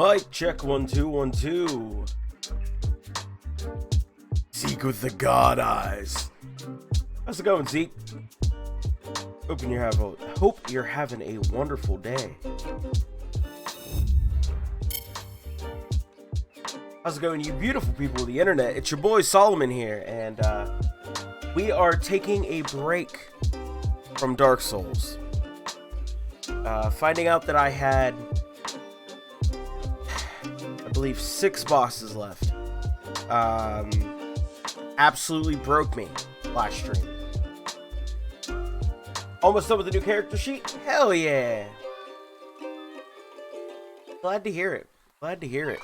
Mic check 1 2 1 2. Zeke with the God eyes. How's it going, Zeke? Hope you're having a wonderful day. How's it going, you beautiful people of the internet? It's your boy Solomon here, and we are taking a break from Dark Souls. Finding out that I had, I believe, 6 bosses left. Absolutely broke me last stream. Almost done with the new character sheet? Hell yeah! Glad to hear it. Glad to hear it.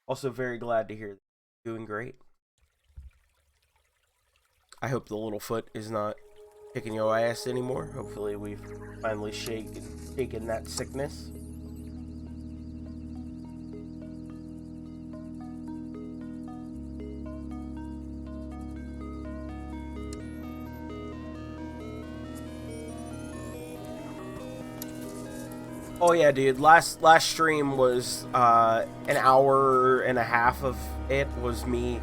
Also very glad to hear that you're doing great. I hope the little foot is not kicking your ass anymore. Hopefully we've finally shaken that sickness. Oh yeah, dude. Last stream was an hour and a half of it was me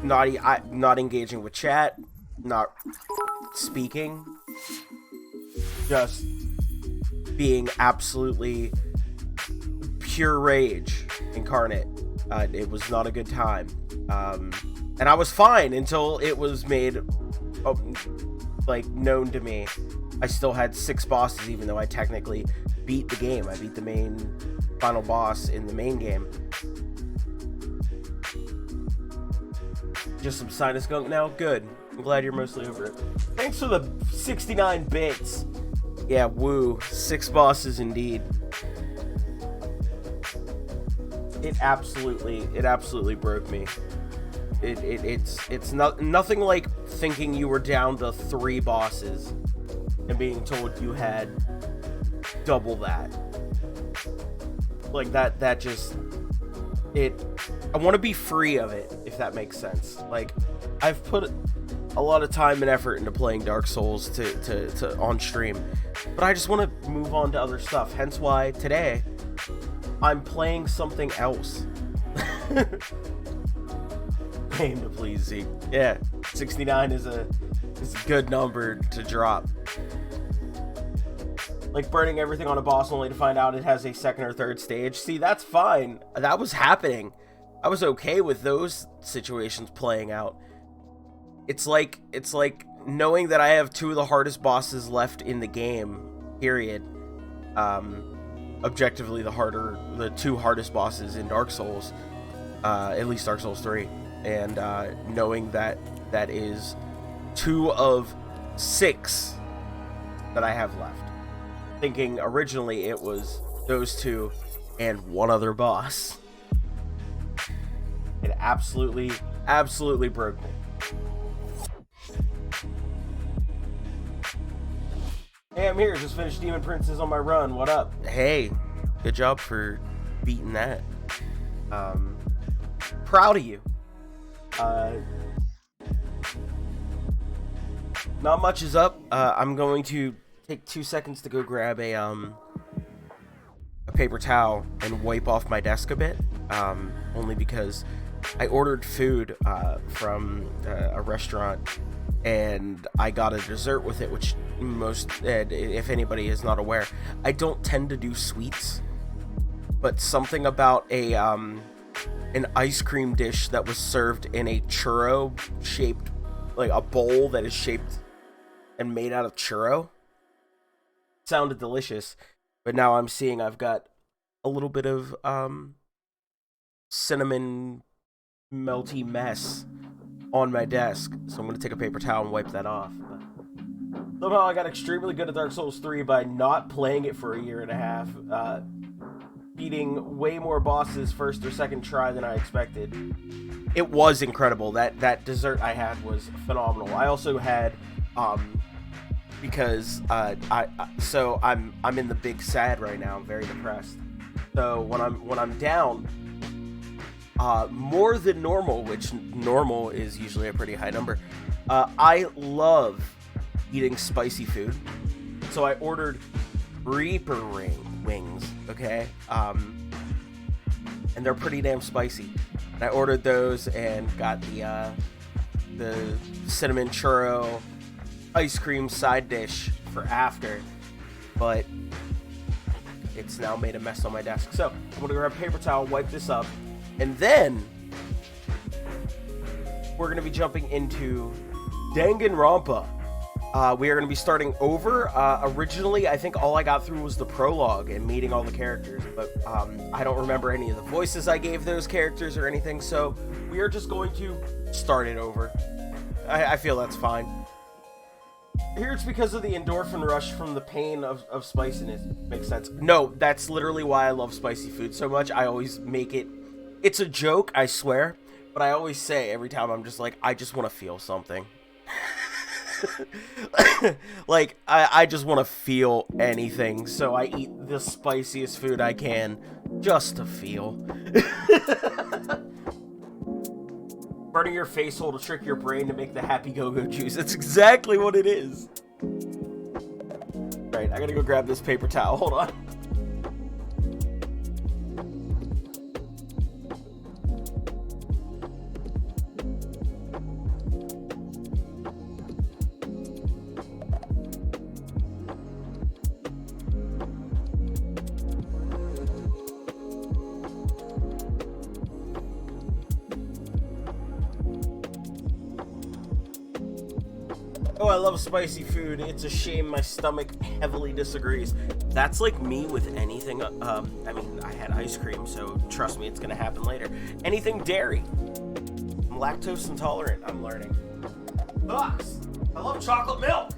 not engaging with chat, not speaking, just being absolutely pure rage incarnate. It was not a good time, and I was fine until it was made known to me. I still had 6 bosses, even though I technically beat the game. I beat the main final boss in the main game. Just some sinus gunk now? Good. I'm glad you're mostly over it. Thanks for the 69 bits. Yeah, woo. 6 bosses indeed. It absolutely broke me. It's nothing like thinking you were down to 3 bosses and being told you had double that. Like that just I want to be free of it, if that makes sense. Like, I've put a lot of time and effort into playing Dark Souls to on stream, but I just want to move on to other stuff. Hence why today I'm playing something else. Aim to please, Zeke. Yeah, 69 is a good number to drop. Like burning everything on a boss only to find out it has a 2nd or 3rd stage. See, that's fine. That was happening. I was okay with those situations playing out. It's like knowing that I have 2 of the hardest bosses left in the game, period. Objectively the 2 hardest bosses in Dark Souls, at least Dark Souls 3. And knowing that is 2 of 6 that I have left. Thinking originally it was those 2 and 1 other boss. It absolutely broke me. Hey, I'm here. Just finished Demon Princess on my run. What up? Hey, good job for beating that. Proud of you. Not much is up. I'm going to take 2 seconds to go grab a paper towel and wipe off my desk a bit. Only because I ordered food from a restaurant and I got a dessert with it, which if anybody is not aware, I don't tend to do sweets, but something about an ice cream dish that was served in a churro shaped, like a bowl that is shaped and made out of churro, sounded delicious. But now I'm seeing I've got a little bit of cinnamon melty mess on my desk, so I'm going to take a paper towel and wipe that off. But somehow I got extremely good at Dark Souls 3 by not playing it for a year and a half, beating way more bosses 1st or 2nd try than I expected. It was incredible. That dessert I had was phenomenal. I also had because I'm in the big sad right now. I'm very depressed. So when I'm down more than normal, which normal is usually a pretty high number, I love eating spicy food. So I ordered Reaper wings, okay? And they're pretty damn spicy. And I ordered those and got the cinnamon churro ice cream side dish for after, but it's now made a mess on my desk. So I'm gonna grab a paper towel, wipe this up, and then we're gonna be jumping into Danganronpa. We are going to be starting over. Originally, I think all I got through was the prologue and meeting all the characters, but I don't remember any of the voices I gave those characters or anything, so we are just going to start it over. I feel that's fine. Here it's because of the endorphin rush from the pain of spiciness. Makes sense. No, that's literally why I love spicy food so much. I always make it... It's a joke, I swear, but I always say every time, I'm just like, I just want to feel something. Like, I just want to feel anything, so I eat the spiciest food I can just to feel. Burning your face hole to trick your brain to make the happy go-go juice. That's exactly what it is. Alright, I gotta go grab this paper towel. Hold on. Oh, I love spicy food. It's a shame my stomach heavily disagrees. That's like me with anything. I mean, I had ice cream, so trust me, it's gonna happen later. Anything dairy. I'm lactose intolerant, I'm learning. Sucks. I love chocolate milk.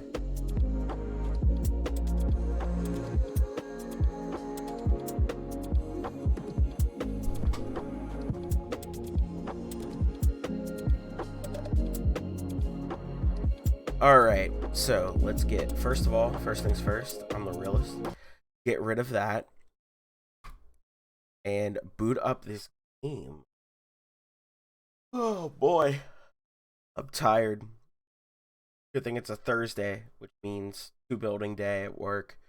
Alright, so let's get, first things first, I'm the realist. Get rid of that. And boot up this game. Oh boy. I'm tired. Good thing it's a Thursday, which means 2 building day at work.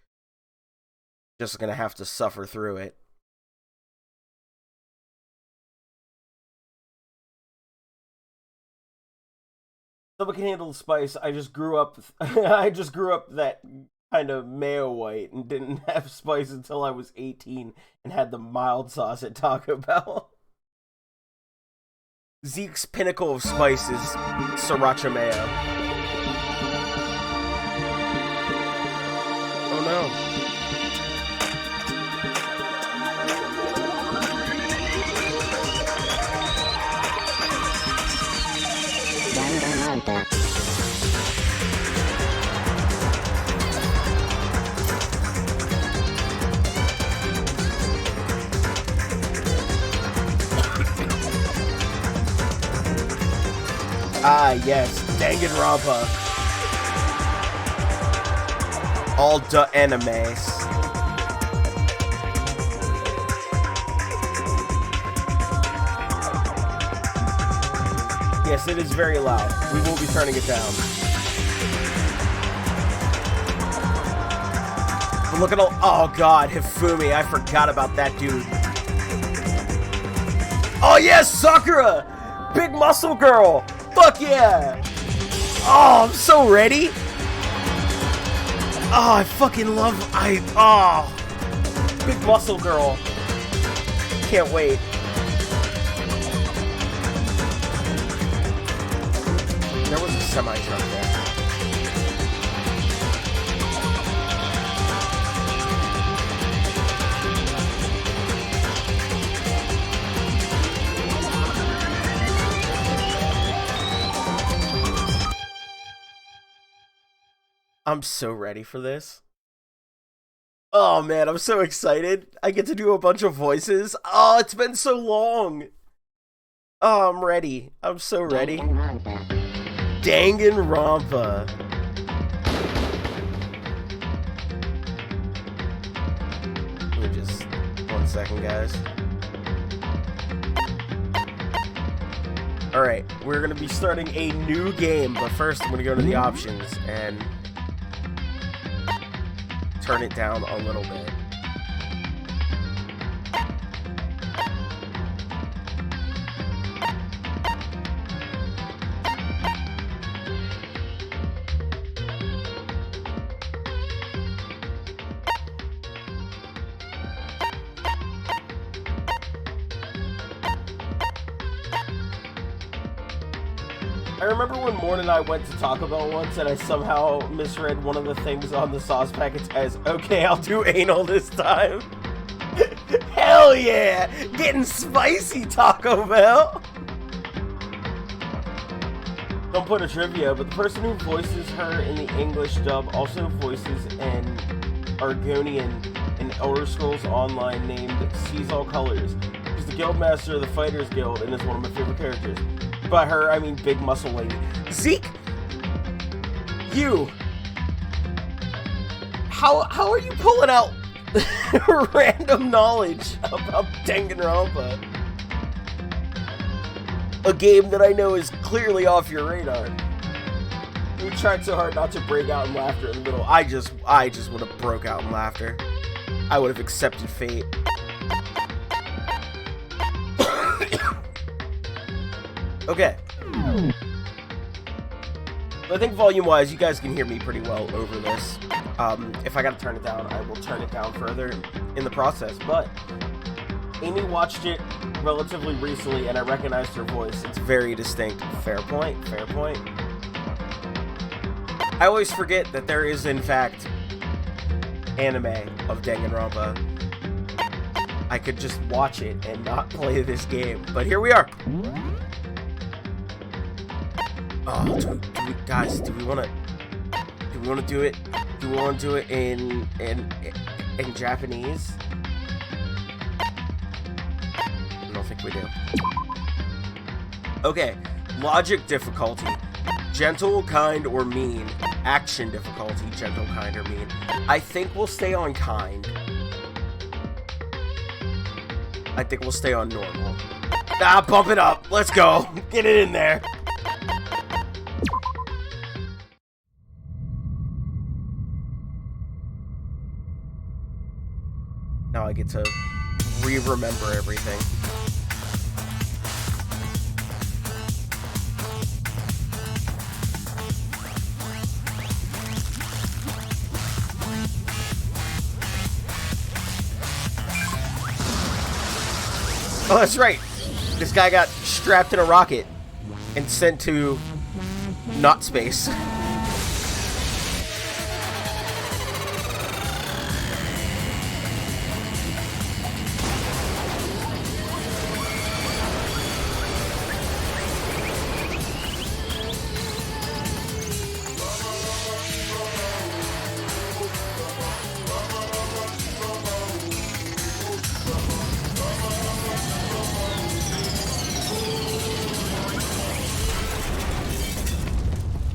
Just gonna have to suffer through it. Someone can handle the spice. I just grew up that kind of mayo white and didn't have spice until I was 18 and had the mild sauce at Taco Bell. Zeke's pinnacle of spice is sriracha mayo. Oh no. Ah, yes, Danganronpa. All the animes. Yes, it is very loud. We will be turning it down. But look at all... Oh, God, Hifumi. I forgot about that dude. Oh, yes, Sakura! Big muscle girl! Fuck yeah! Oh, I'm so ready! Oh, I fucking love... Big muscle girl. Can't wait. There was a semi-truck there. I'm so ready for this. Oh man, I'm so excited. I get to do a bunch of voices. Oh, it's been so long. Oh, I'm ready. I'm so ready. Danganronpa. Let me just... 1 second, guys. Alright, we're gonna be starting a new game, but first I'm gonna go to the options and... turn it down a little bit. I remember when Morn and I went to Taco Bell once and I somehow misread one of the things on the sauce packets as, okay, I'll do anal this time. Hell yeah! Getting spicy, Taco Bell! Don't put a trivia, but the person who voices her in the English dub also voices an Argonian in Elder Scrolls Online named Sees All Colors. She's the Guildmaster of the Fighters Guild and is one of my favorite characters. By her, I mean big muscle lady. Zeke! You! How are you pulling out random knowledge about Danganronpa? A game that I know is clearly off your radar. You tried so hard not to break out in laughter in the middle. I just would have broke out in laughter. I would have accepted fate. Okay. I think volume-wise, you guys can hear me pretty well over this. If I gotta turn it down, I will turn it down further in the process. But Amy watched it relatively recently, and I recognized her voice. It's very distinct. Fair point, fair point. I always forget that there is, in fact, anime of Danganronpa. I could just watch it and not play this game, but here we are. Oh, guys, do we want to do it? Do we want to do it in Japanese? I don't think we do. Okay, logic difficulty, gentle, kind, or mean. Action difficulty, gentle, kind, or mean. I think we'll stay on kind. I think we'll stay on normal. Ah, bump it up. Let's go. Get it in there. Now I get to re-remember everything. Oh, that's right. This guy got strapped in a rocket and sent to not space.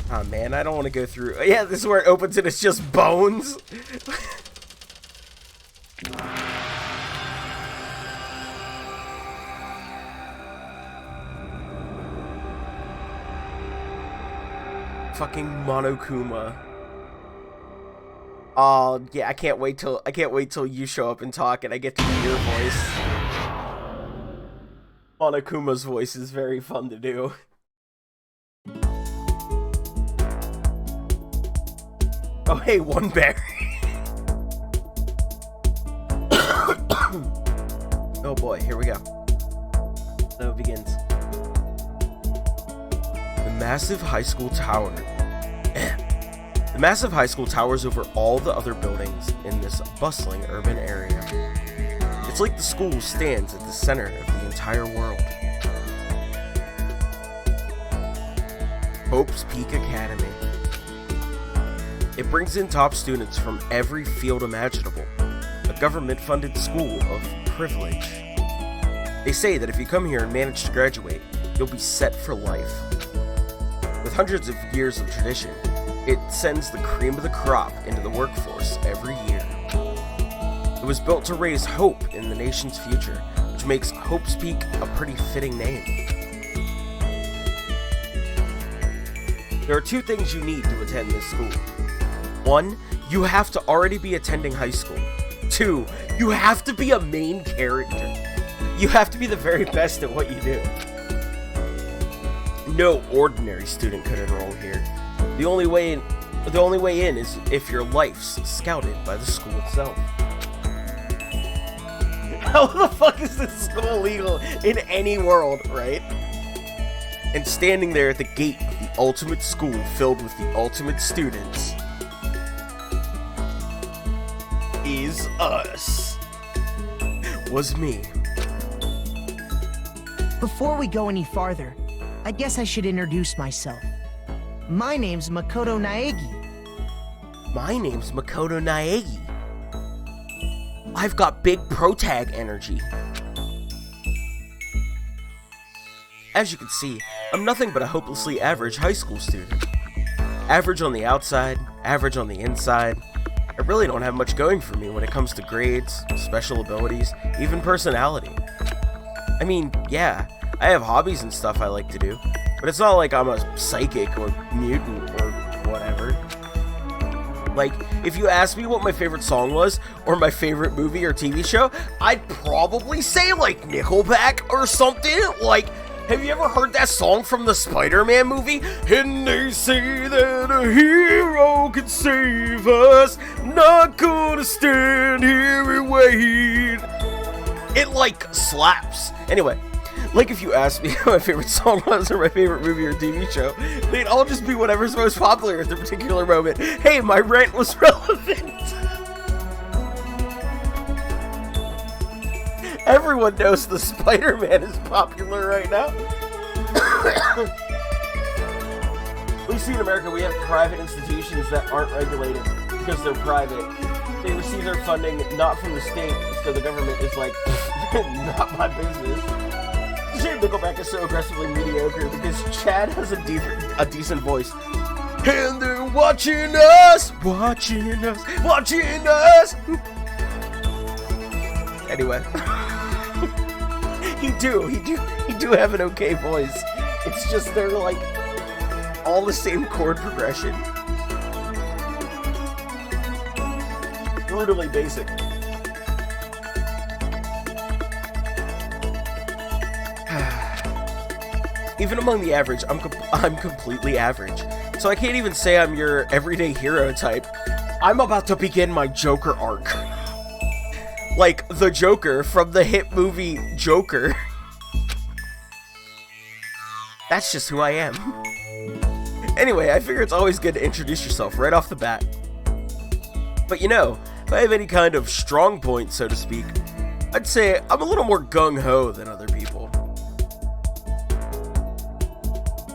Oh man, I don't want to go through. Yeah, this is where it opens and it's just bones. Fucking Monokuma. Oh yeah, I can't wait till you show up and talk and I get to hear your voice. Monokuma's voice is very fun to do. Oh, hey, one berry. Oh boy, here we go. So it begins. The massive high school tower. The massive high school towers over all the other buildings in this bustling urban area. It's like the school stands at the center of the entire world. Hope's Peak Academy. It brings in top students from every field imaginable, a government-funded school of privilege. They say that if you come here and manage to graduate, you'll be set for life. With hundreds of years of tradition, it sends the cream of the crop into the workforce every year. It was built to raise hope in the nation's future, which makes Hope's Peak a pretty fitting name. There are two things you need to attend this school. One, you have to already be attending high school. 2, you have to be a main character. You have to be the very best at what you do. No ordinary student could enroll here. The only way in is if your life's scouted by the school itself. How the fuck is this school legal in any world, right? And standing there at the gate of the ultimate school filled with the ultimate students is us. Was me. Before we go any farther, I guess I should introduce myself. My name's Makoto Naegi. My name's Makoto Naegi. I've got big protag energy. As you can see, I'm nothing but a hopelessly average high school student. Average on the outside, average on the inside. I really don't have much going for me when it comes to grades, special abilities, even personality. I mean, yeah, I have hobbies and stuff I like to do, but it's not like I'm a psychic or mutant or whatever. Like, if you asked me what my favorite song was, or my favorite movie or TV show, I'd probably say, like, Nickelback or something. Like, have you ever heard that song from the Spider-Man movie? And they say that a hero can save us, not gonna stand here and wait. It, like, slaps. Anyway, like, if you asked me what my favorite song was or my favorite movie or TV show, they'd all just be whatever's most popular at the particular moment. Hey, my rant was relevant. Everyone knows the Spider-Man is popular right now. We see in America, we have private institutions that aren't regulated because they're private. They receive their funding not from the state, so the government is like, not my business. It's a shame Nickelback is so aggressively mediocre because Chad has a decent voice. And they're watching us. Anyway. He do have an okay voice. It's just they're like all the same chord progression. Brutally basic. Even among the average, I'm completely average. So I can't even say I'm your everyday hero type. I'm about to begin my Joker arc. Like the Joker from the hit movie Joker. That's just who I am. Anyway, I figure it's always good to introduce yourself right off the bat. But you know, if I have any kind of strong point, so to speak, I'd say I'm a little more gung-ho than other people.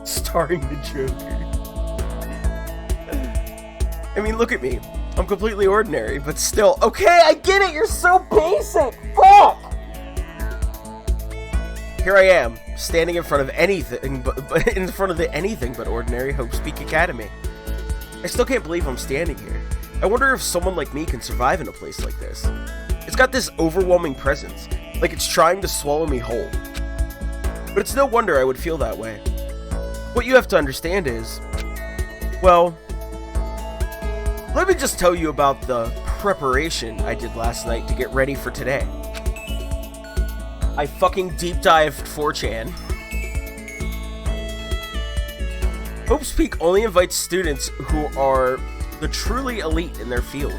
Starring the Joker. I mean, look at me. I'm completely ordinary, but still. Okay, I get it. You're so basic. Fuck. Here I am, standing in front of anything but ordinary Hope Speak Academy. I still can't believe I'm standing here. I wonder if someone like me can survive in a place like this. It's got this overwhelming presence, like it's trying to swallow me whole. But it's no wonder I would feel that way. What you have to understand is, well, let me just tell you about the preparation I did last night to get ready for today. I fucking deep dived 4chan. Hope Speak only invites students who are the truly elite in their field.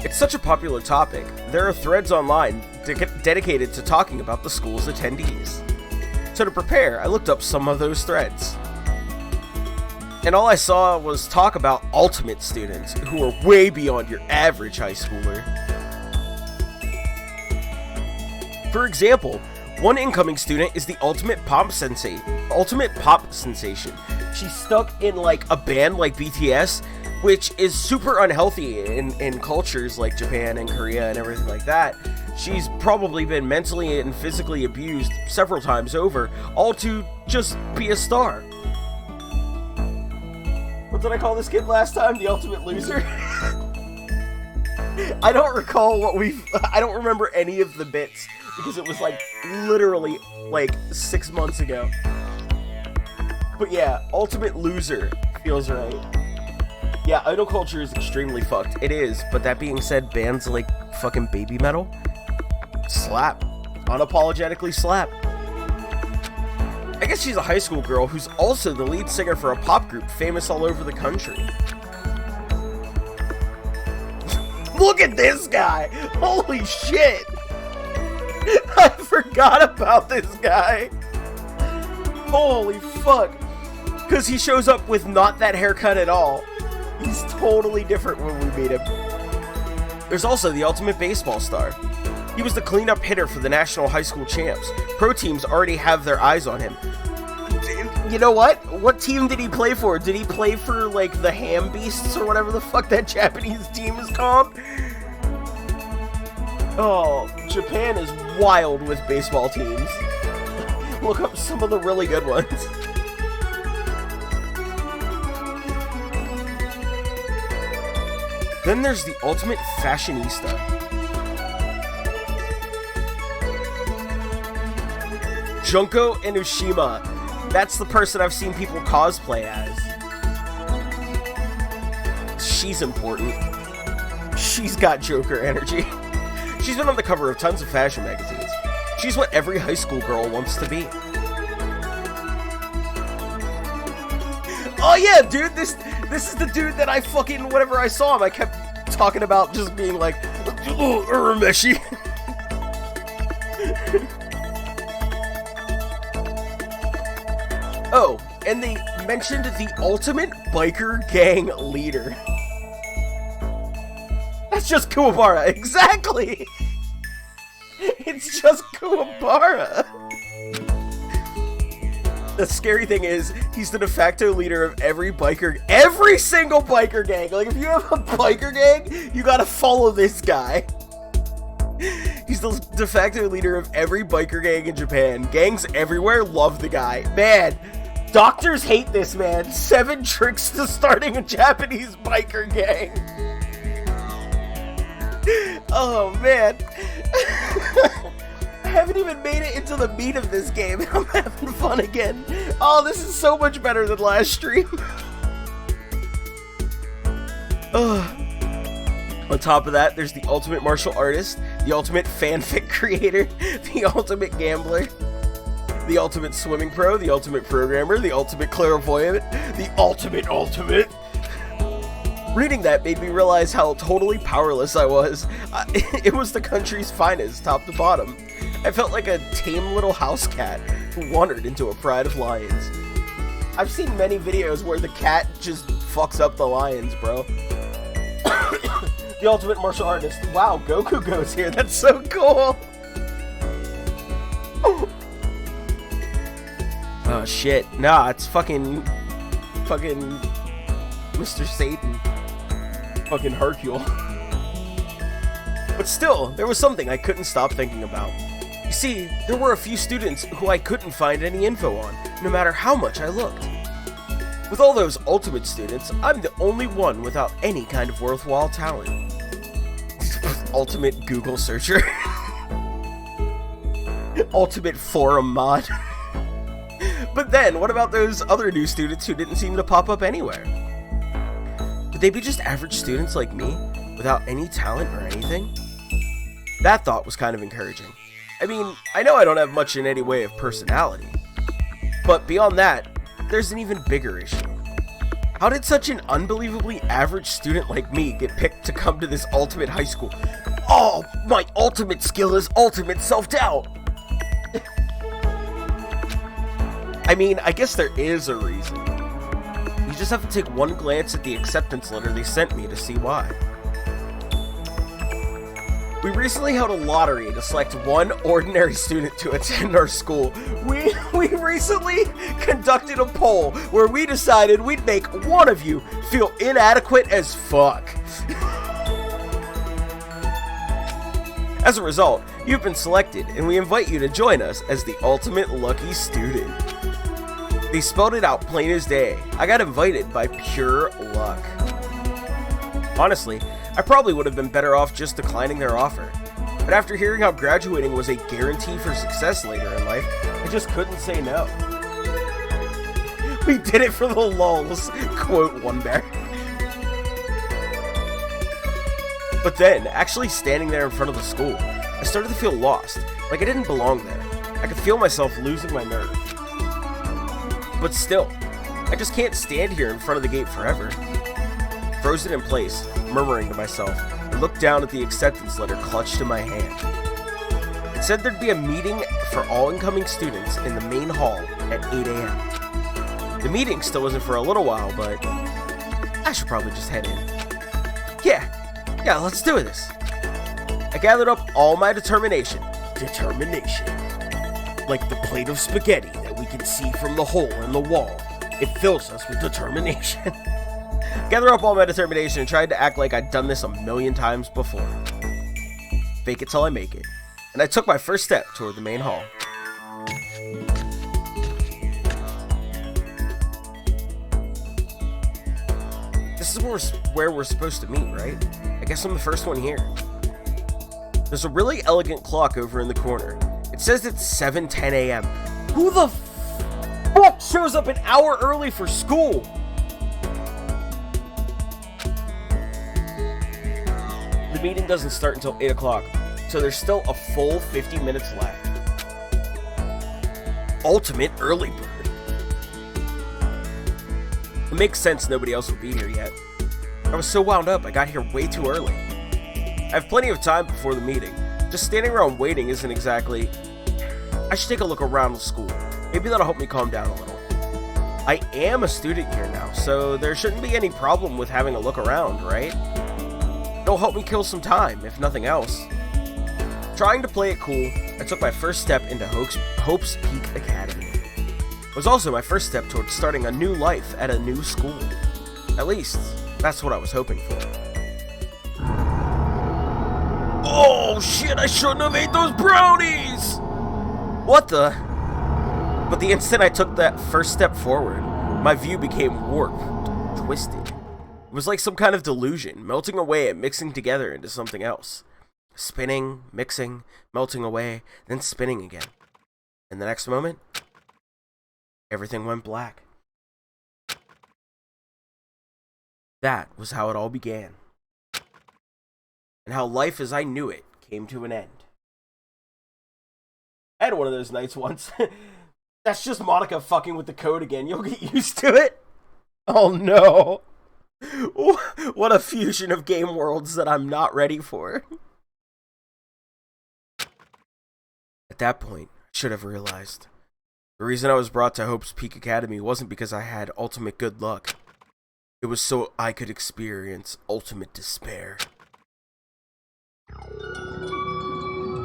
It's such a popular topic. There are threads online dedicated to talking about the school's attendees. So to prepare, I looked up some of those threads. And all I saw was talk about ultimate students who are way beyond your average high schooler. For example, one incoming student is the ultimate pop sensation. She's stuck in like a band like BTS, which is super unhealthy in cultures like Japan and Korea and everything like that. She's probably been mentally and physically abused several times over, all to just be a star. What did I call this kid last time? The ultimate loser? I don't recall I don't remember any of the bits because it was like literally like 6 months ago. But yeah, ultimate loser feels right. Yeah, idol culture is extremely fucked. It is, but that being said, bands like fucking Baby Metal slap. Unapologetically slap. I guess she's a high school girl who's also the lead singer for a pop group famous all over the country. Look at this guy! Holy shit! I forgot about this guy. Holy fuck. Because he shows up with not that haircut at all. He's totally different when we meet him. There's also the ultimate baseball star. He was the cleanup hitter for the national high school champs. Pro teams already have their eyes on him. You know what? What team did he play for? Did he play for, like, the Ham Beasts or whatever the fuck that Japanese team is called? Oh, Japan is wild with baseball teams. Look up some of the really good ones. Then there's the ultimate fashionista. Junko Enoshima. That's the person I've seen people cosplay as. She's important. She's got Joker energy. She's been on the cover of tons of fashion magazines. She's what every high school girl wants to be. Oh yeah, dude, this is the dude that I fucking, whenever I saw him, I kept talking about just being like, oh, Urameshi. Oh, and they mentioned the ultimate biker gang leader. That's just Kuwabara, exactly! It's just Kuwabara! The scary thing is, he's the de facto leader of every single biker gang! Like, if you have a biker gang, you gotta follow this guy. He's the de facto leader of every biker gang in Japan. Gangs everywhere love the guy. Man, doctors hate this man. 7 tricks to starting a Japanese biker gang. Oh, man. I haven't even made it into the meat of this game, and I'm having fun again. Oh, this is so much better than last stream. On top of that, there's the ultimate martial artist, the ultimate fanfic creator, the ultimate gambler, the ultimate swimming pro, the ultimate programmer, the ultimate clairvoyant, the ultimate. Reading that made me realize how totally powerless I was. It was the country's finest, top to bottom. I felt like a tame little house cat who wandered into a pride of lions. I've seen many videos where the cat just fucks up the lions, bro. The ultimate martial artist. Wow, Goku goes here. That's so cool. Oh shit. Nah, it's fucking Mr. Satan. Fucking Hercule. But still, there was something I couldn't stop thinking about. You see, there were a few students who I couldn't find any info on, no matter how much I looked. With all those ultimate students, I'm the only one without any kind of worthwhile talent. Ultimate Google searcher. Ultimate forum mod. But then, what about those other new students who didn't seem to pop up anywhere? Would they be just average students like me, without any talent or anything? That thought was kind of encouraging. I mean, I know I don't have much in any way of personality. But beyond that, there's an even bigger issue. How did such an unbelievably average student like me get picked to come to this ultimate high school? Oh, my ultimate skill is ultimate self-doubt! I mean, I guess there is a reason. You just have to take one glance at the acceptance letter they sent me to see why. We recently held a lottery to select one ordinary student to attend our school. We recently conducted a poll where we decided we'd make one of you feel inadequate as fuck. As a result, you've been selected, and we invite you to join us as the ultimate lucky student. They spelled it out plain as day. I got invited by pure luck. Honestly, I probably would have been better off just declining their offer. But after hearing how graduating was a guarantee for success later in life, I just couldn't say no. We did it for the lulz, quote One Bear. But then, actually standing there in front of the school, I started to feel lost, like I didn't belong there. I could feel myself losing my nerve. But still, I just can't stand here in front of the gate forever. Frozen in place, murmuring to myself, I looked down at the acceptance letter clutched in my hand. It said there'd be a meeting for all incoming students in the main hall at 8 a.m. The meeting still isn't for a little while, but I should probably just head in. Yeah, let's do this. I gathered up all my determination. Like the plate of spaghetti that we can see from the hole in the wall. It fills us with determination. Gather up all my determination and tried to act like I'd done this a million times before. Fake it till I make it. And I took my first step toward the main hall. This is where we're supposed to meet, right? I guess I'm the first one here. There's a really elegant clock over in the corner. It says it's 7:10 a.m. Who the fuck shows up an hour early for school? The meeting doesn't start until 8 o'clock, so there's still a full 50 minutes left. Ultimate early bird. It makes sense nobody else would be here yet. I was so wound up, I got here way too early. I have plenty of time before the meeting. Just standing around waiting isn't exactly... I should take a look around the school. Maybe that'll help me calm down a little. I am a student here now, so there shouldn't be any problem with having a look around, right? It'll help me kill some time, if nothing else. Trying to play it cool, I took my first step into Hope's Peak Academy. It was also my first step towards starting a new life at a new school. At least, that's what I was hoping for. Oh shit, I shouldn't have ate those brownies! What the? But the instant I took that first step forward, my view became warped, twisted. It was like some kind of delusion, melting away and mixing together into something else. Spinning, mixing, melting away, then spinning again. And the next moment, everything went black. That was how it all began. And how life as I knew it came to an end. I had one of those nights once. That's just Monica fucking with the code again. You'll get used to it. Oh no. What a fusion of game worlds that I'm not ready for. At that point, I should have realized. The reason I was brought to Hope's Peak Academy wasn't because I had ultimate good luck. It was so I could experience ultimate despair.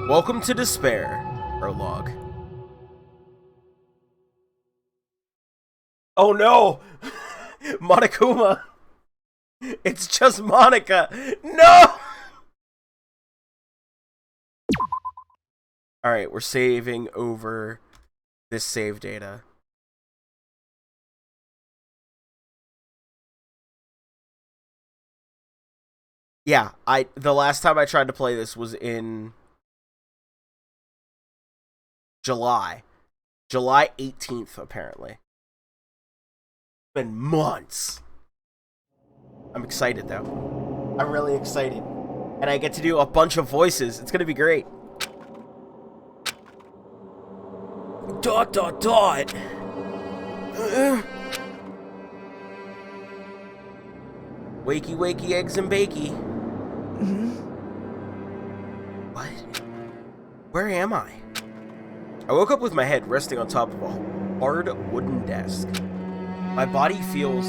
Welcome to Despair, Prologue. Oh no! Monokuma! It's just Monica! No! Alright, we're saving over this save data. Yeah, the last time I tried to play this was in July 18th, apparently. It's been months. I'm excited, though. I'm really excited. And I get to do a bunch of voices. It's gonna be great. ... Wakey, wakey, eggs and bakey. What? Where am I? I woke up with my head resting on top of a hard wooden desk. My body feels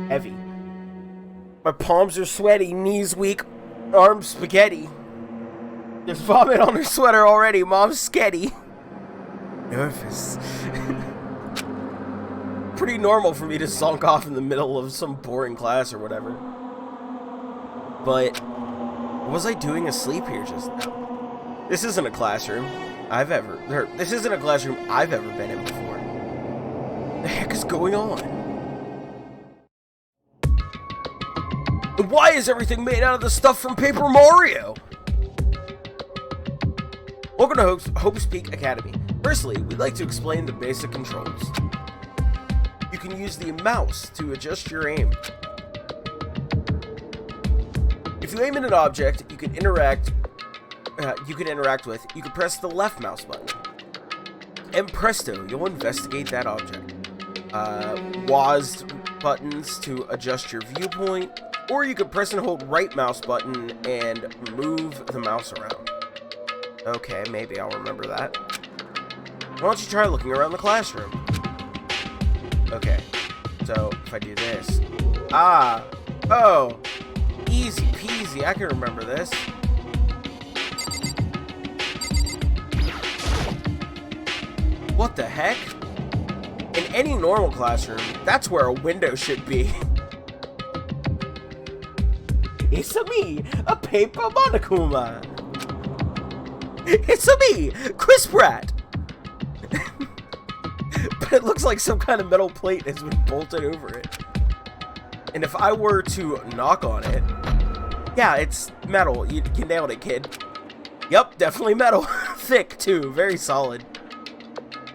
heavy. My palms are sweaty, knees weak, arms spaghetti. There's vomit on her sweater already, mom's sketty. Nervous. Pretty normal for me to zonk off in the middle of some boring class or whatever. But what was I doing asleep here just now? This isn't a classroom I've ever been in before. What the heck is going on? And why is everything made out of the stuff from Paper Mario? Welcome to Hope's Peak Academy. Firstly, we'd like to explain the basic controls. You you can use the mouse to adjust your aim. If you aim at an object you can interact with, you can press the left mouse button. And presto, you'll investigate that object. WASD buttons to adjust your viewpoint, or you can press and hold right mouse button and move the mouse around. Okay, maybe I'll remember that. Why don't you try looking around the classroom? Okay, so if I do this. Oh, easy peasy, I can remember this. What the heck? In any normal classroom, that's where a window should be. It's me, a paper monokuma. It's me, Chris Pratt. But it looks like some kind of metal plate has been bolted over it. And if I were to knock on it, yeah, it's metal. You nailed it, kid. Yup, definitely metal. Thick, too. Very solid.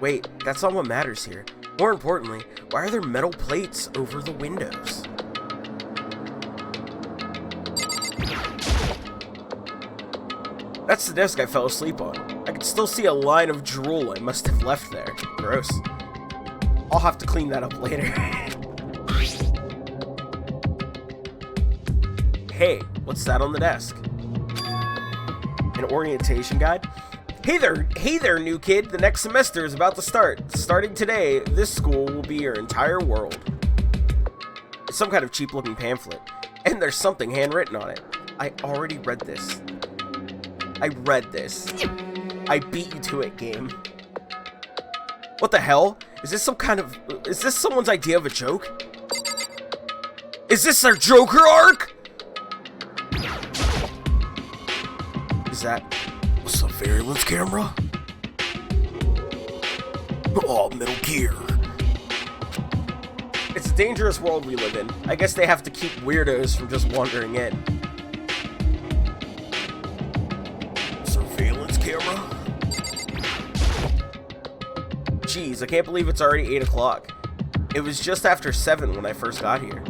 Wait, that's not what matters here. More importantly, why are there metal plates over the windows? That's the desk I fell asleep on. I can still see a line of drool I must have left there. Gross. I'll have to clean that up later. Hey, what's that on the desk? An orientation guide? Hey there, new kid. The next semester is about to start. Starting today, this school will be your entire world. It's some kind of cheap-looking pamphlet, and there's something handwritten on it. I already read this. I beat you to it, game. What the hell? Is this someone's idea of a joke? Is this their Joker arc? Is that... What's the surveillance camera? Oh, Metal Gear. It's a dangerous world we live in. I guess they have to keep weirdos from just wandering in. Surveillance camera? Jeez, I can't believe it's already 8 o'clock. It was just after 7 when I first got here.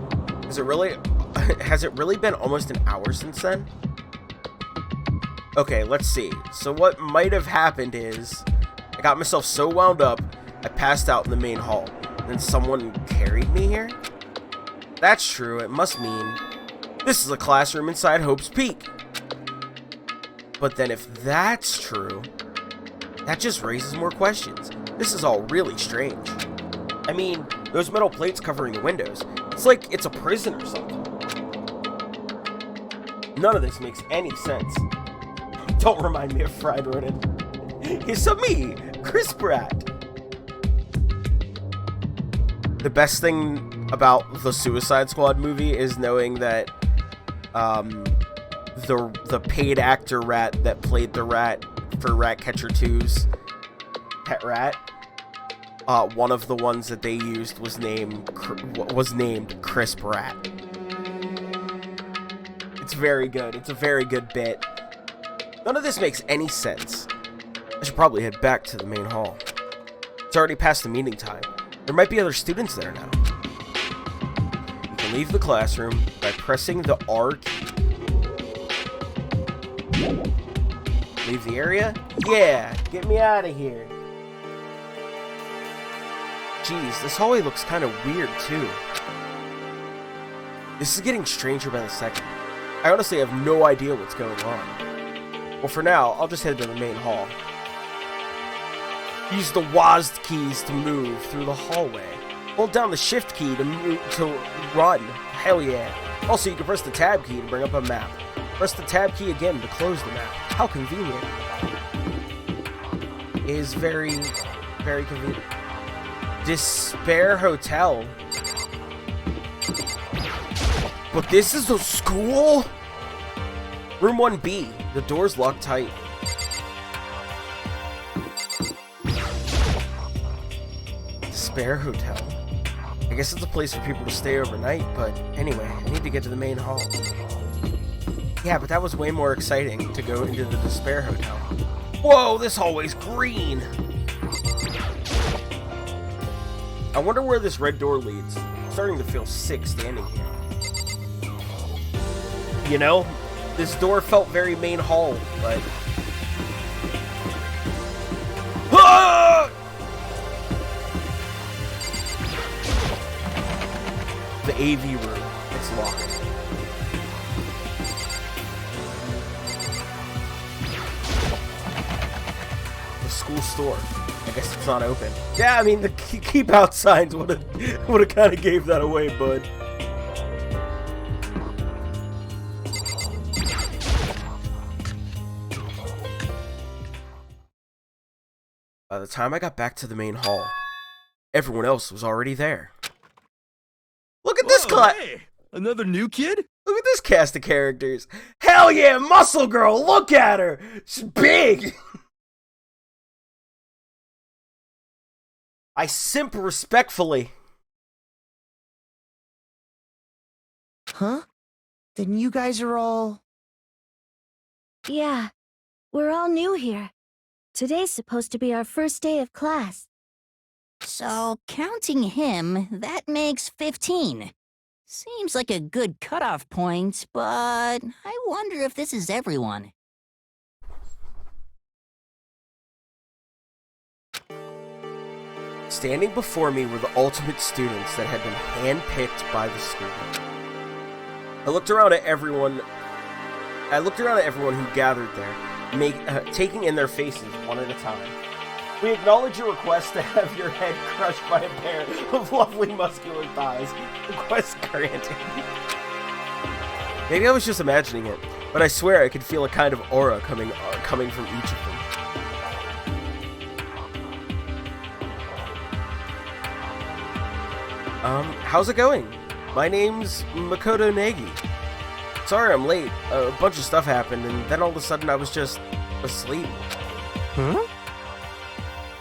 Has it really been almost an hour since then? Okay, let's see. So what might have happened is I got myself so wound up, I passed out in the main hall. Then someone carried me here? That's true. It must mean this is a classroom inside Hope's Peak. But then if that's true, that just raises more questions. This is all really strange. I mean, those metal plates covering the windows, it's like it's a prison or something. None of this makes any sense. Don't remind me of Fried Ronin. It's me, Chris Pratt. The best thing about the Suicide Squad movie is knowing that the paid actor rat that played the rat for Ratcatcher 2's Pet Rat, one of the ones that they used was named Chris Pratt. It's very good. It's a very good bit. None of this makes any sense. I should probably head back to the main hall. It's already past the meeting time. There might be other students there now. You can leave the classroom by pressing the R key. Leave the area? Yeah, get me out of here. Jeez, this hallway looks kind of weird too. This is getting stranger by the second. I honestly have no idea what's going on. Well, for now, I'll just head to the main hall. Use the WASD keys to move through the hallway. Hold down the shift key to run. Hell yeah. Also, you can press the tab key to bring up a map. Press the tab key again to close the map. How convenient. It is very, very convenient. Despair Hotel. But this is the school? Room 1B. The door's locked tight. Despair Hotel. I guess it's a place for people to stay overnight, but anyway, I need to get to the main hall. Yeah, but that was way more exciting to go into the Despair Hotel. Whoa, this hallway's green! I wonder where this red door leads. I'm starting to feel sick standing here. You know, this door felt very main hall, but... Ah! The AV room. It's locked. The school store. I guess it's not open. Yeah, I mean, the keep out signs would have kind of gave that away, bud. By the time I got back to the main hall, everyone else was already there. Look at this class! Hey, another new kid? Look at this cast of characters. Hell yeah, Muscle Girl! Look at her! She's big! I simp respectfully. Huh? Then you guys are all... Yeah, we're all new here. Today's supposed to be our first day of class. So, counting him, that makes 15. Seems like a good cutoff point, but I wonder if this is everyone. Standing before me were the ultimate students that had been handpicked by the school. I looked around at everyone who gathered there, taking in their faces one at a time. We acknowledge your request to have your head crushed by a pair of lovely muscular thighs. Request granted. Maybe I was just imagining it, but I swear I could feel a kind of aura coming from each of them. How's it going? My name's Makoto Negi. Sorry I'm late. A bunch of stuff happened, and then all of a sudden I was just asleep. Huh?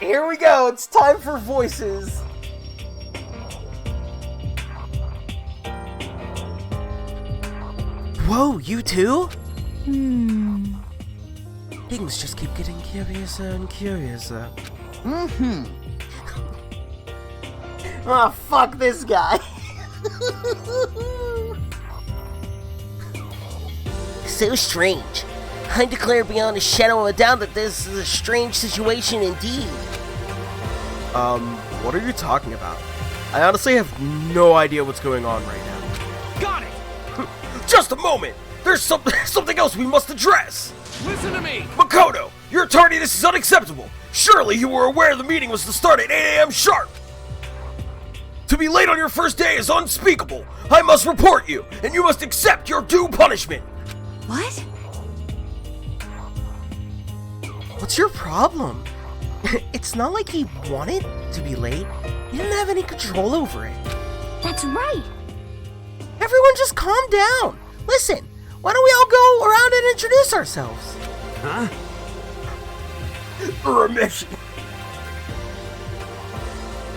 Here we go, it's time for voices. Whoa, you too? Things just keep getting curiouser and curiouser. Oh, fuck this guy. So strange. I declare beyond a shadow of a doubt that this is a strange situation indeed. What are you talking about? I honestly have no idea what's going on right now. Got it! Just a moment! There's something else we must address! Listen to me! Makoto, your tardiness is unacceptable! Surely you were aware the meeting was to start at 8 a.m. sharp! To be late on your first day is unspeakable! I must report you, and you must accept your due punishment! What? What's your problem? It's not like he wanted to be late. He didn't have any control over it. That's right. Everyone just calm down. Listen, why don't we all go around and introduce ourselves? Huh? Remission.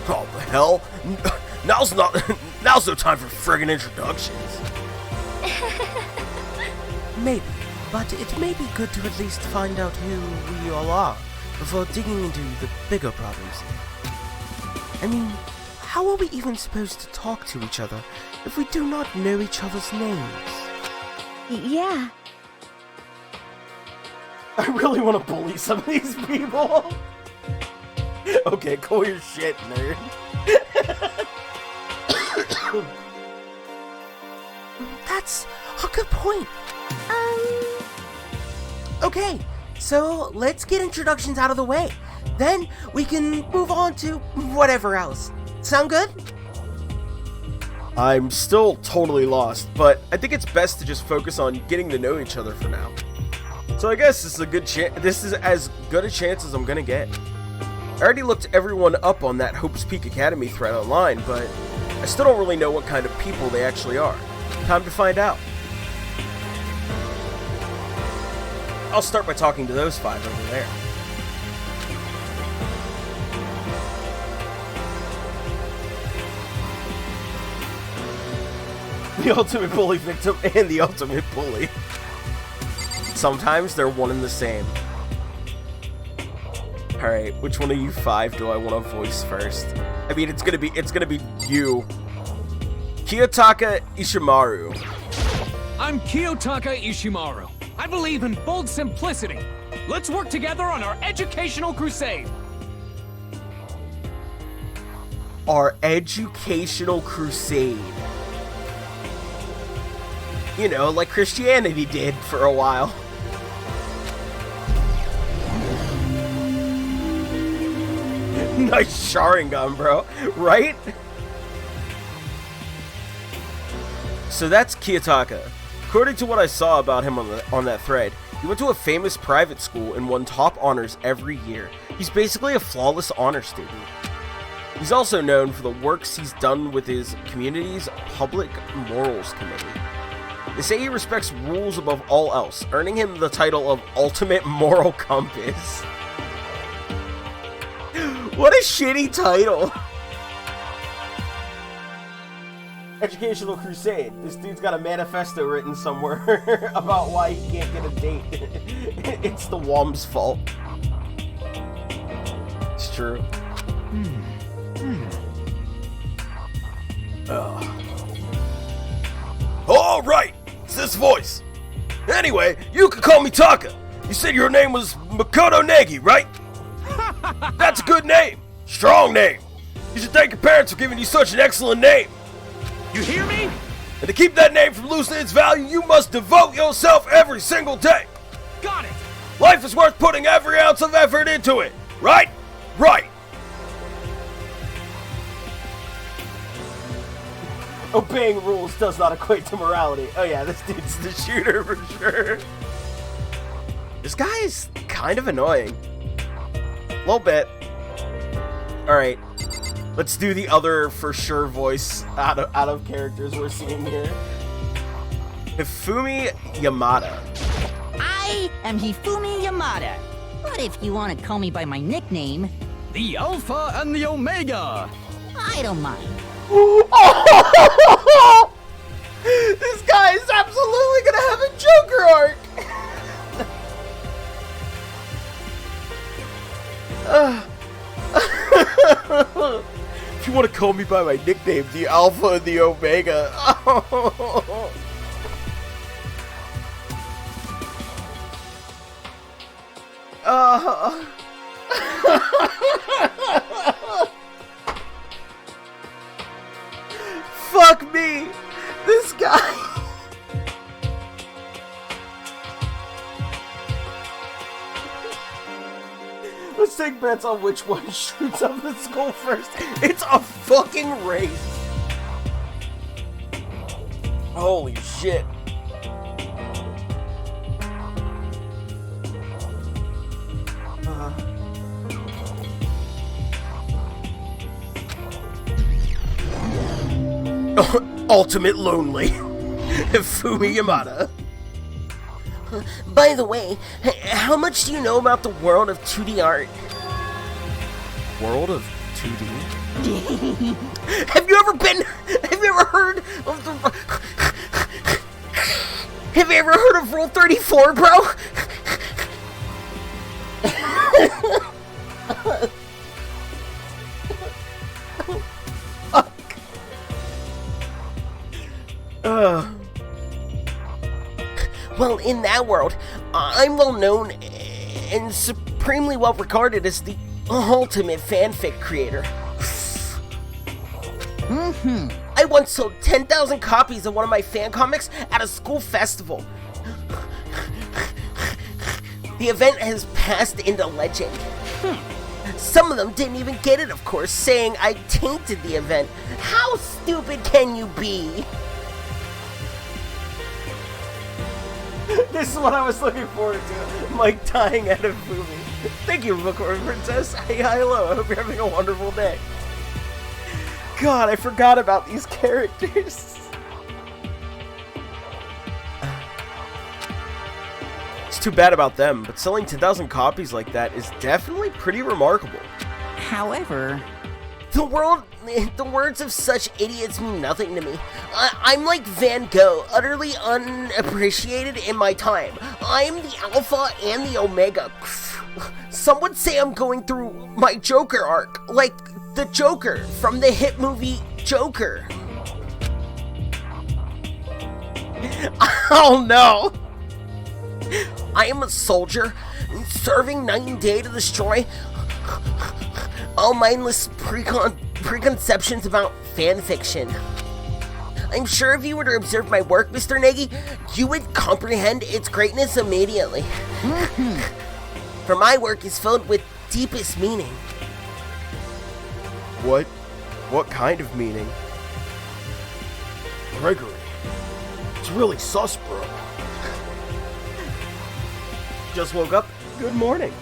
Oh, the hell? Now's no time for friggin' introductions. Maybe, but it may be good to at least find out who we all are before digging into the bigger problems here. I mean, how are we even supposed to talk to each other if we do not know each other's names? Yeah. I really want to bully some of these people. Okay, cool your shit, nerd. That's a good point. Okay, so let's get introductions out of the way. Then we can move on to whatever else. Sound good? I'm still totally lost, but I think it's best to just focus on getting to know each other for now. So I guess this is a good chance. This is as good a chance as I'm gonna get. I already looked everyone up on that Hope's Peak Academy thread online, but I still don't really know what kind of people they actually are. Time to find out. I'll start by talking to those 5 over there. The ultimate bully victim and the ultimate bully. Sometimes they're one and the same. Alright, which one of you 5 do I want to voice first? I mean, it's gonna be you. Kiyotaka Ishimaru. I'm Kiyotaka Ishimaru. I believe in bold simplicity. Let's work together on our educational crusade. Our educational crusade. You know, like Christianity did for a while. Nice Sharingan, bro. Right? So that's Kiyotaka. According to what I saw about him on that thread, he went to a famous private school and won top honors every year. He's basically a flawless honor student. He's also known for the works he's done with his community's public morals committee. They say he respects rules above all else, earning him the title of Ultimate Moral Compass. What a shitty title! Educational Crusade. This dude's got a manifesto written somewhere about why he can't get a date. It's the WOM's fault. It's true. All right, it's this voice. Anyway, you can call me Taka. You said your name was Makoto Negi, right? That's a good name. Strong name. You should thank your parents for giving you such an excellent name. You hear me? And to keep that name from losing its value, you must devote yourself every single day. Got it. Life is worth putting every ounce of effort into it, right? Right. Obeying rules does not equate to morality. Oh yeah, this dude's the shooter for sure. This guy is kind of annoying. A little bit. Alright. Let's do the other for sure voice out of characters we're seeing here. Hifumi Yamada. I am Hifumi Yamada. But if you want to call me by my nickname, The Alpha and the Omega. I don't mind. This guy is absolutely gonna have a Joker arc! If you want to call me by my nickname, the Alpha and the Omega. Fuck me! This guy! Let's take bets on which one shoots up the skull first. It's a fucking race! Holy shit. Ultimate Lonely. Hifumi Yamada. By the way, how much do you know about the world of 2D art? World of 2D? Have you ever heard of the... Have you ever heard of Rule 34, bro? Well, in that world, I'm well known and supremely well regarded as the ultimate fanfic creator. I once sold 10,000 copies of one of my fan comics at a school festival. The event has passed into legend. Some of them didn't even get it, of course, saying I tainted the event. How stupid can you be? This is what I was looking forward to. Mike dying at a movie. Thank you, Bookworm Princess. Hey, hi, hello. I hope you're having a wonderful day. God, I forgot about these characters. It's too bad about them, but selling 10,000 copies like that is definitely pretty remarkable. However, The words of such idiots mean nothing to me. I'm like Van Gogh, utterly unappreciated in my time. I'm the Alpha and the Omega. Some would say I'm going through my Joker arc. Like, the Joker from the hit movie Joker. Oh no! I am a soldier serving night and day to destroy all mindless preconceptions about fanfiction. I'm sure if you were to observe my work, Mr. Nagy, you would comprehend its greatness immediately. For my work is filled with deepest meaning. What kind of meaning? Gregory, it's really sus, bro. Just woke up. Good morning.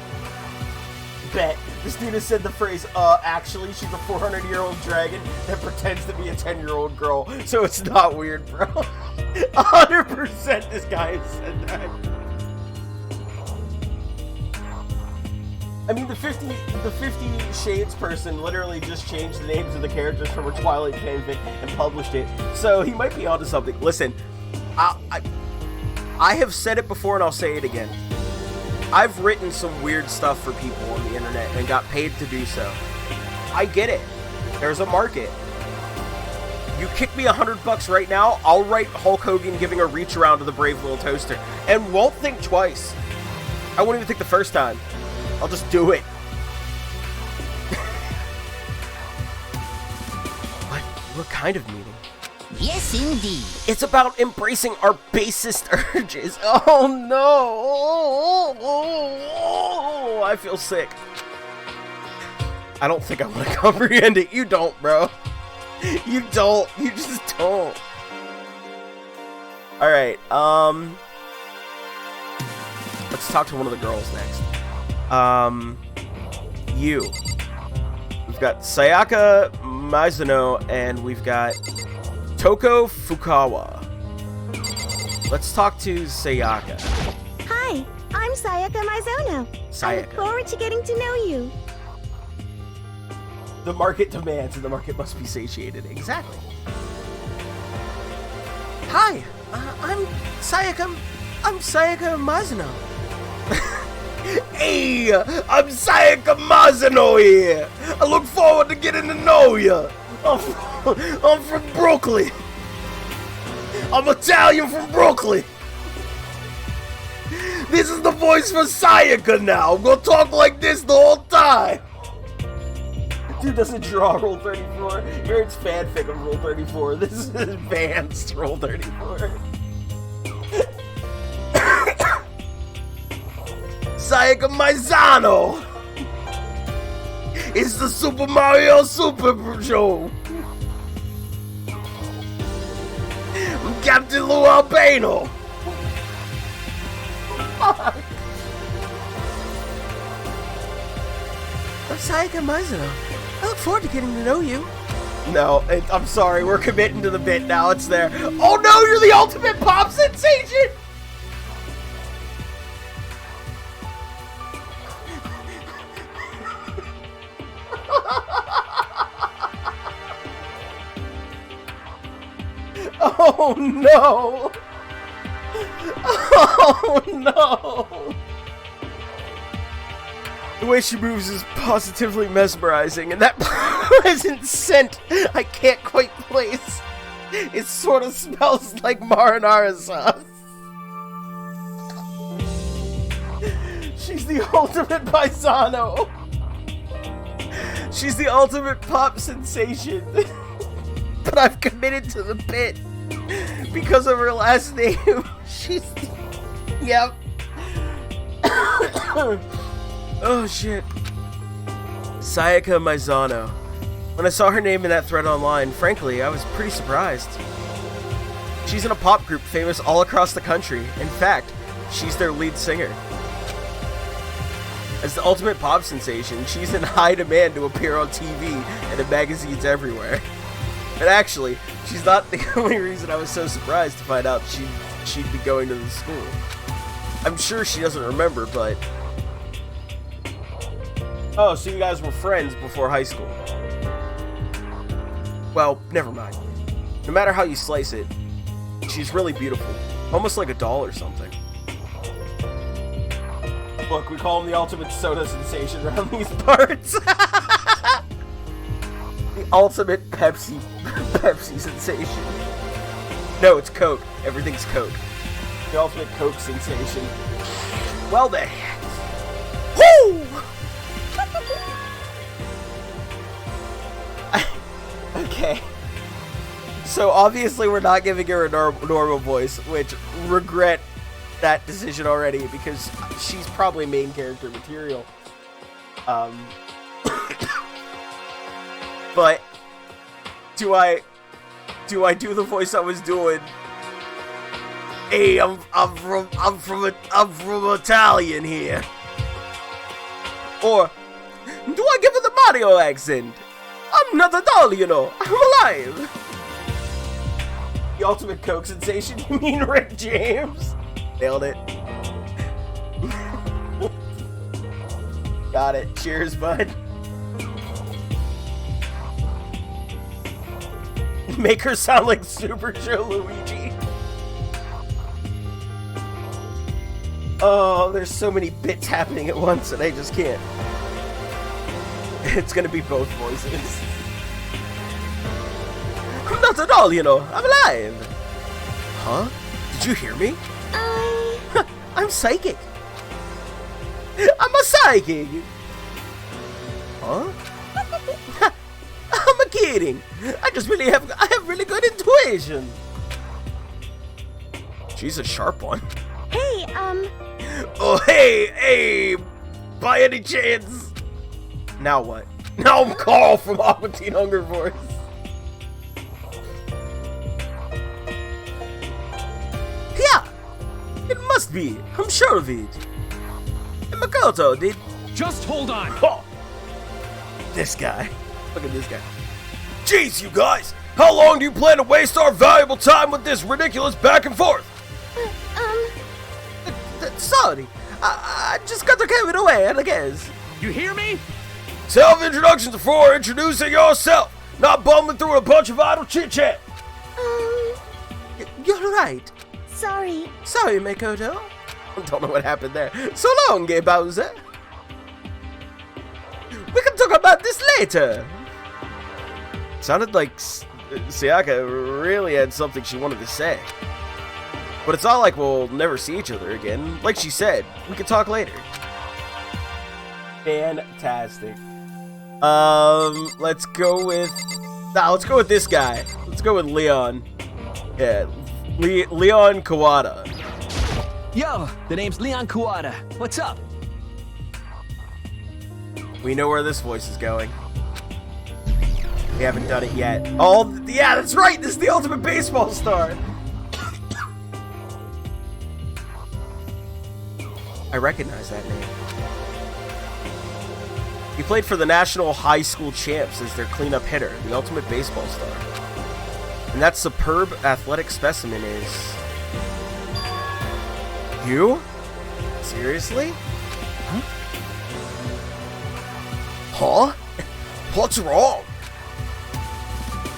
Bet. This dude has said the phrase, actually, she's a 400-year-old dragon that pretends to be a 10-year-old girl, so it's not weird, bro. 100% this guy has said that. I mean, the 50 Shades person literally just changed the names of the characters from a Twilight fanfic and published it, so he might be onto something. Listen, I have said it before and I'll say it again. I've written some weird stuff for people on the internet and got paid to do so. I get it. There's a market. You kick me $100 right now, I'll write Hulk Hogan giving a reach around to the brave little toaster and won't think twice. I won't even think the first time. I'll just do it. What kind of meeting? Yes, indeed. It's about embracing our basest urges. Oh no! Oh, I feel sick. I don't think I want to comprehend it. You don't, bro. You don't. You just don't. Alright, let's talk to one of the girls next. You. We've got Sayaka Mizuno and we've got Toko Fukawa. Let's talk to Sayaka. Hi, I'm Sayaka Mizuno. I look Sayaka. forward to getting to know you. The market demands and the market must be satiated. Exactly. Hi, I'm Sayaka Mizuno. Hey, I'm Sayaka Mizuno here. I look forward to getting to know you. I'm from Brooklyn. I'm Italian from Brooklyn. This is the voice for Sayaka now. I'm gonna talk like this the whole time. Dude doesn't draw Rule 34. Here it's fanfic of Rule 34. This is advanced Rule 34. Sayaka Mizuno. It's the Super Mario Super Show. I'm Captain Lou Albano. I'm Sayaka Mizuno. I look forward to getting to know you. No, I'm sorry. We're committing to the bit now. It's there. Oh no, you're the ultimate pop sensation! Oh no! Oh no! The way she moves is positively mesmerizing, and that pleasant scent I can't quite place. It sort of smells like marinara sauce. She's the ultimate paisano. She's the ultimate pop sensation. But I've committed to the bit because of her last name. She's... Yep. Oh shit. Sayaka Mizuno. When I saw her name in that thread online, frankly, I was pretty surprised. She's in a pop group famous all across the country. In fact, she's their lead singer. As the ultimate pop sensation, she's in high demand to appear on TV and in magazines everywhere. And actually, she's not the only reason I was so surprised to find out she'd be going to the school. I'm sure she doesn't remember, but... Oh, so you guys were friends before high school. Well, never mind. No matter how you slice it, she's really beautiful. Almost like a doll or something. Look, we call him the ultimate soda sensation around these parts. The ultimate Pepsi sensation. No, it's Coke. Everything's Coke. The ultimate Coke sensation. Well then. Woo! Okay. So obviously we're not giving her a normal voice, which regret that decision already because she's probably main character material. But do I do the voice I was doing? Hey, I'm from Italian here. Or do I give it the Mario accent? I'm not at all, you know. I'm alive. The ultimate Coke sensation? You mean Rick James? Nailed it. Got it. Cheers, bud. Make her sound like Super Joe Luigi. Oh, there's so many bits happening at once and I just can't. It's gonna be both voices. I'm not at all, you know. I'm alive. Huh? Did you hear me? I'm psychic. I'm a psychic. Huh? I'm kidding. I have really good intuition. She's a sharp one. Hey, Oh, hey, by any chance? Now what? Now I'm Carl from Aqua Teen Hunger Force. Yeah, it must be. I'm sure of it. And Makoto did. Just hold on. Oh, this guy. Look at this guy. Jeez, you guys! How long do you plan to waste our valuable time with this ridiculous back and forth? Sorry, I just got to give it away, I guess. You hear me? Self-introductions before introducing yourself, not bumbling through a bunch of idle chit-chat. You're right. sorry. Sorry, Makoto. Don't know what happened there. So long, Gay Bowser. We can talk about this later. Sounded like Sayaka really had something she wanted to say. But it's not like we'll never see each other again. Like she said, we can talk later. Fantastic. Let's go with... let's go with this guy. Let's go with Leon. Yeah, Leon Kawada. Yo, the name's Leon Kawada. What's up? We know where this voice is going. We haven't done it yet. Oh, yeah, that's right! This is the ultimate baseball star! I recognize that name. He played for the National High School Champs as their cleanup hitter, the ultimate baseball star. And that superb athletic specimen is... you? Seriously? Huh? What's wrong?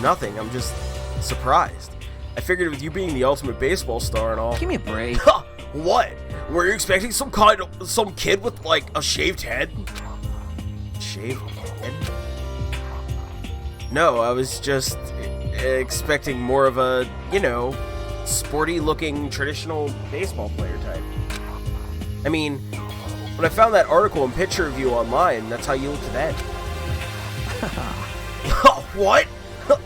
Nothing, I'm just surprised. I figured with you being the ultimate baseball star and all... Give me a break. Huh? What? Were you expecting some kid with, like, a shaved head? Shaved head? No, I was just expecting more of a, you know, sporty-looking traditional baseball player type. I mean, when I found that article and picture of you online, that's how you looked then. What?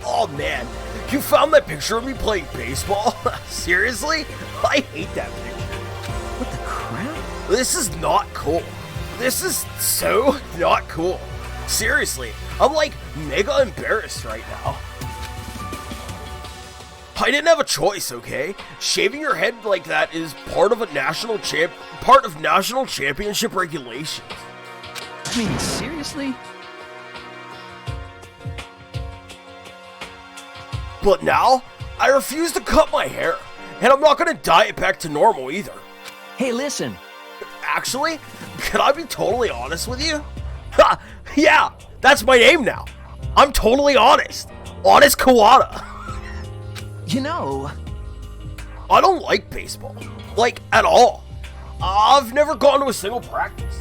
Oh man, you found that picture of me playing baseball? Seriously? I hate that picture. What the crap? This is not cool. This is so not cool. Seriously, I'm like mega embarrassed right now. I didn't have a choice, okay? Shaving your head like that is part of national championship regulations. I mean, seriously? But now, I refuse to cut my hair, and I'm not gonna dye it back to normal either. Hey, listen. Actually, can I be totally honest with you? Ha! Yeah, that's my name now. I'm totally honest. Honest Kawada. You know... I don't like baseball. Like, at all. I've never gone to a single practice.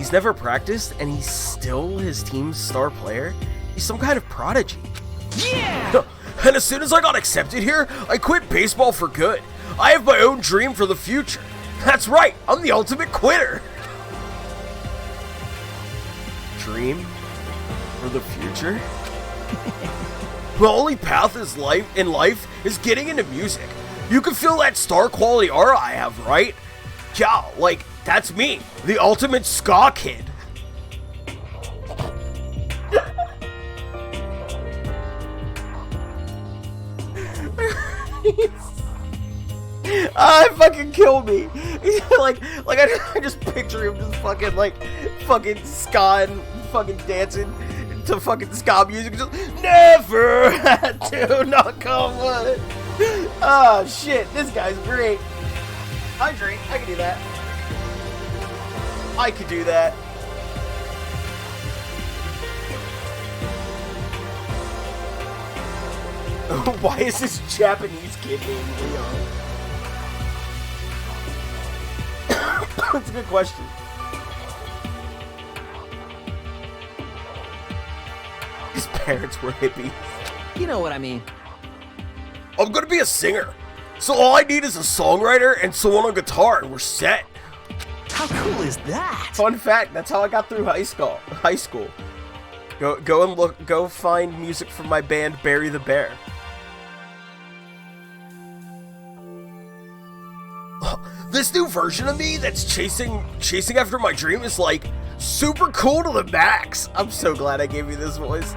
He's never practiced, and he's still his team's star player. He's some kind of prodigy. Yeah! And as soon as I got accepted here, I quit baseball for good. I have my own dream for the future. That's right, I'm the ultimate quitter. Dream for the future? The only path in life is getting into music. You can feel that star quality aura I have, right? Yeah, like, that's me, the ultimate ska kid. Fucking kill me. like I just picture him just fucking ska and fucking dancing to fucking ska music. Just never had to knock on wood. Oh shit, this guy's great. I drink. I can do that. I could do that. Why is this Japanese kid named Leon? That's a good question. His parents were hippies. You know what I mean. I'm gonna be a singer. So all I need is a songwriter and someone on guitar and we're set. How cool is that? Fun fact, that's how I got through high school. Go find music from my band Barry the Bear. This new version of me that's chasing after my dream is like super cool to the max. I'm so glad I gave you this voice.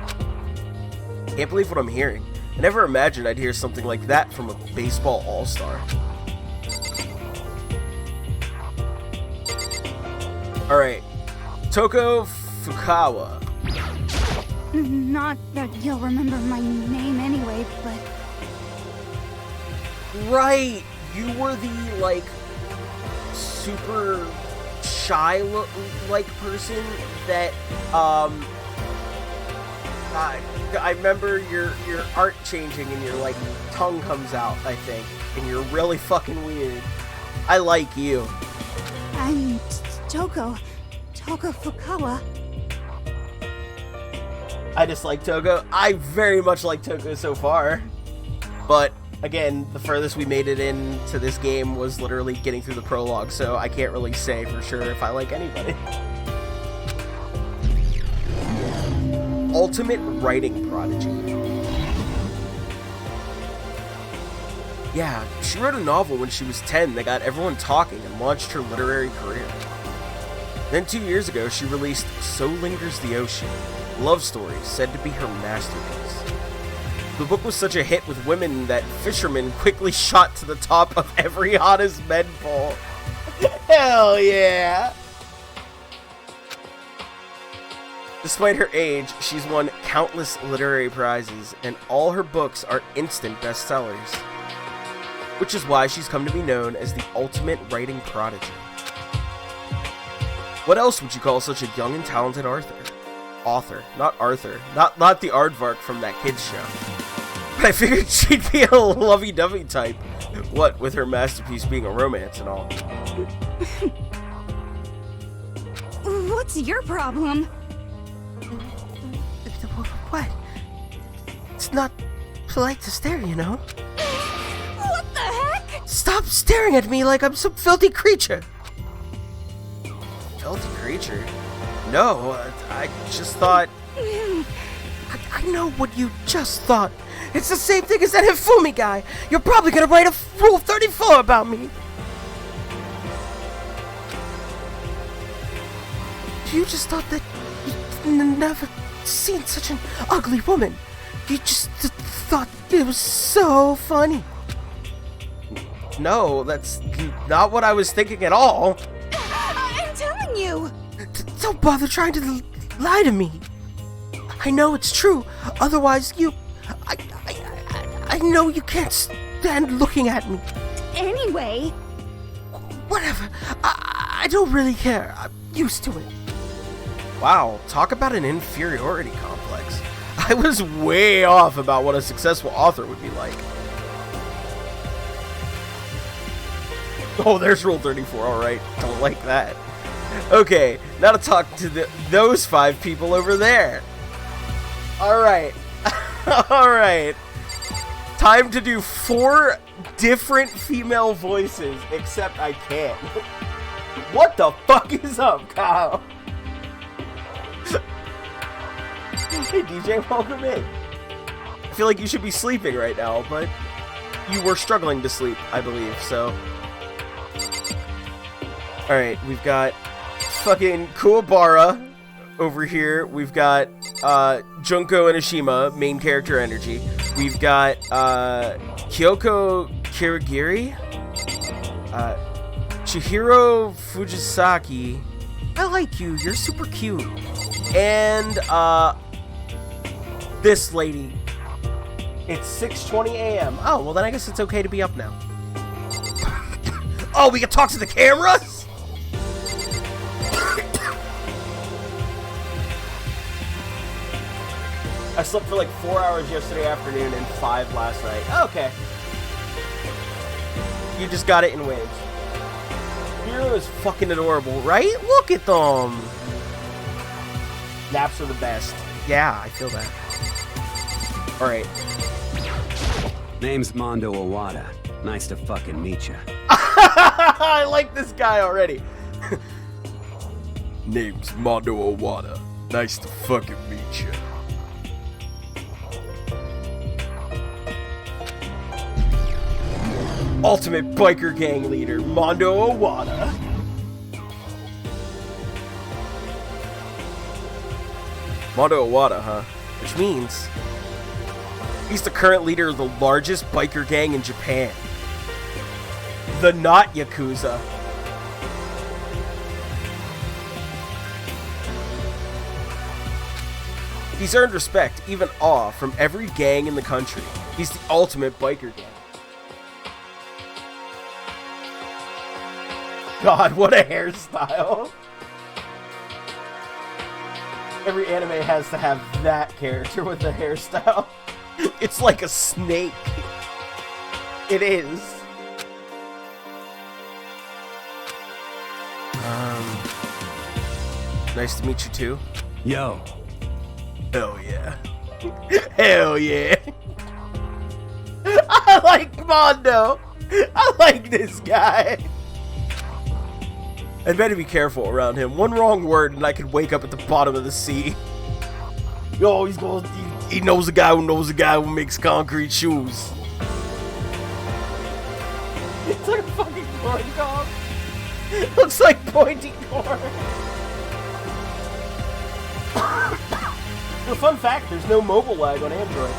Can't believe what I'm hearing. I never imagined I'd hear something like that from a baseball all-star. Alright, Toko Fukawa. Not that you'll remember my name anyway, but... Right, you were the, like, super shy like person that, I remember your art changing and your, like, tongue comes out, I think, and you're really fucking weird. I like you. I'm Toko Fukawa. I dislike Toko. I very much like Toko so far. But, again, the furthest we made it into this game was literally getting through the prologue, so I can't really say for sure if I like anybody. Ultimate writing prodigy. Yeah, she wrote a novel when she was 10 that got everyone talking and launched her literary career. Then 2 years ago, she released So Lingers the Ocean, love story said to be her masterpiece. The book was such a hit with women that fishermen quickly shot to the top of every hottest men poll. Hell yeah! Despite her age, she's won countless literary prizes, and all her books are instant bestsellers. Which is why she's come to be known as the ultimate writing prodigy. What else would you call such a young and talented author? Not Arthur. Not the aardvark from that kid's show. But I figured she'd be a lovey-dovey type. What, with her masterpiece being a romance and all. What's your problem? What? It's not polite to stare, you know? What the heck? Stop staring at me like I'm some filthy creature! Filthy creature? No, I just thought... I know what you just thought. It's the same thing as that Hifumi guy. You're probably gonna write a Rule 34 about me. You just thought that you'd never seen such an ugly woman. You just thought it was so funny. No, that's not what I was thinking at all. I'm telling you! Don't bother trying to lie to me. I know it's true. Otherwise, I know you can't stand looking at me. Anyway... Whatever. I don't really care. I'm used to it. Wow, talk about an inferiority complex. I was way off about what a successful author would be like. Oh, there's Rule 34, alright. Don't like that. Okay, now to talk to those 5 people over there. Alright. Alright. Time to do 4 different female voices, except I can't. What the fuck is up, Kyle? Hey DJ, welcome in. I feel like you should be sleeping right now, but you were struggling to sleep, I believe, so. Alright, we've got fucking Kuwabara over here. We've got Junko Enoshima, main character energy. We've got Kyoko Kirigiri, Chihiro Fujisaki. I like you, you're super cute. And this lady. It's 6:20 a.m. Oh, well then I guess it's okay to be up now. Oh, we can talk to the cameras? I slept for like 4 hours yesterday afternoon and 5 last night. Okay. You just got it in waves. Hero is fucking adorable, right? Look at them. Naps are the best. Yeah, I feel that. Alright. Name's Mondo Owada. Nice to fucking meet ya. I like this guy already. Name's Mondo Owada. Nice to fucking meet you. Ultimate biker gang leader, Mondo Owada. Mondo Owada, huh? Which means he's the current leader of the largest biker gang in Japan. The Not Yakuza. He's earned respect, even awe, from every gang in the country. He's the ultimate biker gang. God, what a hairstyle. Every anime has to have that character with a hairstyle. It's like a snake. It is. Nice to meet you too. Yo. Hell yeah. Hell yeah. I like Mondo. I like this guy. I better be careful around him. One wrong word and I could wake up at the bottom of the sea. Yo, he knows a guy who makes concrete shoes. It's like a fucking corn dog. Looks like pointy corn. The fun fact, there's no mobile lag on Android.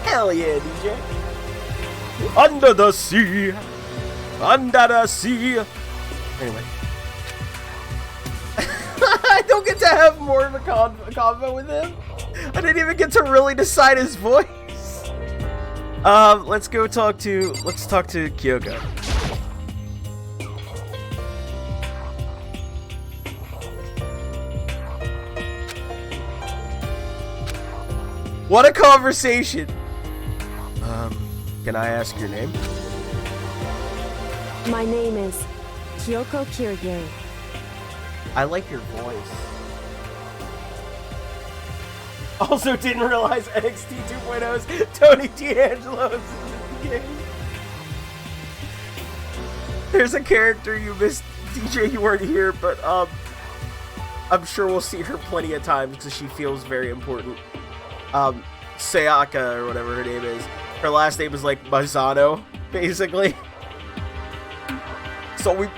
Hell yeah, DJ. Under the sea. Under the sea. Anyway. I don't get to have more of a convo with him. I didn't even get to really decide his voice. Let's talk to Kyoko. What a conversation. Can I ask your name? My name is Kyoko Kirigiri. I like your voice. Also didn't realize NXT 2.0's Tony D'Angelo's in the game. There's a character you missed, DJ, you weren't here, but I'm sure we'll see her plenty of times because she feels very important. Sayaka, or whatever her name is. Her last name is like Mazzano, basically. So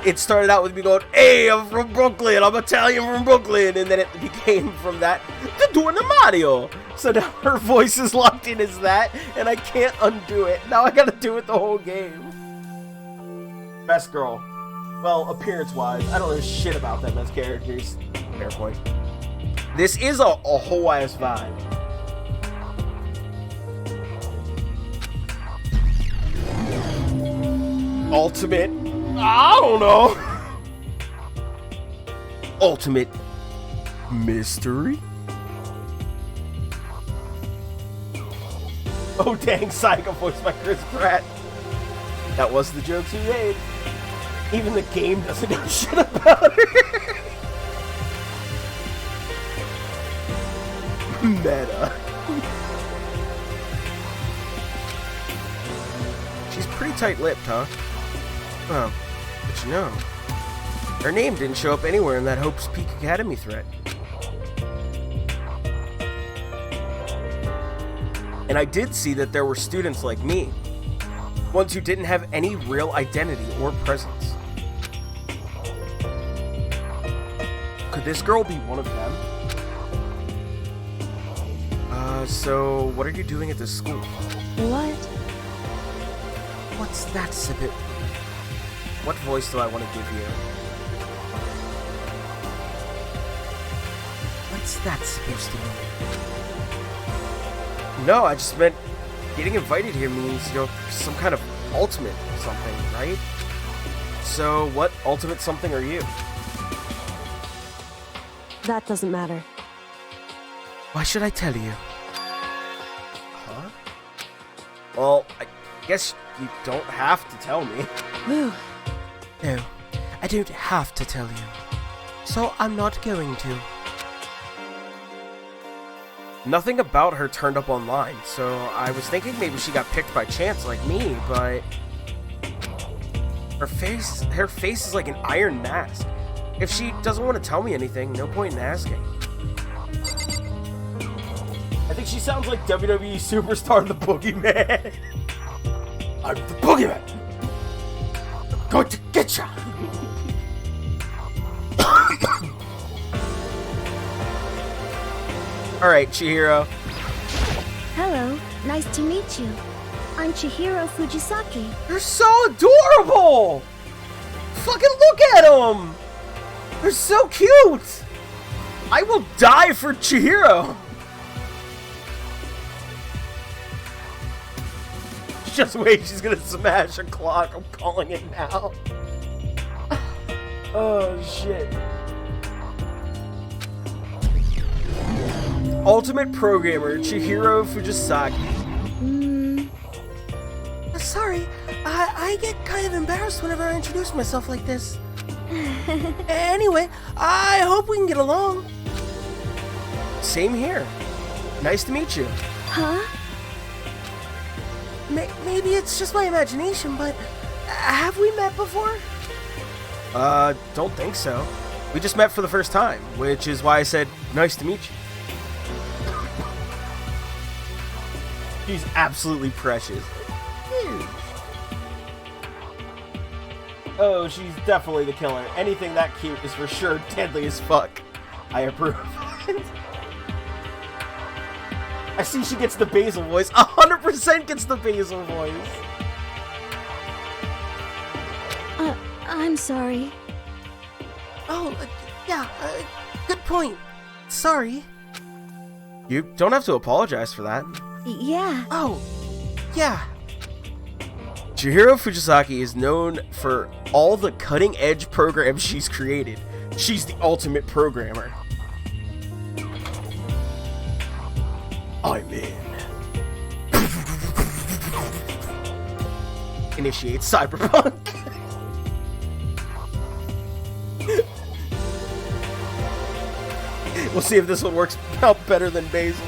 it started out with me going, hey, I'm from Brooklyn, I'm Italian from Brooklyn, and then it became from that to Donna Mario. So now her voice is locked in as that, and I can't undo it. Now I gotta do it the whole game. Best girl. Well, appearance-wise, I don't know shit about them as characters. Fair point. This is a whole ass vibe. Ultimate. I don't know. Ultimate mystery. Oh dang, Psycho voiced by Chris Pratt. That was the jokes we made. Even the game doesn't know shit about her. Meta. She's pretty tight-lipped, huh? Well, but you know, her name didn't show up anywhere in that Hope's Peak Academy threat. And I did see that there were students like me, ones who didn't have any real identity or presence. Could this girl be one of them? So what are you doing at this school? What? What's that, Sibit? What voice do I want to give you? What's that supposed to mean? No, I just meant getting invited here means, you know, some kind of ultimate something, right? So what ultimate something are you? That doesn't matter. Why should I tell you? Huh? Well, I guess you don't have to tell me. Whew. No, I don't have to tell you. So I'm not going to. Nothing about her turned up online, so I was thinking maybe she got picked by chance like me, but her face is like an iron mask. If she doesn't want to tell me anything, no point in asking. I think she sounds like WWE superstar the Boogeyman. I'm the Boogeyman. I'm going to get ya. Alright, Chihiro. Hello, nice to meet you. I'm Chihiro Fujisaki. They're so adorable! Fucking look at them! They're so cute! I will die for Chihiro! Just wait, she's gonna smash a clock. I'm calling it now. Oh, shit. Ultimate Programmer, Chihiro Fujisaki. Sorry, I get kind of embarrassed whenever I introduce myself like this. Anyway, I hope we can get along. Same here. Nice to meet you. Huh? Maybe it's just my imagination, but have we met before? Don't think so. We just met for the first time, which is why I said, nice to meet you. She's absolutely precious. Oh, she's definitely the killer. Anything that cute is for sure deadly as fuck. I approve. I see she gets the Basil voice. 100% gets the Basil voice. I'm sorry. Oh, yeah, good point. Sorry. You don't have to apologize for that. Yeah. Oh, yeah. Chihiro Fujisaki is known for all the cutting-edge programs she's created. She's the ultimate programmer. I'm in. Initiate Cyberpunk. We'll see if this one works out better than Basil.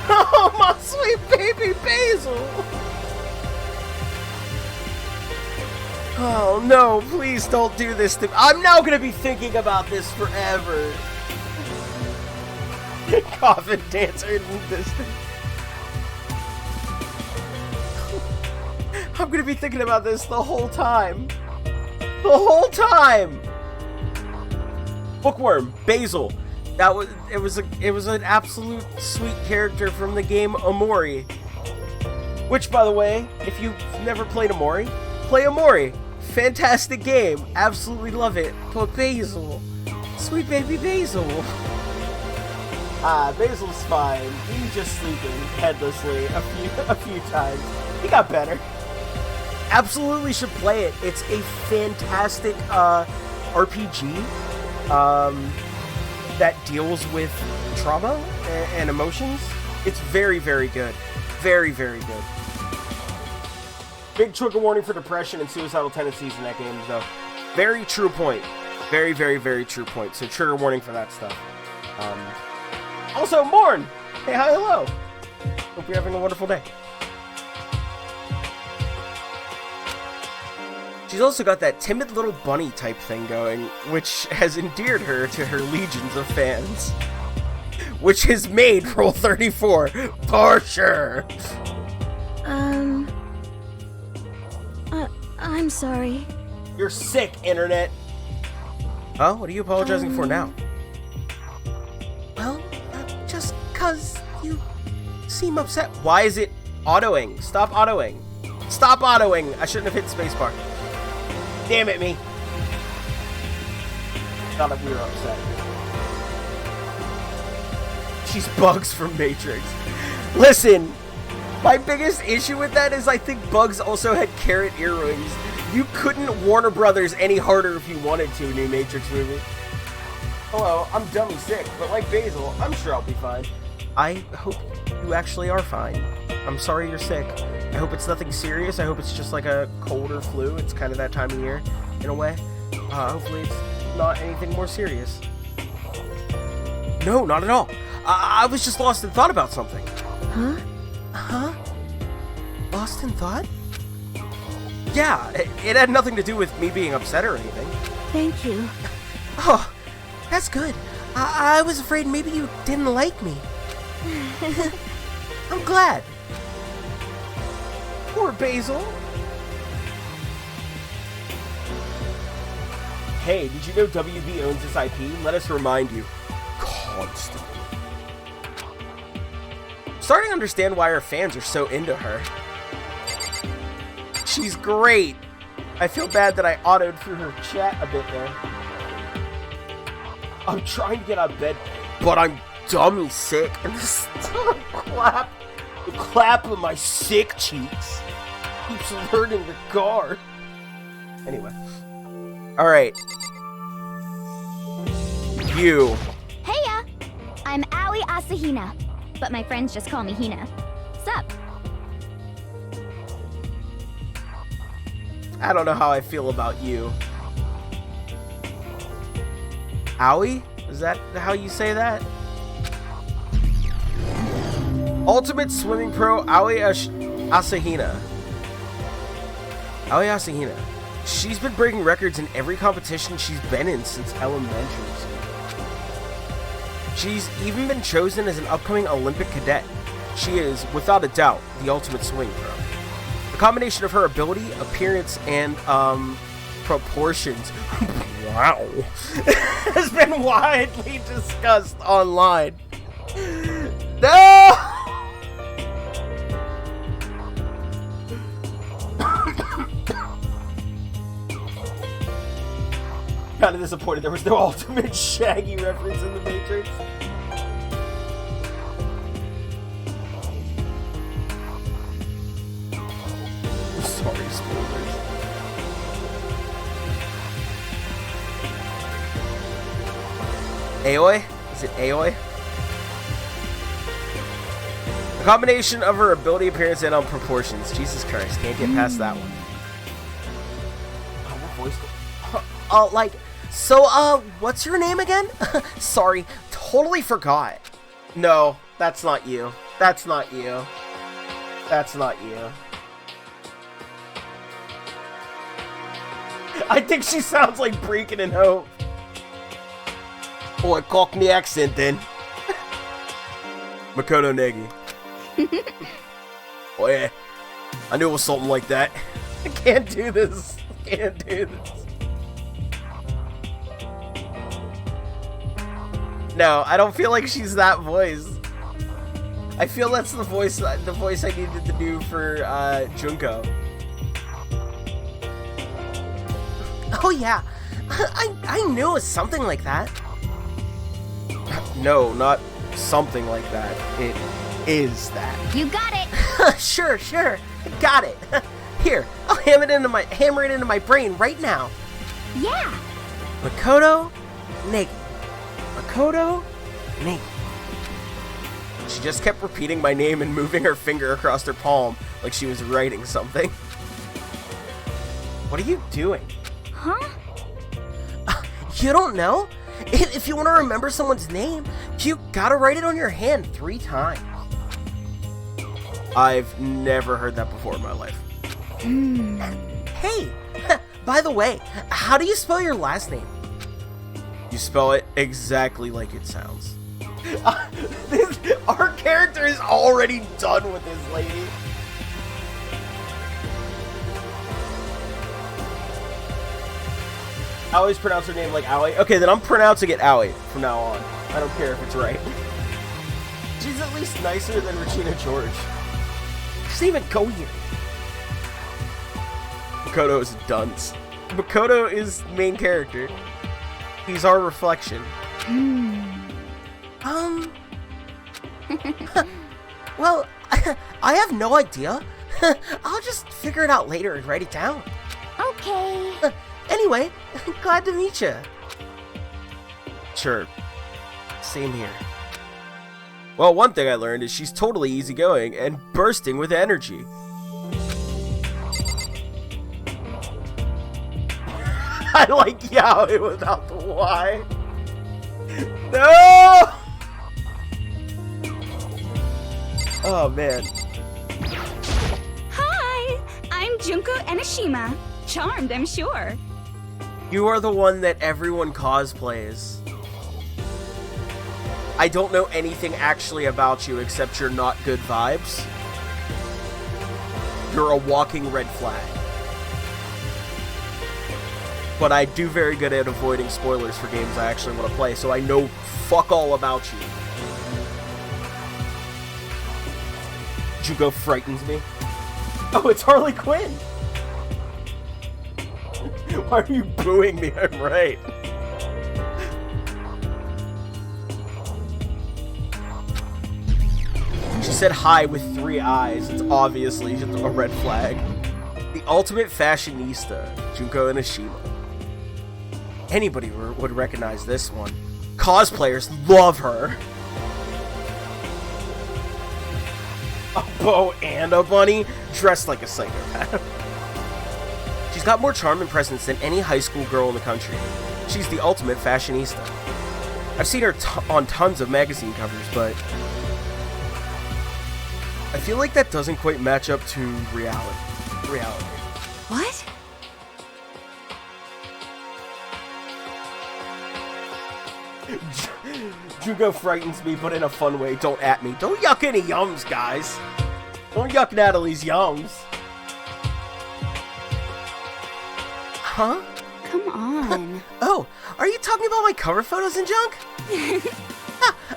No, my sweet baby Basil! Oh no, please don't do this to me. I'm now gonna be thinking about this forever. Coffin dancer in the distance. I'm gonna be thinking about this the whole time. The whole time! Bookworm, Basil. It was an absolute sweet character from the game Omori. Which, by the way, if you've never played Omori, play Omori. Fantastic game. Absolutely love it. But Basil. Sweet baby Basil. Basil's fine. He's just sleeping headlessly a few times. He got better. Absolutely should play it. It's a fantastic RPG that deals with trauma and emotions. It's very, very good. Very, very good. Big trigger warning for depression and suicidal tendencies in that game, though. Very true point. Very, very, very true point. So trigger warning for that stuff. Also, Morn! Hey, hi, hello! Hope you're having a wonderful day. She's also got that timid little bunny type thing going, which has endeared her to her legions of fans. Which has made Rule 34, for sure! I'm sorry. You're sick, Internet! Oh, what are you apologizing for now? Well, just 'cause you seem upset. Why is it autoing? Stop autoing. Stop autoing! I shouldn't have hit spacebar. Damn it, me. Thought that we were upset. She's Bugs from Matrix. Listen, my biggest issue with that is I think Bugs also had carrot earrings. You couldn't Warner Brothers any harder if you wanted to, new Matrix movie. Hello, I'm dummy sick, but like Basil, I'm sure I'll be fine. I hope you actually are fine. I'm sorry you're sick. I hope it's nothing serious. I hope it's just like a cold or flu. It's kind of that time of year, in a way. Hopefully it's not anything more serious. No, not at all. I was just lost in thought about something. Huh? Huh? Lost in thought? Yeah, it had nothing to do with me being upset or anything. Thank you. Oh, that's good. I was afraid maybe you didn't like me. I'm glad. Poor Basil. Hey, did you know WB owns this IP? Let us remind you. Constantly. Starting to understand why her fans are so into her. She's great. I feel bad that I autoed through her chat a bit there. I'm trying to get out of bed, but I'm dummy sick, and this the clap of my sick cheeks keeps alerting the guard. Anyway. Alright. You. Heya! I'm Aoi Asahina, but my friends just call me Hina. Sup? I don't know how I feel about you. Aoi? Is that how you say that? Ultimate Swimming Pro Aoi Asahina. Aoi Asahina. She's been breaking records in every competition she's been in since elementary school. She's even been chosen as an upcoming Olympic cadet. She is, without a doubt, the ultimate swimming pro. The combination of her ability, appearance, and, proportions, wow, has been widely discussed online. No! Kind of disappointed there was no ultimate Shaggy reference in the Matrix. Sorry, spoilers. Aoi? Is it Aoi? The combination of her ability, appearance, and proportions. Jesus Christ, can't get past that one. Oh, what voice? What's your name again? Sorry, totally forgot. No, that's not you. That's not you. That's not you. I think she sounds like Breakin' and Hope. Boy, Cockney accent then. Makoto Negi. Oh yeah, I knew it was something like that. I can't do this. I can't do this. No, I don't feel like she's that voice. I feel that's the voice I needed to do for Junko. Oh yeah, I knew it was something like that. No, not something like that. It is that. You got it. Sure, got it. Here, I'll hammer it into my brain right now. Yeah. Makoto Negi. Makoto Negi. She just kept repeating my name and moving her finger across her palm like she was writing something. What are you doing? Huh? You don't know? If you want to remember someone's name, you gotta write it on your hand 3 times. I've never heard that before in my life. Hey, by the way, how do you spell your last name? You spell it exactly like it sounds. Our character is already done with this lady. I always pronounce her name like Owie. Okay, then I'm pronouncing it Owie from now on. I don't care if it's right. She's at least nicer than Regina George. She doesn't even go here. Makoto is a dunce. Makoto is main character. He's our reflection. Well, I have no idea. I'll just figure it out later and write it down. Okay. Anyway, glad to meet you. Sure. Same here. Well, one thing I learned is she's totally easygoing and bursting with energy. I like Yaoi without the Y. No! Oh, man. Hi, I'm Junko Enoshima. Charmed, I'm sure. You are the one that everyone cosplays. I don't know anything actually about you except you're not good vibes. You're a walking red flag. But I do very good at avoiding spoilers for games I actually want to play, so I know fuck all about you. Jugo frightens me. Oh, it's Harley Quinn! Why are you booing me? I'm right. She said hi with 3 eyes. It's obviously just a red flag. The ultimate fashionista, Junko Enoshima. Anybody would recognize this one. Cosplayers love her. A bow and a bunny, dressed like a psychopath. She's got more charm and presence than any high school girl in the country. She's the ultimate fashionista. I've seen her on tons of magazine covers, but I feel like that doesn't quite match up to reality. What? Jugo frightens me, but in a fun way. Don't at me. Don't yuck any yums, guys. Don't yuck Natalie's yums. Huh? Come on. Oh, are you talking about my cover photos and junk?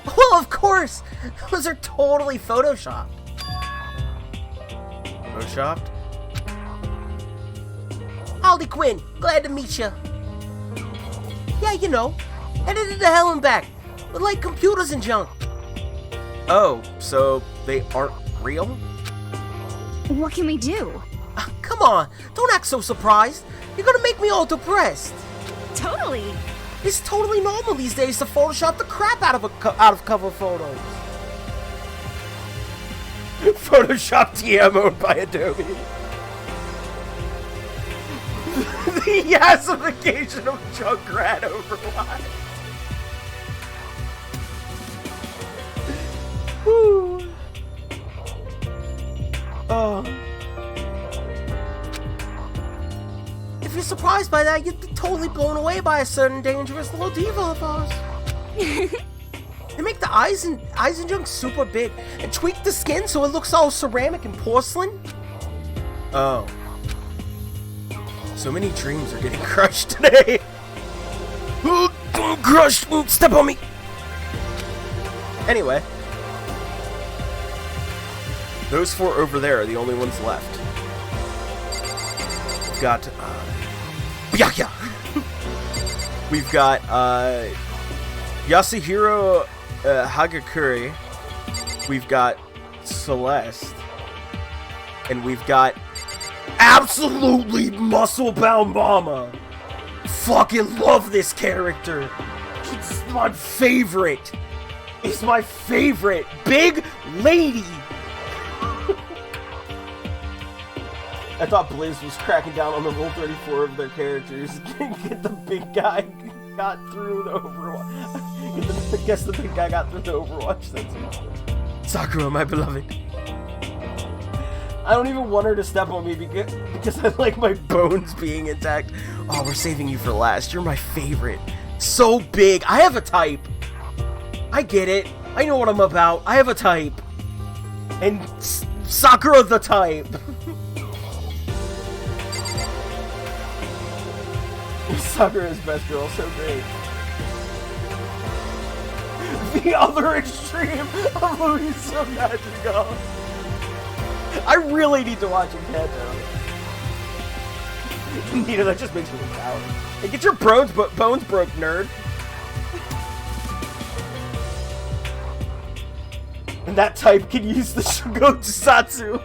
Well, of course. Those are totally photoshopped. Photoshopped? Harley Quinn, glad to meet you. Yeah, you know, edited to hell and back, with like computers and junk. Oh, so they aren't real? What can we do? Come on, don't act so surprised. You're gonna make me all depressed. Totally. It's totally normal these days to Photoshop the crap out of cover photos. Photoshop TM owned by Adobe. The yassification of Junkrat Overwatch. Woo. Oh. If you're surprised by that, you'd be totally blown away by a certain dangerous little diva of ours. They make the eyes and junk super big and tweak the skin so it looks all ceramic and porcelain. Oh. So many dreams are getting crushed today. Crushed! Step on me! Anyway. Those 4 over there are the only ones left. We've got, Byakuya! We've got, Yasuhiro Hagakure. We've got Celeste. And we've got absolutely muscle-bound Mama. Fucking love this character. It's my favorite. It's my favorite. Big lady. I thought Blizz was cracking down on the Rule 34 of their characters. Get the big guy. got through the Overwatch. Guess the big guy got through the Overwatch. That's it. Sakura, my beloved. I don't even want her to step on me because I like my bones being intact. Oh, we're saving you for last. You're my favorite. So big. I have a type. I get it. I know what I'm about. I have a type. And Sakura the type. Sakura's best girl, so great. The other extreme of movies so magical. I really need to watch Encanto. Nita, that just makes me sour. Hey, get your bones broke, nerd. And that type can use the Shugotsusatsu.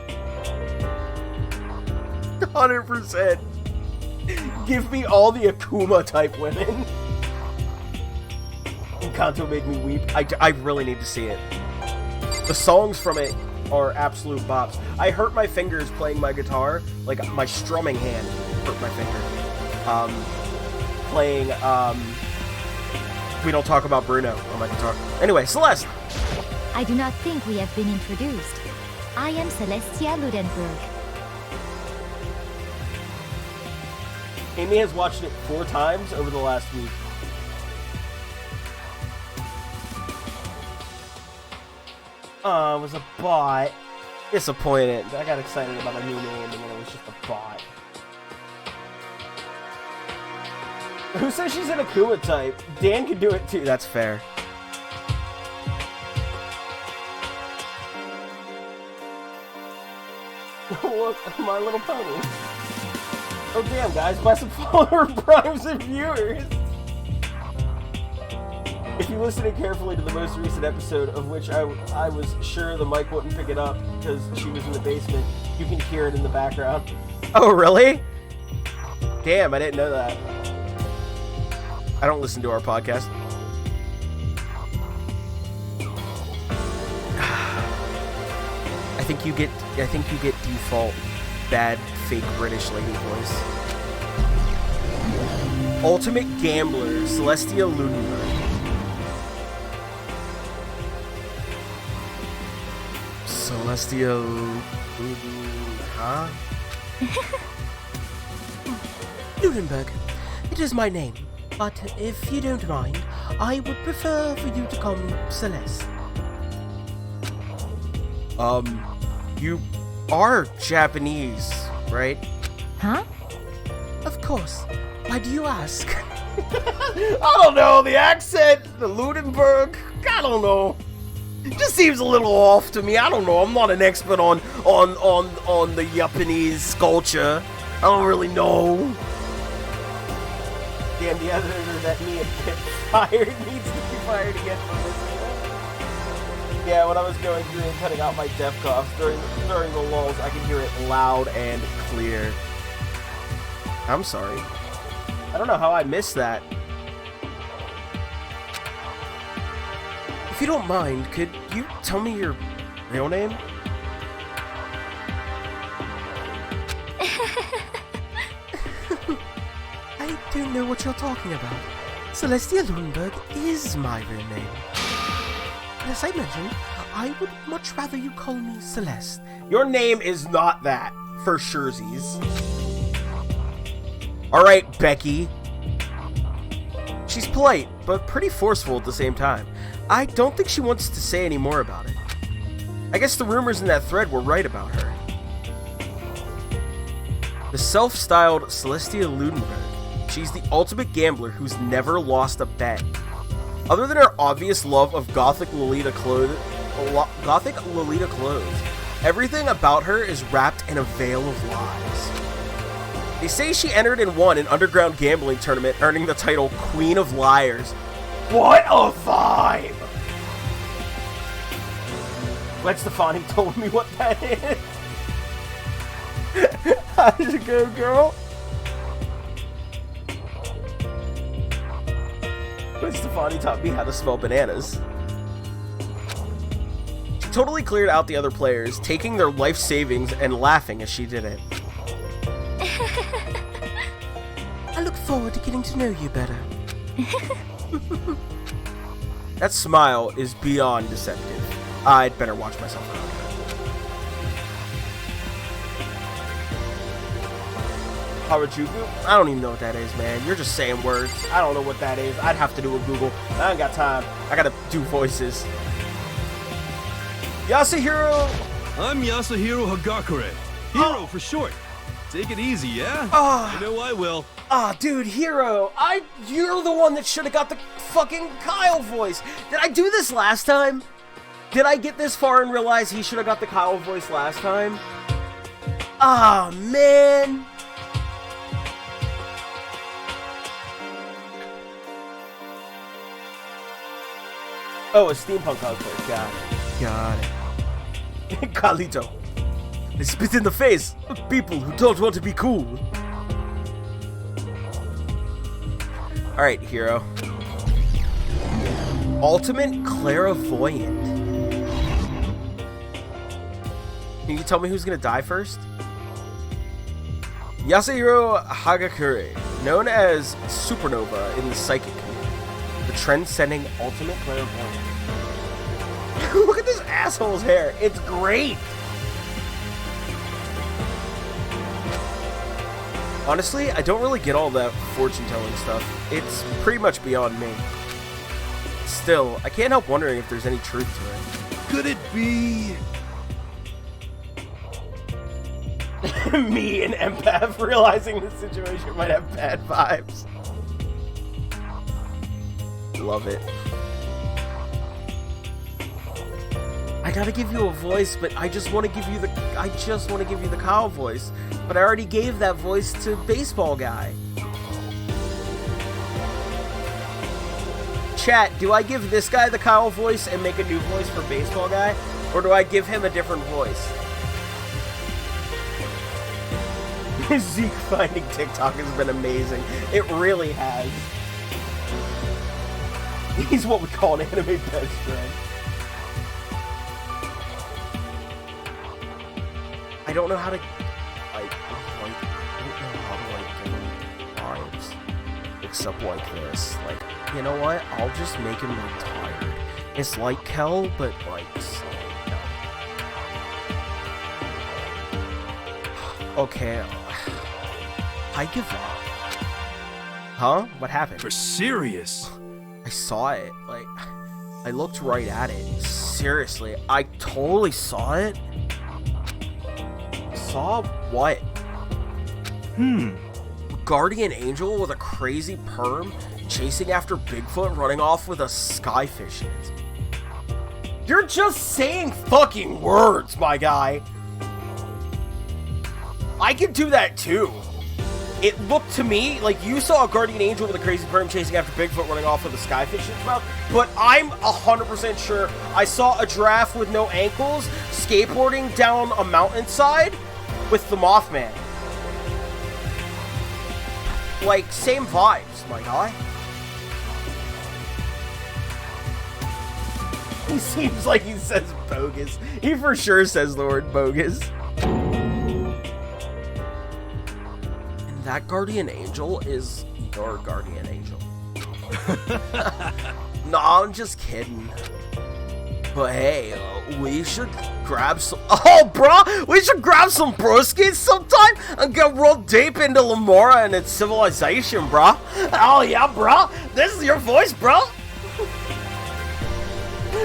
100%. Give me all the Akuma type women. Encanto made me weep. I really need to see it. The songs from it are absolute bops. I hurt my fingers playing my guitar. Like, my strumming hand hurt my finger. Playing, We Don't Talk About Bruno on my guitar. Anyway, Celeste! I do not think we have been introduced. I am Celestia Ludenberg. Amy has watched it 4 times over the last week. It was a bot. Disappointed. I got excited about a new name and then it was just a bot. Who says she's an Akuma type? Dan can do it too. That's fair. Look, My Little Pony. Oh damn, guys, buy some follower primes and viewers! If you listen carefully to the most recent episode, of which I was sure the mic wouldn't pick it up because she was in the basement, you can hear it in the background. Oh, really? Damn, I didn't know that. I don't listen to our podcast. I think you get default bad fake British lady voice. Ultimate Gambler, Celestia Ludenberg. Celestia huh? Ludenberg. It is my name, but if you don't mind, I would prefer for you to call me Celeste. You are Japanese, right? Huh? Of course. Why do you ask? I don't know, the accent, the Ludenberg, I don't know. It just seems a little off to me. I don't know. I'm not an expert on the Japanese culture. I don't really know. Damn, the editor that me and Pip fired needs to be fired again from this. Yeah, when I was going through and cutting out my deaf coughs during the lulls, I could hear it loud and clear. I'm sorry. I don't know how I missed that. If you don't mind, could you tell me your real name? I don't know what you're talking about. Celestia Ludenberg is my real name. As I mentioned, I would much rather you call me Celeste. Your name is not that, for surezies. Alright, Becky. She's polite, but pretty forceful at the same time. I don't think she wants to say any more about it. I guess the rumors in that thread were right about her. The self-styled Celestia Ludenberg. She's the ultimate gambler who's never lost a bet. Other than her obvious love of gothic Lolita clothes, everything about her is wrapped in a veil of lies. They say she entered and won an underground gambling tournament, earning the title Queen of Liars. What a vibe! Gwen Stefani told me what that is. How's it go, girl? Gwen Stefani taught me how to smell bananas. She totally cleared out the other players, taking their life savings and laughing as she did it. I look forward to getting to know you better. That smile is beyond deceptive. I'd better watch myself around here. Harajuku? I don't even know what that is, man. You're just saying words. I don't know what that is. I'd have to do a Google. I ain't got time. I gotta do voices. Yasuhiro! I'm Yasuhiro Hagakure. Hero for short. Take it easy, yeah? Ah. I know I will. Dude, Hero, you're the one that should have got the fucking Kyle voice. Did I do this last time? Did I get this far and realize he should have got the Kyle voice last time? Man. Oh, a steampunk cosplay. Got it. Carlito. They spit in the face of people who don't want to be cool. Alright, Hero. Ultimate Clairvoyant. Can you tell me who's gonna die first? Yasuhiro Hagakure, known as Supernova in the psychic community, the trend-setting ultimate clairvoyant. Look at this asshole's hair. It's great. Honestly, I don't really get all that fortune-telling stuff. It's pretty much beyond me. Still, I can't help wondering if there's any truth to it. Could it be... Me, an empath, realizing the situation might have bad vibes. Love it. I gotta give you a voice, but I just want to give you the Kyle voice. But I already gave that voice to Baseball Guy. Chat, do I give this guy the Kyle voice and make a new voice for Baseball Guy? Or do I give him a different voice? Zeke finding TikTok has been amazing. It really has. He's what we call an anime best friend. I don't know how to, vibes, except like this. Like, you know what? I'll just make him retired. It's like Kel, but like, no. Okay, I give up. Huh? What happened? For serious? I saw it. Like, I looked right at it. Seriously, I totally saw it. Saw what? Guardian angel with a crazy perm chasing after Bigfoot running off with a skyfish in it. You're just saying fucking words, my guy. I can do that too. It looked to me like you saw a guardian angel with a crazy perm chasing after Bigfoot running off with a skyfish in its mouth, but I'm 100% sure I saw a giraffe with no ankles skateboarding down a mountainside with the Mothman. Like, same vibes, my guy. He seems like he says bogus. He for sure says the word bogus. And that guardian angel is your guardian angel. No, I'm just kidding. But hey, we should grab some... Oh, bro! We should grab some broskies sometime and get real deep into Lamora and its civilization, bro. Oh, yeah, bro. This is your voice, bro.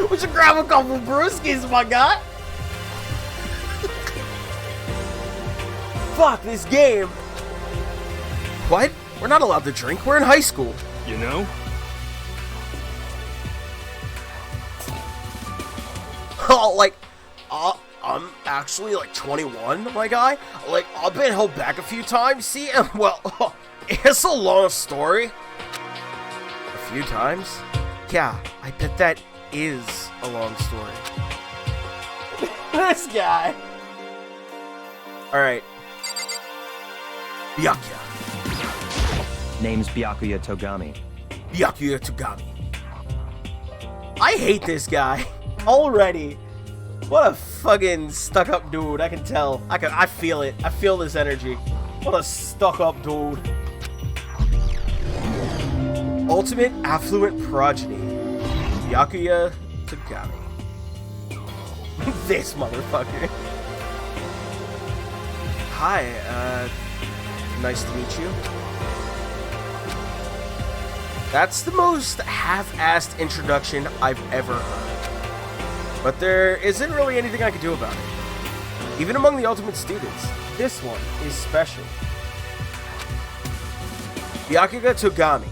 We should grab a couple broskies, my guy. Fuck this game. What? We're not allowed to drink. We're in high school. You know? Oh, like, I'm actually like 21, my guy. Like, I've been held back a few times. See, well, it's a long story. A few times? Yeah, I bet that is a long story. This guy. Alright. Byakuya. Name's Byakuya Togami. Byakuya Togami. I hate this guy. Already. What a fucking stuck-up dude. I can tell. I feel it. I feel this energy. What a stuck-up dude. ultimate affluent progeny, Byakuya Togami. This motherfucker. Hi, nice to meet you. That's the most half-assed introduction I've ever heard. But there isn't really anything I can do about it. Even among the ultimate students, this one is special. Byakuya Togami.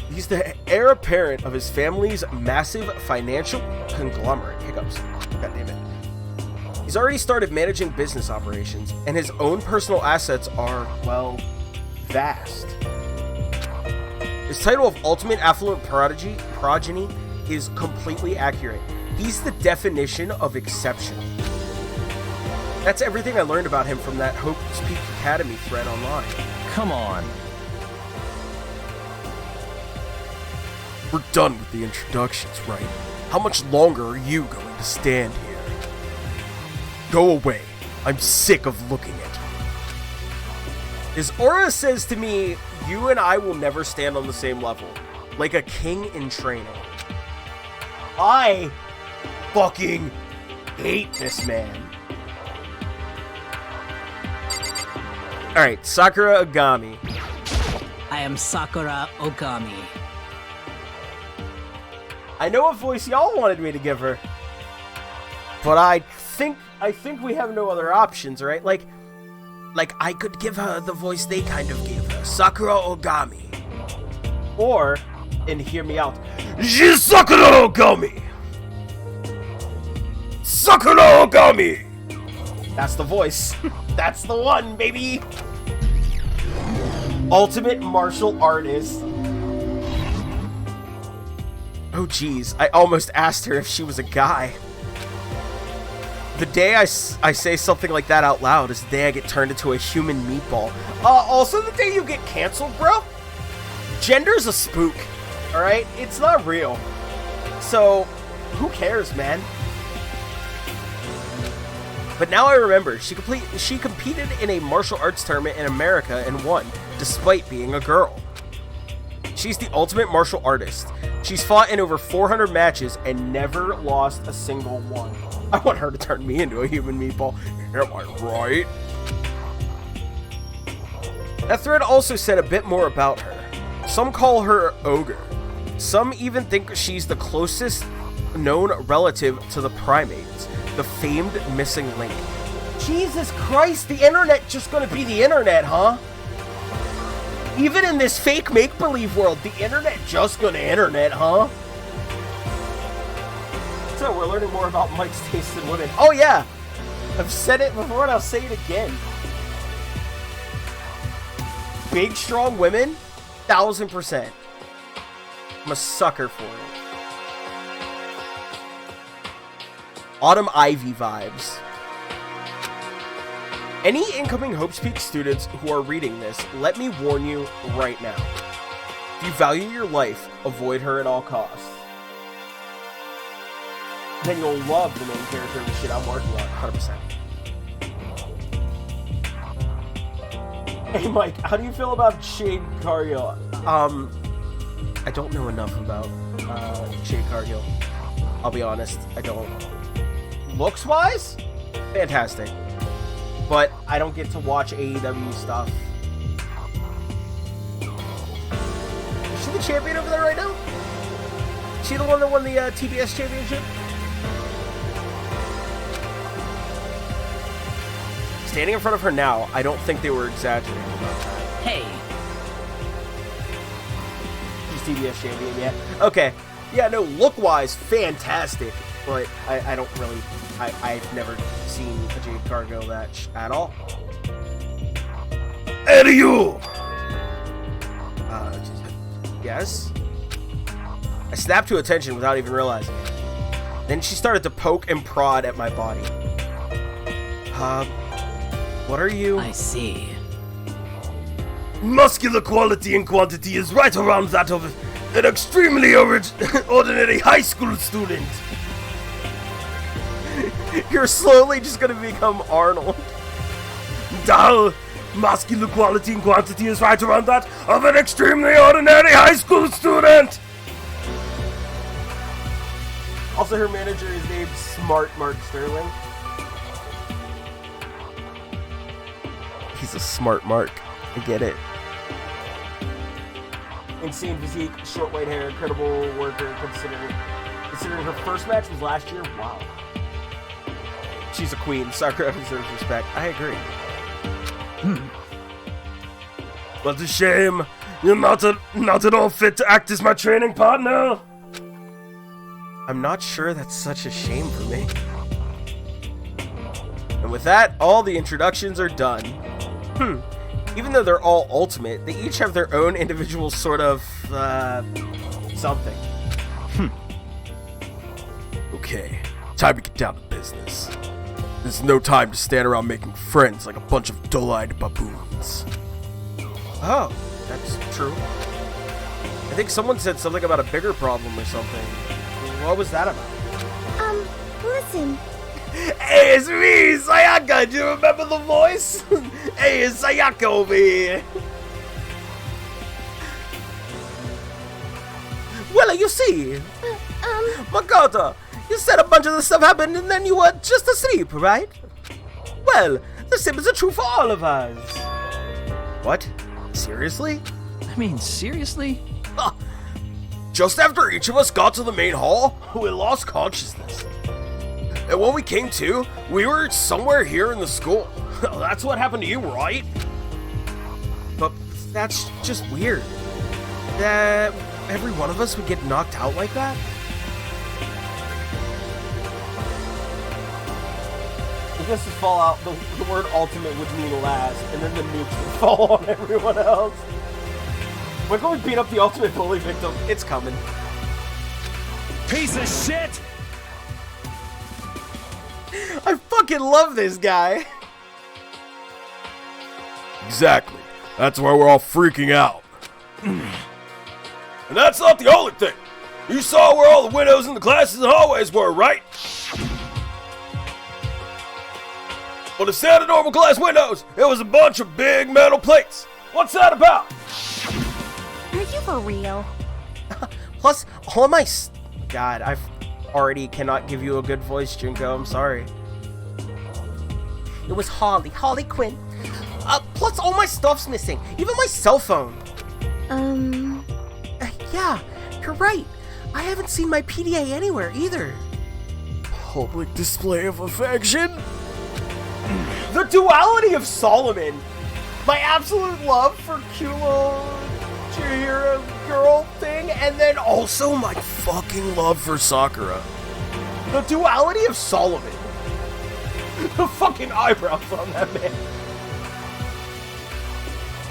He's the heir apparent of his family's massive financial conglomerate. Hiccups. God damn it. He's already started managing business operations, and his own personal assets are, well, vast. His title of Ultimate Affluent Progeny is completely accurate. He's the definition of exceptional. That's everything I learned about him from that Hope's Peak Academy thread online. Come on. We're done with the introductions, right? How much longer are you going to stand here? Go away. I'm sick of looking at you. His aura says to me, you and I will never stand on the same level. Like a king in training. I fucking hate this man. Alright, Sakura Ogami. I am Sakura Ogami. I know what voice y'all wanted me to give her. But I think we have no other options, right? Like I could give her the voice they kind of gave her. Sakura Ogami. Or, and hear me out, She's Sakura Ogami! Sakura Ogami! That's the voice. That's the one, baby! Ultimate martial artist. Oh geez, I almost asked her if she was a guy. The day I say something like that out loud is the day I get turned into a human meatball. Also the day you get canceled, bro. Gender's a spook, alright? It's not real. So, who cares, man? But now I remember, she competed in a martial arts tournament in America and won, despite being a girl. She's the ultimate martial artist. She's fought in over 400 matches and never lost a single one. I want her to turn me into a human meatball. Am I right? That thread also said a bit more about her. Some call her ogre. Some even think she's the closest known relative to the primates, the famed missing link. Jesus Christ, the internet just gonna be the internet, huh? Even in this fake make-believe world, the internet just gonna internet, huh? So we're learning more about Mike's taste in women. Oh yeah! I've said it before and I'll say it again. Big, strong women, 1000%. I'm a sucker for it. Autumn Ivy vibes. Any incoming Hope's Peak students who are reading this, let me warn you right now. If you value your life, avoid her at all costs. Then you'll love the main character of the shit I'm working on, 100%. Hey Mike, how do you feel about Shade Cargill? I don't know enough about Shade Cargill. I'll be honest, I don't. Looks-wise, fantastic. But I don't get to watch AEW stuff. Is she the champion over there right now? Is she the one that won the TBS championship? Standing in front of her now, I don't think they were exaggerating about that. Hey. She's TBS champion, yeah. Okay. Yeah, no, look-wise, fantastic. But I don't really... I've never seen a Jade Cargill match at all. And you! Yes? I snapped to attention without even realizing it. Then she started to poke and prod at my body. What are you? I see. Muscular quality and quantity is right around that of an extremely ordinary high school student. You're slowly just gonna become Arnold. Dull, Muscular quality and quantity is right around that of an extremely ordinary high school student. Also, her manager is named Smart Mark Sterling. He's a smart Mark. I get it. Insane physique, short white hair, incredible worker considering her first match was last year. Wow. She's a queen. Sakura deserves respect. I agree. What a shame. You're not at all fit to act as my training partner. I'm not sure that's such a shame for me. And with that, all the introductions are done. Even though they're all ultimate, they each have their own individual sort of, something. Okay, time to get down to business. There's no time to stand around making friends like a bunch of dull-eyed baboons. Oh, that's true. I think someone said something about a bigger problem or something. What was that about? Listen. Hey, it's me, Sayaka! Do you remember the voice? Hey, it's Sayaka over here. Well, you see, Makoto, you said a bunch of the stuff happened and then you were just asleep, right? Well, the same is true for all of us. What? Seriously? I mean, seriously? Just after each of us got to the main hall, we lost consciousness. And when we came to, we were somewhere here in the school. That's what happened to you, right? But that's just weird. That every one of us would get knocked out like that? I guess this Fallout, the word ultimate would mean last, and then the nukes would fall on everyone else. We're going to beat up the ultimate bully victim. It's coming. Piece of shit! I fucking love this guy. Exactly. That's why we're all freaking out. And that's not the only thing. You saw where all the windows in the classes and hallways were, right? But instead of normal glass windows, it was a bunch of big metal plates. What's that about? Are you for real? Plus, all my... God, I've already cannot give you a good voice, Junko. I'm sorry. It was Harley Quinn. Plus, all my stuff's missing. Even my cell phone. Yeah, you're right. I haven't seen my PDA anywhere either. Public display of affection? The duality of Solomon. My absolute love for cute little cheerleader girl thing, and then also my fucking love for Sakura. The duality of Solomon. The fucking eyebrows on that man.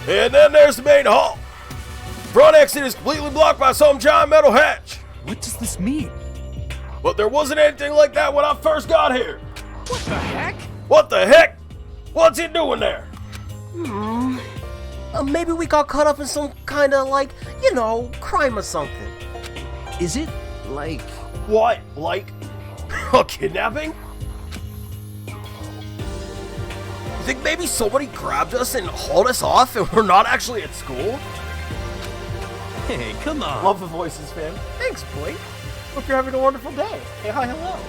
And then there's the main hall. Front exit is completely blocked by some giant metal hatch. What does this mean? But there wasn't anything like that when I first got here. What the heck? What the heck? What's he doing there? Maybe we got caught up in some kind of, like, you know, crime or something. Is it, like... What? Like a kidnapping? You think maybe somebody grabbed us and hauled us off and we're not actually at school? Hey, come on. Love the voices, fam. Thanks, Blake. Hope you're having a wonderful day. Hey, hi, hello.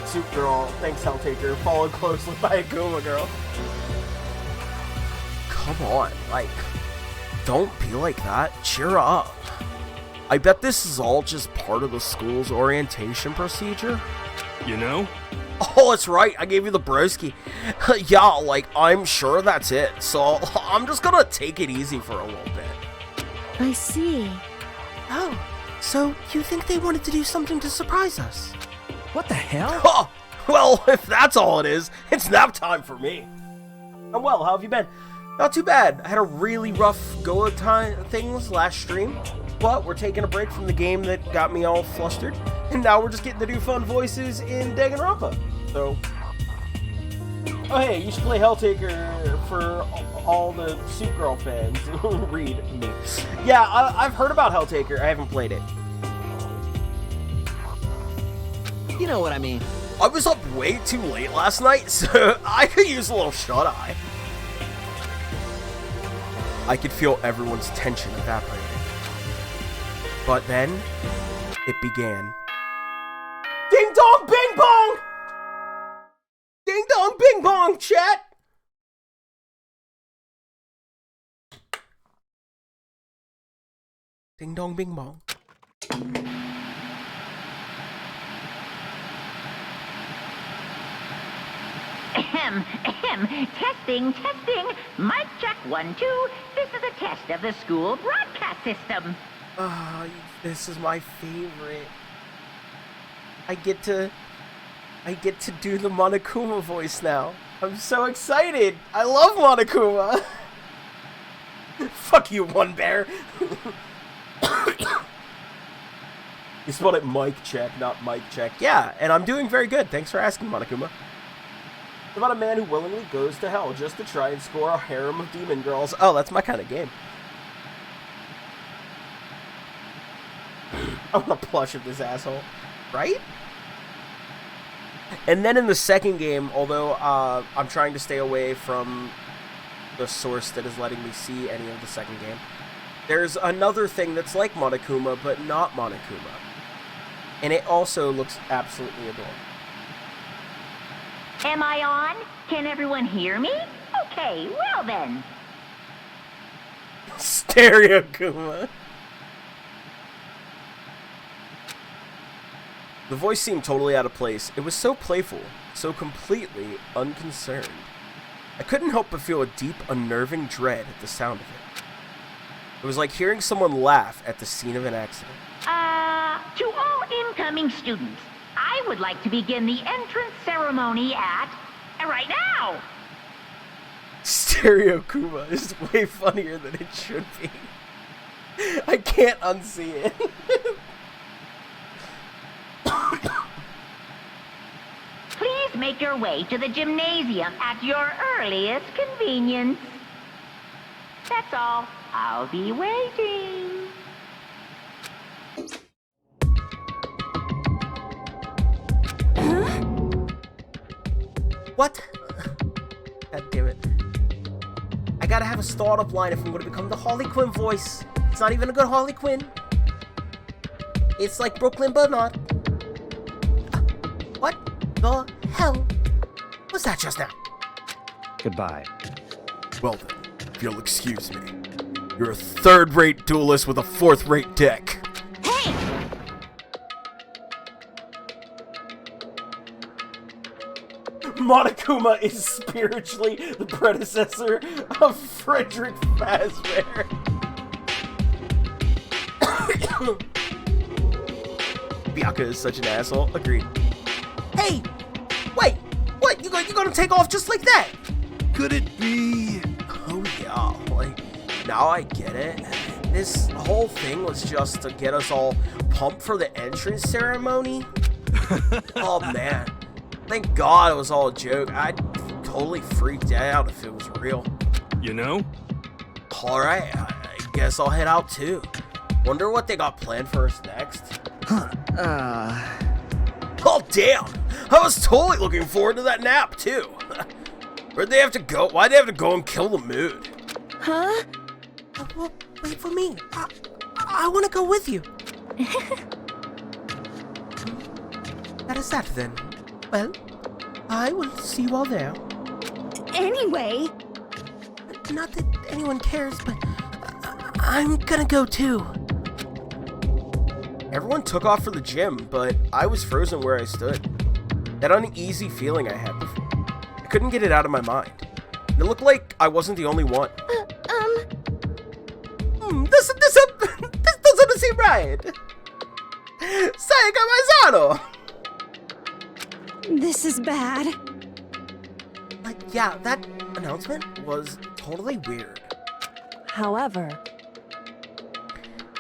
Soup Girl, thanks, Helltaker. Followed closely by Akuma Girl. Come on, like, don't be like that. Cheer up. I bet this is all just part of the school's orientation procedure. You know? Oh, that's right. I gave you the broski. Yeah, like, I'm sure that's it. So, I'm just gonna take it easy for a little bit. I see. Oh, so you think they wanted to do something to surprise us? What the hell? Oh, well, if that's all it is, it's nap time for me. And well, how have you been? Not too bad. I had a really rough go of things last stream, but we're taking a break from the game that got me all flustered, and now we're just getting to do fun voices in Danganronpa. So, oh hey, you should play Helltaker for all the Soup Girl fans who read me. Yeah, I've heard about Helltaker. I haven't played it. You know what I mean. I was up way too late last night, so I could use a little shut-eye. I could feel everyone's tension evaporating. But then, it began. Ding dong bing bong! Ding dong bing bong, chat! Ding dong bing bong. Ahem, ahem. Testing, testing. Mic check 1, 2. This is a test of the school broadcast system. This is my favorite. I get to do the Monokuma voice now. I'm so excited. I love Monokuma. Fuck you, One Bear. You spelled it mic check, not mic check. Yeah, and I'm doing very good. Thanks for asking, Monokuma. It's about a man who willingly goes to hell just to try and score a harem of demon girls. Oh, that's my kind of game. I want a plush of this asshole. Right? And then in the second game, although I'm trying to stay away from the source that is letting me see any of the second game, there's another thing that's like Monokuma, but not Monokuma. And it also looks absolutely adorable. Am I on? Can everyone hear me? Okay, well then. Stereo Kuma. The voice seemed totally out of place. It was so playful, so completely unconcerned. I couldn't help but feel a deep, unnerving dread at the sound of it. It was like hearing someone laugh at the scene of an accident. To all incoming students, I would like to begin the entrance ceremony at... right now! Stereo Kuma is way funnier than it should be. I can't unsee it. Please make your way to the gymnasium at your earliest convenience. That's all. I'll be waiting. What? God damn it. I gotta have a startup line if I'm gonna become the Harley Quinn voice. It's not even a good Harley Quinn. It's like Brooklyn but not. What the hell was that just now? Goodbye. Well then, if you'll excuse me. You're a third-rate duelist with a fourth-rate deck. Hey! Monokuma is spiritually the predecessor of Frederick Fazbear. Byakuya is such an asshole. Agreed. Hey! Wait! What? You gonna take off just like that? Could it be? Oh yeah, like, now I get it. This whole thing was just to get us all pumped for the entrance ceremony. Oh man. Thank God it was all a joke. I'd totally freaked out if it was real. You know? Alright, I guess I'll head out too. Wonder what they got planned for us next. Oh damn! I was totally looking forward to that nap too. Where'd they have to go? Why'd they have to go and kill the mood? Huh? Well, wait for me. I want to go with you. That is that then. Well, I will see you all there. Anyway. Not that anyone cares, but I'm gonna go too. Everyone took off for the gym, but I was frozen where I stood. That uneasy feeling I had before. I couldn't get it out of my mind. It looked like I wasn't the only one. This doesn't seem right. Sayaka Maizano! This is bad. Yeah, that announcement was totally weird. However...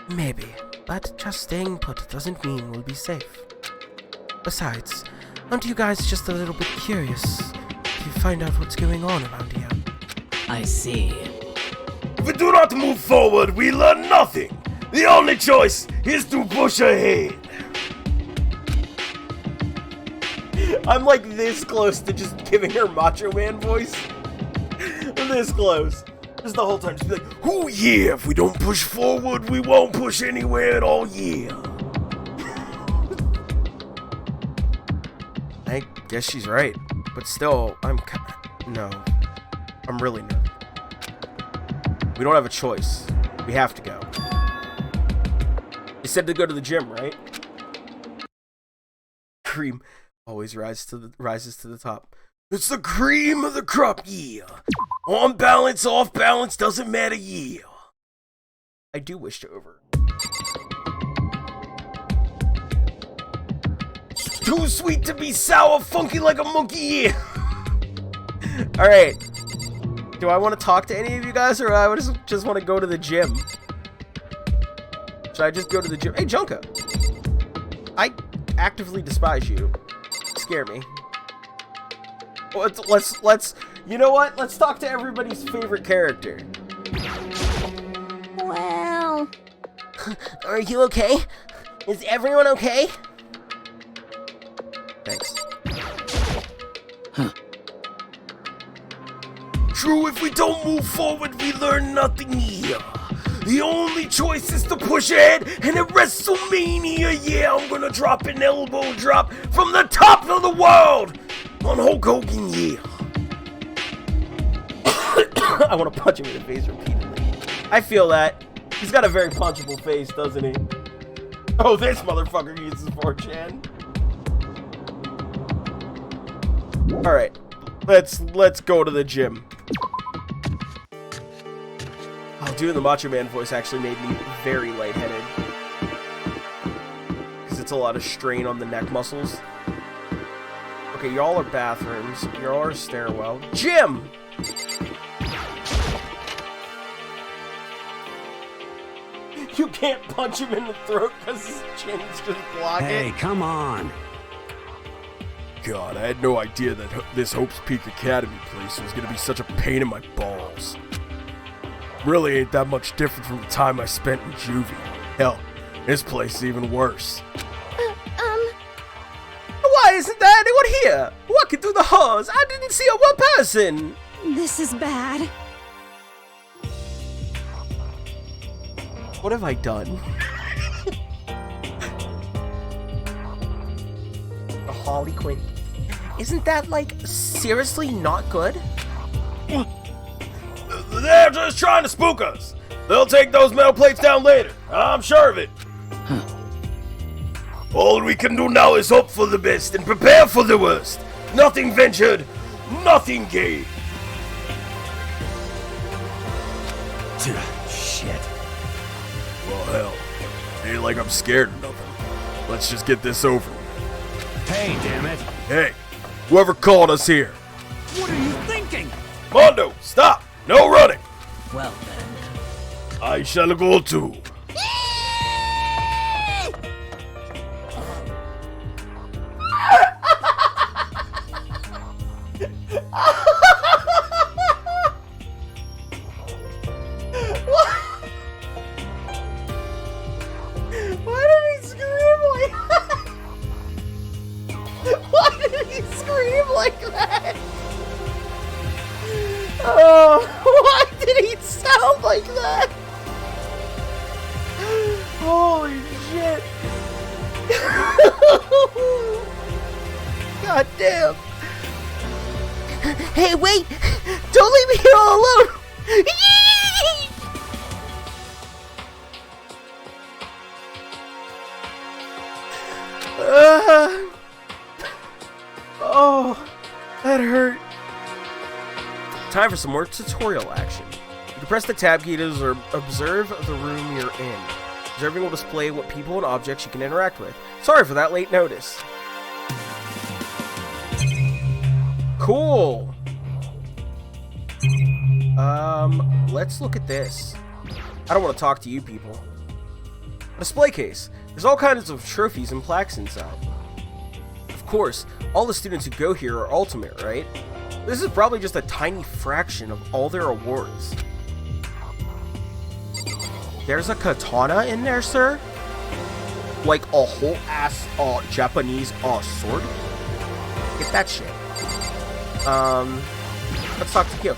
Maybe, but just staying put doesn't mean we'll be safe. Besides, aren't you guys just a little bit curious to find out what's going on around here? I see. If we do not move forward, we learn nothing. The only choice is to push ahead. I'm like this close to just giving her Macho Man voice. This close. Just the whole time, just be like, oh yeah, if we don't push forward, we won't push anywhere at all, yeah. I guess she's right. But still, I'm really not. We don't have a choice. We have to go. You said to go to the gym, right? Cream always rises to the top. It's the cream of the crop, yeah. On balance, off balance, doesn't matter, yeah. I do wish to over. Too sweet to be sour, funky like a monkey, yeah. Alright. Do I want to talk to any of you guys, or do I just want to go to the gym? Should I just go to the gym? Hey, Junko. I actively despise you. Scare me. Let's you know what? Let's talk to everybody's favorite character. Well... Are you okay? Is everyone okay? Thanks. Huh. True, if we don't move forward, we learn nothing here. The only choice is to push ahead, and at WrestleMania, yeah, I'm gonna drop an elbow drop from the top of the world on Hulk Hogan, yeah. I want to punch him in the face repeatedly. I feel that. He's got a very punchable face, doesn't he? Oh, this motherfucker uses 4chan. Alright. Let's go to the gym. Oh, doing the Macho Man voice actually made me very lightheaded. Because it's a lot of strain on the neck muscles. Okay, y'all are bathrooms. Y'all are stairwell. Gym! You can't punch him in the throat because his chin's just blocking. Hey, come on. God, I had no idea that this Hope's Peak Academy place was going to be such a pain in my balls. Really ain't that much different from the time I spent in juvie. Hell, this place is even worse. Why isn't there anyone here? Walking through the halls, I didn't see a one person. This is bad. What have I done? Harley Quinn. Isn't that, like, seriously not good? They're just trying to spook us. They'll take those metal plates down later. I'm sure of it. All we can do now is hope for the best and prepare for the worst. Nothing ventured, nothing gained. Shit. Well, hell, ain't like I'm scared or nothing. Let's just get this over with. Hey, damn it. Hey, whoever called us here. What are you thinking? Mondo, stop! No running! Well then. I shall go too. Why did he scream like that? Why did he scream like that? Oh, why did he sound like that? Holy shit. God damn. Hey, wait! Don't leave me here all alone! Oh, that hurt. Time for some more tutorial action. You can press the tab key to observe the room you're in. Observing will display what people and objects you can interact with. Sorry for that late notice. Cool. Let's look at this. I don't want to talk to you people. A display case. There's all kinds of trophies and plaques inside. Of course, all the students who go here are ultimate, right? This is probably just a tiny fraction of all their awards. There's a katana in there, sir? Like a whole ass Japanese sword? Get that shit. Let's talk to Kyoko.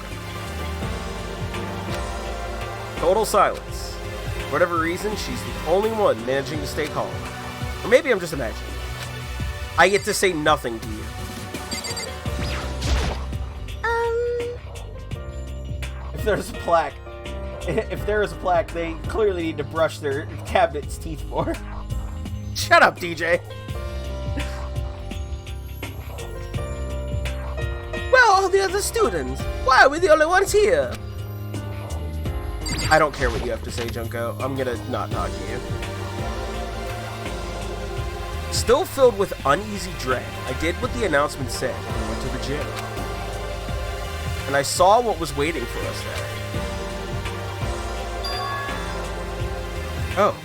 Total silence. For whatever reason, she's the only one managing to stay calm. Or maybe I'm just imagining. I get to say nothing to you. If there is a plaque, they clearly need to brush their cabinet's teeth more. Shut up, DJ. Well, all the other students, why are we the only ones here? I don't care what you have to say, Junko. I'm gonna not talk to you. Still filled with uneasy dread, I did what the announcement said and went to the gym. And I saw what was waiting for us there. Oh,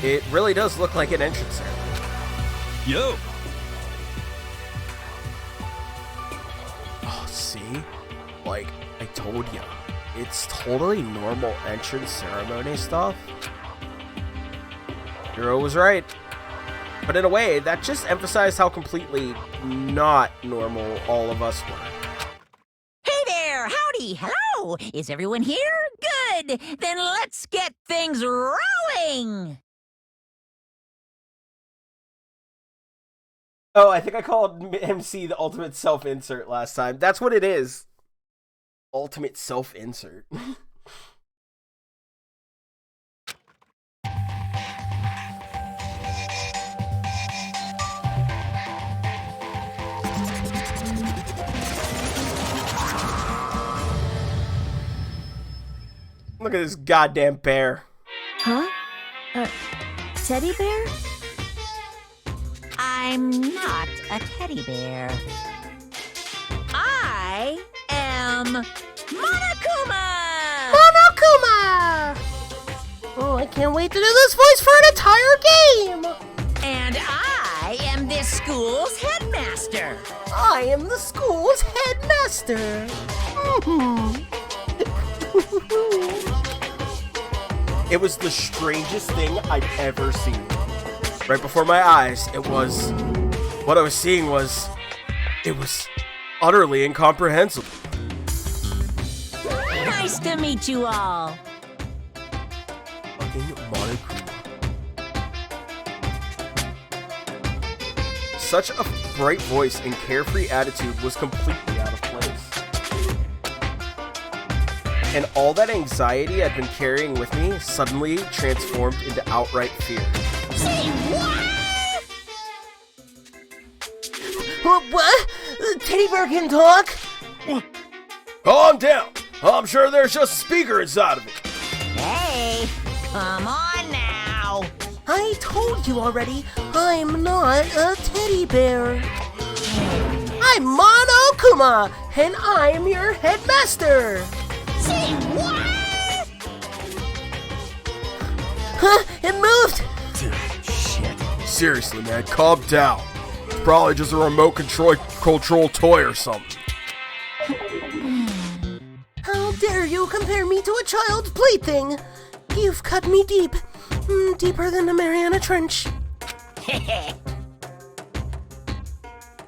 it really does look like an entrance ceremony. Yo! Oh, see? Like, I told ya. It's totally normal entrance ceremony stuff. Hiro was right. But in a way, that just emphasized how completely not normal all of us were. Hey there! Howdy! Hello! Is everyone here? Good! Then let's get things rolling! Oh, I think I called MC the ultimate self-insert last time. That's what it is. Ultimate self-insert. Look at this goddamn bear. Huh? Teddy bear? I'm not a teddy bear. I am Monokuma! Monokuma! Oh, I can't wait to do this voice for an entire game! And I am this school's headmaster. I am the school's headmaster. It was the strangest thing I've ever seen. Right before my eyes, what I was seeing was utterly incomprehensible. Nice to meet you all. Fucking Monokuma. Such a bright voice and carefree attitude was completely out of place. And all that anxiety I'd been carrying with me suddenly transformed into outright fear. Say what? What? The teddy bear can talk? Calm down. I'm sure there's just a speaker inside of it. Hey, come on now. I told you already, I'm not a teddy bear. I'm Monokuma, and I'm your headmaster. Say what? Huh? It moved! Shit. Seriously, man, calm down. It's probably just a remote control toy or something. How dare you compare me to a child's plaything? You've cut me deep. Deeper than the Mariana Trench.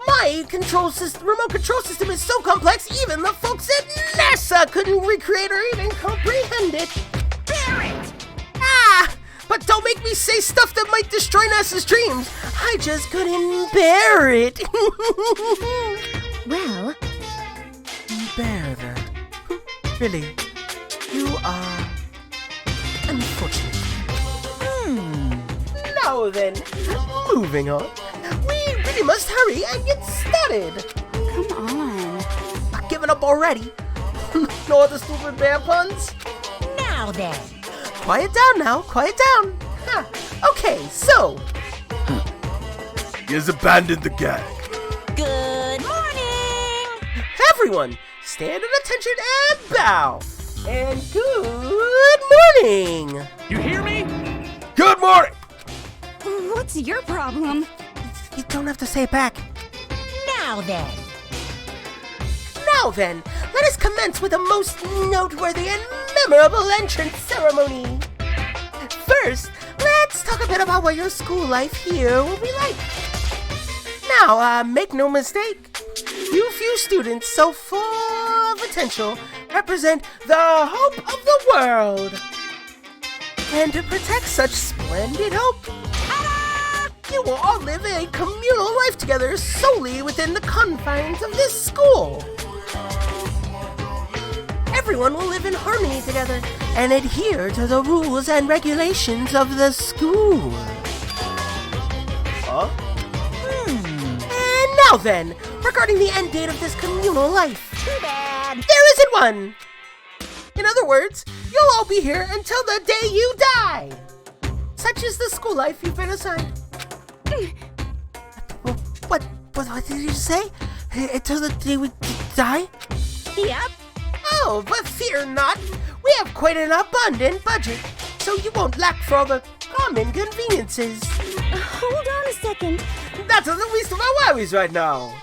My remote control system is so complex, even the folks at NASA couldn't recreate or even comprehend it. Bear it! Ah! But don't make me say stuff that might destroy NASA's dreams. I just couldn't bear it. Well, bear that. Really, you are unfortunate. Now then, moving on. We really must hurry and get started. Come on. Not giving up already. No other stupid bear puns? Now then. Quiet down now, quiet down. Huh. Okay, so. He has abandoned the gag. Good morning. Everyone, stand at attention and bow. And good morning. You hear me? Good morning. What's your problem? You don't have to say it back. Now then. Now then, let us commence with a most noteworthy and memorable entrance ceremony. First, let's talk a bit about what your school life here will be like. Now, make no mistake, you few students so full of potential represent the hope of the world. And to protect such splendid hope, you will all live a communal life together solely within the confines of this school. Everyone will live in harmony together and adhere to the rules and regulations of the school. Huh? And now then, regarding the end date of this communal life. Too bad. There isn't one! In other words, you'll all be here until the day you die. Such is the school life you've been assigned. What did you say? Until the day we die? Yep. Oh, but fear not. We have quite an abundant budget, so you won't lack for all the common conveniences. Hold on a second. That's the least of our worries right now.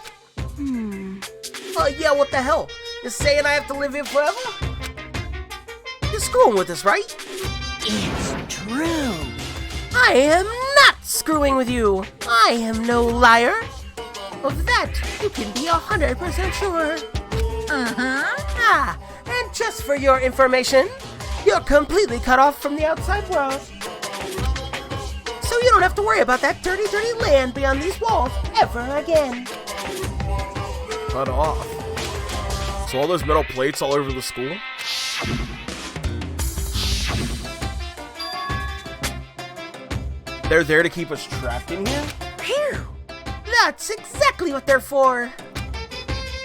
Yeah, what the hell? You're saying I have to live here forever? You're screwing with us, right? It's true. I am not screwing with you. I am no liar. Of that, you can be 100% sure. And just for your information, you're completely cut off from the outside world. So you don't have to worry about that dirty, dirty land beyond these walls ever again. Cut off. So all those metal plates all over the school? They're there to keep us trapped in here? Phew! That's exactly what they're for.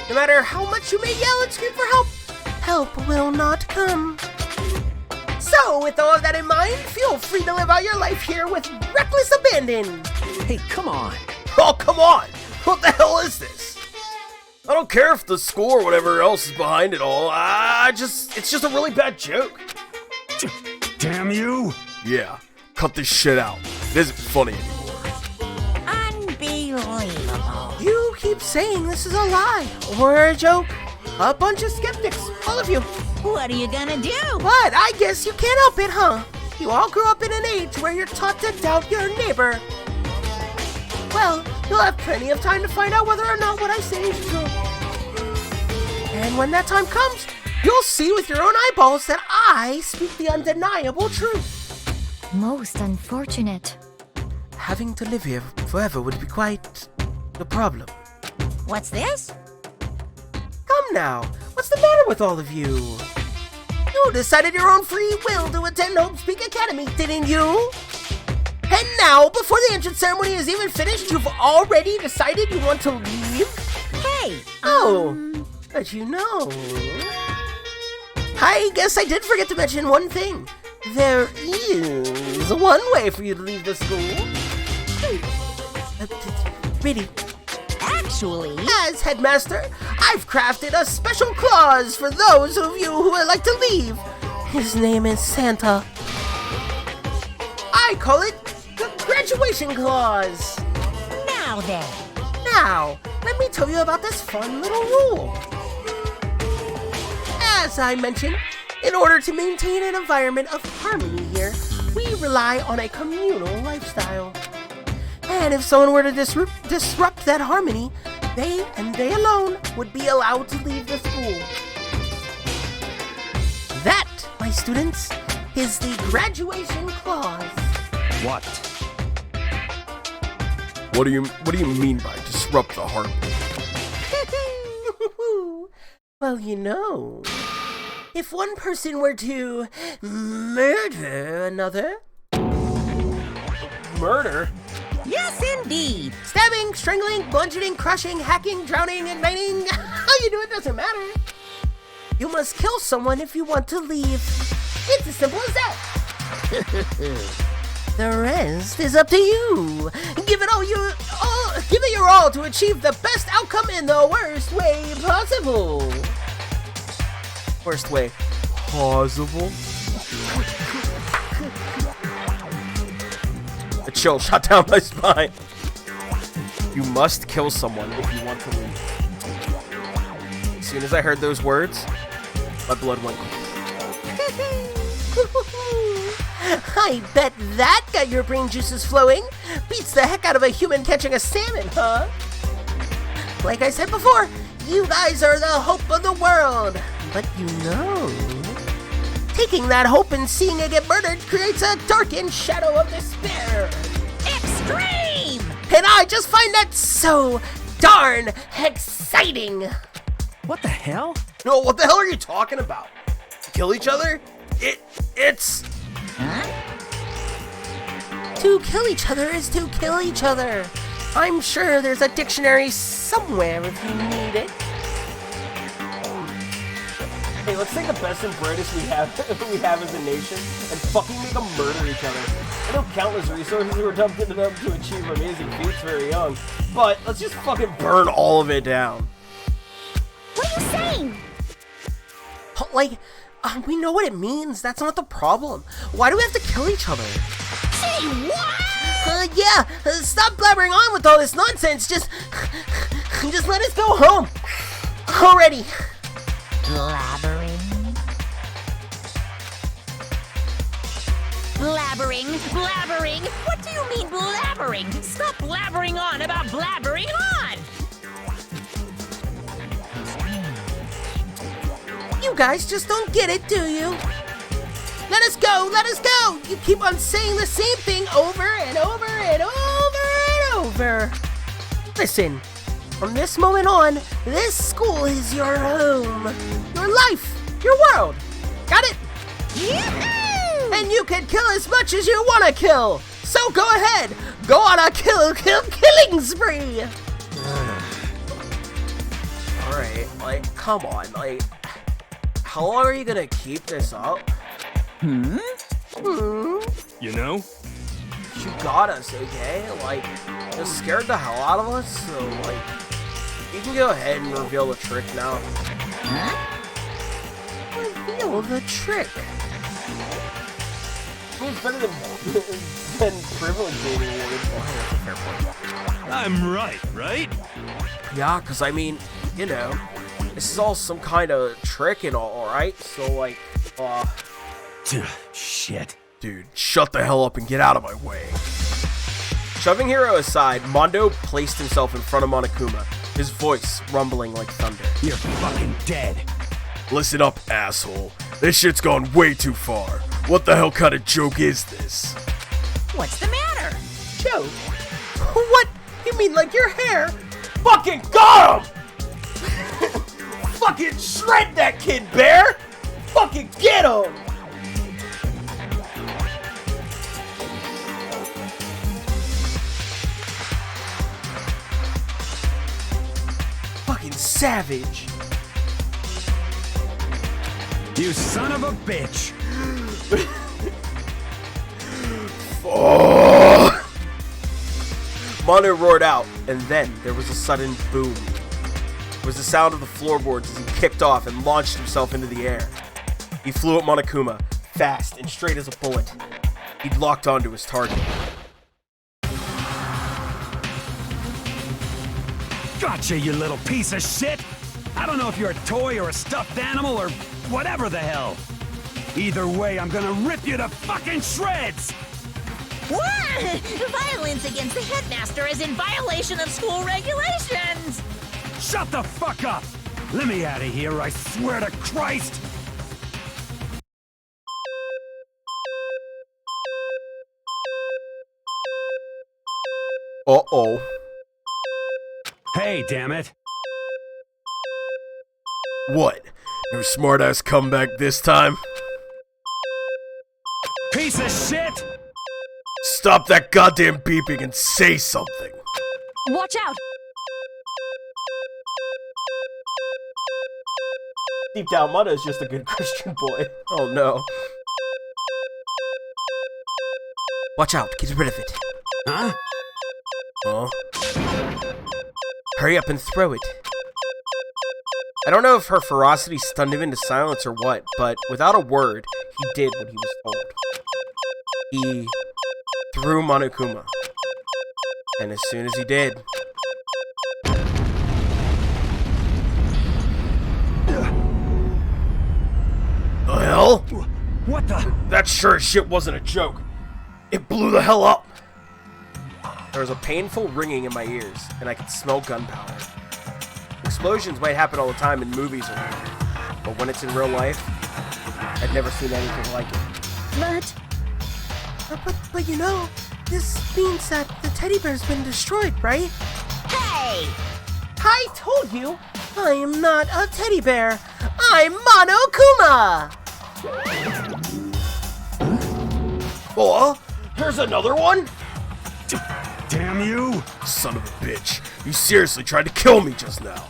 No matter how much you may yell and scream for help, help will not come. So, with all of that in mind, feel free to live out your life here with reckless abandon. Hey, come on. Oh, come on! What the hell is this? I don't care if the school or whatever else is behind it all. It's just a really bad joke. Damn you! Yeah, cut this shit out. It isn't funny anymore. Unbelievable. You keep saying this is a lie or a joke. A bunch of skeptics, all of you. What are you gonna do? But I guess you can't help it, huh? You all grew up in an age where you're taught to doubt your neighbor. Well, you'll have plenty of time to find out whether or not what I say is true. And when that time comes, you'll see with your own eyeballs that I speak the undeniable truth. Most unfortunate. Having to live here forever would be quite the problem. What's this? Come now, what's the matter with all of you? You decided your own free will to attend Hope's Peak Academy, didn't you? And now, before the entrance ceremony is even finished, you've already decided you want to leave? Hey! But you know... I guess I did forget to mention one thing. There is one way for you to leave the school. Really? Actually... As headmaster, I've crafted a special clause for those of you who would like to leave. His name is Santa. I call it the graduation clause. Now then. Now, let me tell you about this fun little rule. As I mentioned, in order to maintain an environment of harmony here, we rely on a communal lifestyle. And if someone were to disrupt that harmony, they and they alone would be allowed to leave the school. That, my students, is the graduation clause. What? What do you mean by disrupt the harmony? Well, you know, if one person were to murder another... Murder? Yes, indeed. Stabbing, strangling, bludgeoning, crushing, hacking, drowning, igniting... How you do it doesn't matter. You must kill someone if you want to leave. It's as simple as that. The rest is up to you. Give it your all to achieve the best outcome in the worst way possible. Worst way possible? A chill shot down my spine. You must kill someone if you want to leave. As soon as I heard those words, my blood went cold. I bet that got your brain juices flowing. Beats the heck out of a human catching a salmon, huh? Like I said before, you guys are the hope of the world. But you know, taking that hope and seeing it get murdered creates a darkened shadow of despair. Extreme! And I just find that so darn exciting. What the hell? No, what the hell are you talking about? Kill each other? It's... Huh? To kill each other is to kill each other. I'm sure there's a dictionary somewhere if you need it. Hey, let's take the best and brightest we have as a nation and fucking make them murder each other. I know countless resources were dumped into them to achieve amazing feats very young, but let's just fucking burn all of it down. What are you saying? Like, we know what it means. That's not the problem. Why do we have to kill each other? Say what? Yeah, stop blabbering on with all this nonsense. Just let us go home. Already. Blabbering? Blabbering? What do you mean blabbering? Stop blabbering on about blabbering on! You guys just don't get it, do you? Let us go, let us go! You keep on saying the same thing over and over and over and over. Listen, from this moment on, this school is your home, your life, your world. Got it? Yahoo! And you can kill as much as you want to kill. So go ahead, go on a killing spree. Alright, like, come on, like, how long are you gonna keep this up? You know? You got us, okay? Like, just scared the hell out of us, so, like, you can go ahead and reveal the trick now. Huh? Reveal the trick. It's better than privilege being awarded. Oh, that's a fair point. I'm right? Yeah, because, I mean, you know, this is all some kind of trick and all, right? So, like, Shit. Dude, shut the hell up and get out of my way. Shoving Hiro aside, Mondo placed himself in front of Monokuma, his voice rumbling like thunder. You're fucking dead. Listen up, asshole. This shit's gone way too far. What the hell kind of joke is this? What's the matter? Joke? What? You mean like your hair? Fucking got him! Fucking shred that kid, Bear! Fucking get him! Fucking savage. You son of a bitch. Oh! Mondo roared out, and then there was a sudden boom. It was the sound of the floorboards as he kicked off and launched himself into the air. He flew at Monokuma, fast and straight as a bullet. He'd locked onto his target. Gotcha, you little piece of shit! I don't know if you're a toy or a stuffed animal or whatever the hell. Either way, I'm gonna rip you to fucking shreds! What? Violence against the headmaster is in violation of school regulations! Shut the fuck up! Let me out of here, I swear to Christ! Uh-oh. Hey, damn it. What? No smart-ass comeback this time? Piece of shit! Stop that goddamn beeping and say something! Watch out! Deep down, Mondo's just a good Christian boy. Oh no. Watch out, get rid of it. Huh? Oh. Hurry up and throw it. I don't know if her ferocity stunned him into silence or what, but without a word, he did what he was told. He threw Monokuma. And as soon as he did... The hell? What the? That sure as shit wasn't a joke. It blew the hell up. There was a painful ringing in my ears, and I could smell gunpowder. Explosions might happen all the time in movies or whatever, but when it's in real life, I'd never seen anything like it. But you know, this means that the teddy bear's been destroyed, right? Hey! I told you, I am not a teddy bear. I'm Monokuma! Oh, here's another one? Damn you! Son of a bitch. You seriously tried to kill me just now.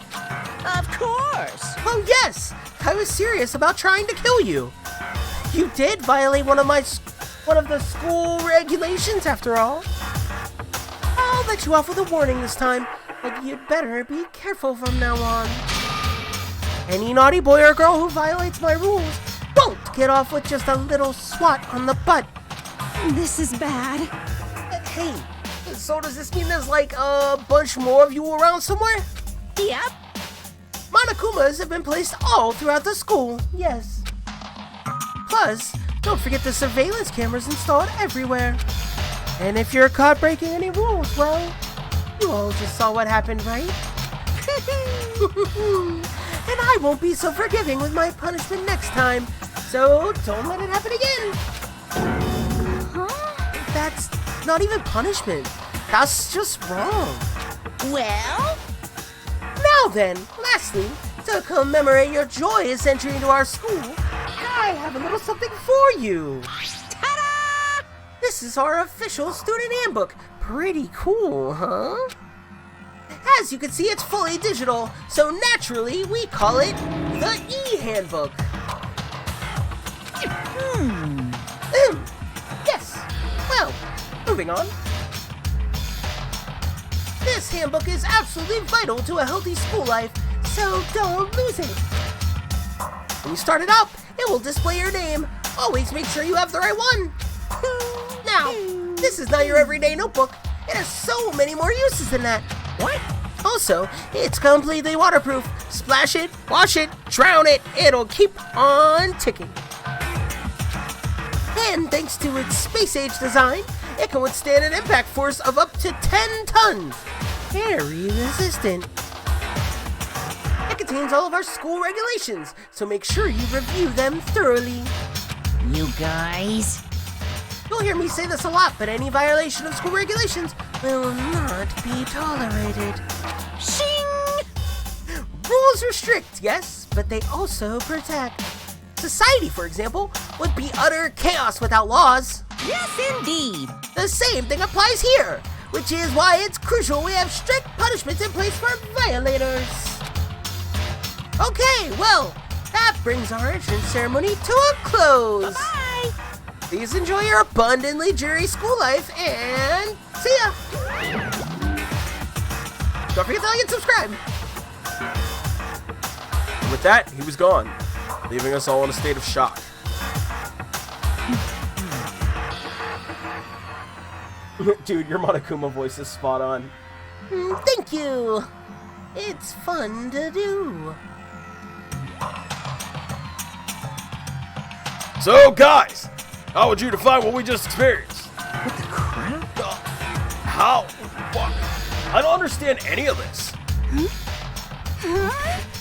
Of course! Oh yes, I was serious about trying to kill you. You did violate one of the school regulations after all. I'll let you off with a warning this time, but you'd better be careful from now on. Any naughty boy or girl who violates my rules won't get off with just a little swat on the butt. This is bad. Hey, so does this mean there's like a bunch more of you around somewhere? Yep. Monokumas have been placed all throughout the school, yes. Plus, don't forget the surveillance cameras installed everywhere. And if you're caught breaking any rules, well, you all just saw what happened, right? And I won't be so forgiving with my punishment next time, so don't let it happen again. Huh? That's not even punishment. That's just wrong. Well? Now then, lastly, to commemorate your joyous entry into our school, I have a little something for you. Ta-da! This is our official student handbook. Pretty cool, huh? As you can see, it's fully digital, so naturally we call it the e-handbook. Yes. Well, moving on. This handbook is absolutely vital to a healthy school life, so don't lose it. When you start it up, it will display your name. Always make sure you have the right one. Now, this is not your everyday notebook. It has so many more uses than that. What? Also, it's completely waterproof. Splash it, wash it, drown it. It'll keep on ticking. And thanks to its space-age design, it can withstand an impact force of up to 10 tons. Very resistant. It contains all of our school regulations, so make sure you review them thoroughly. You guys? You'll hear me say this a lot, but any violation of school regulations will not be tolerated. Shing! Rules are strict, yes, but they also protect. Society, for example, would be utter chaos without laws. Yes, indeed. The same thing applies here, which is why it's crucial we have strict punishments in place for violators. Okay, well, that brings our entrance ceremony to a close. Bye-bye. Please enjoy your abundantly dreary school life, and see ya! Don't forget to like and subscribe! And with that, he was gone, leaving us all in a state of shock. Dude, your Monokuma voice is spot on. Thank you! It's fun to do. So, guys, how would you define what we just experienced? What the crap? How? Fuck. I don't understand any of this.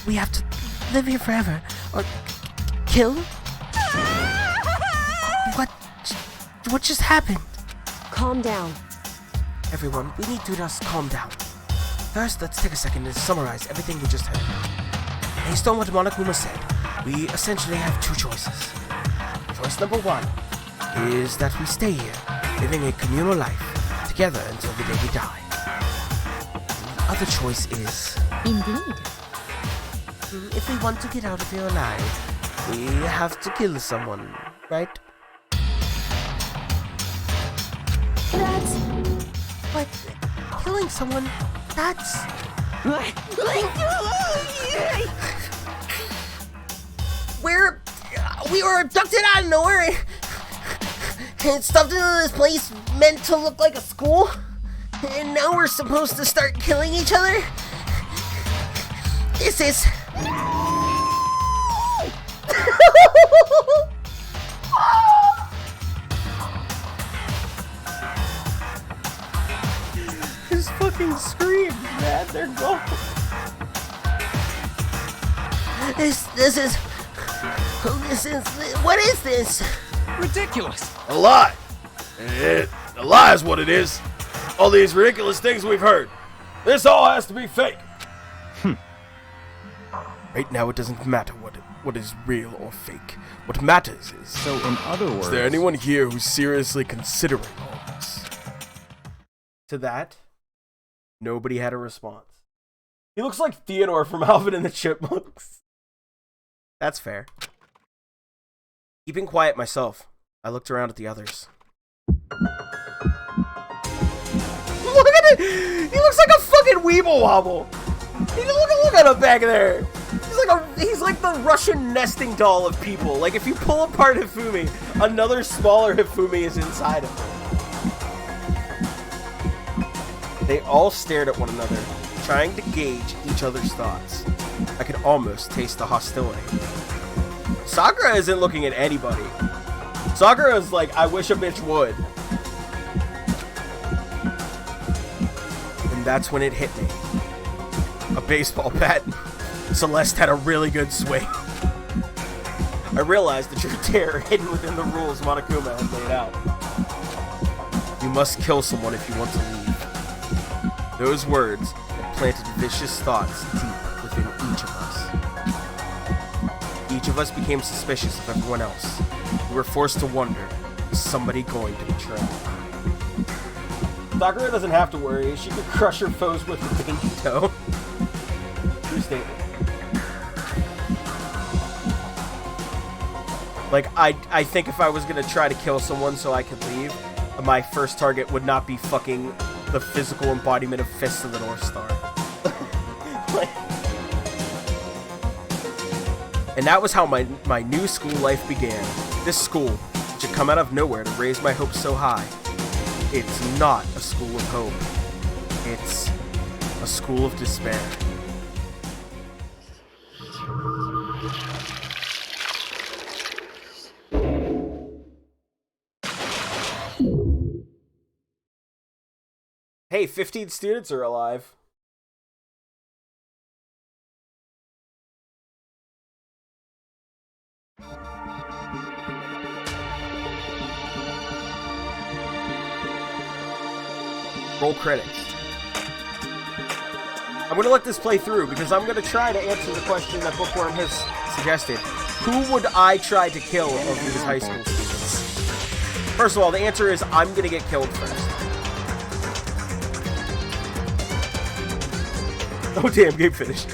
We have to live here forever, or kill? What just happened? Calm down. Everyone, we need to just calm down. First, let's take a second to summarize everything we just heard. Based on what Monokuma said, we essentially have two choices. Choice number one is that we stay here, living a communal life, together until the day we die. The other choice is... Indeed. If we want to get out of here alive, we have to kill someone, right? But killing someone, that's... We were abducted out of nowhere and stuffed into this place meant to look like a school. And now we're supposed to start killing each other? This is... His fucking screams, man, they're gone. This is What is this? Ridiculous. A lie. A lie is what it is. All these ridiculous things we've heard. This all has to be fake. Right now, it doesn't matter what is real or fake. What matters is... So, in other words... Is there anyone here who's seriously considering all this? To that, nobody had a response. He looks like Theodore from Alvin and the Chipmunks. That's fair. Keeping quiet myself, I looked around at the others. Look at it! He looks like a fucking Weeble Wobble! Look at him back there! He's like the Russian nesting doll of people. Like, if you pull apart Hifumi, another smaller Hifumi is inside of him. They all stared at one another, trying to gauge each other's thoughts. I could almost taste the hostility. Sakura isn't looking at anybody. Sakura is like, I wish a bitch would. And that's when it hit me. A baseball bat. Celeste had a really good swing. I realized the true terror hidden within the rules Monokuma had laid out. You must kill someone if you want to leave. Those words had planted vicious thoughts deep within each of us. Each of us became suspicious of everyone else. We were forced to wonder, is somebody going to betray? Sakura doesn't have to worry. She could crush her foes with her pinky toe. True statement. Like, I think if I was gonna try to kill someone so I could leave, my first target would not be fucking the physical embodiment of Fist of the North Star. Like, and that was how my new school life began. This school, which had come out of nowhere to raise my hopes so high. It's not a school of hope. It's a school of despair. Hey, 15 students are alive. Roll credits. I'm going to let this play through because I'm going to try to answer the question that Bookworm has suggested. Who would I try to kill of these high school students? First of all, the answer is I'm going to get killed first. Oh damn, game finished.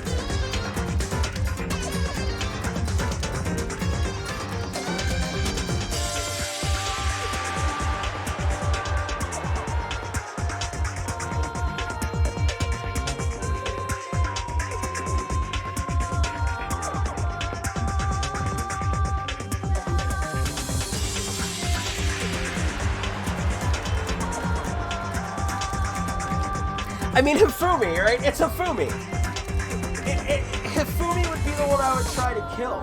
I mean, Hifumi, right? It's Hifumi. Hifumi would be the one I would try to kill.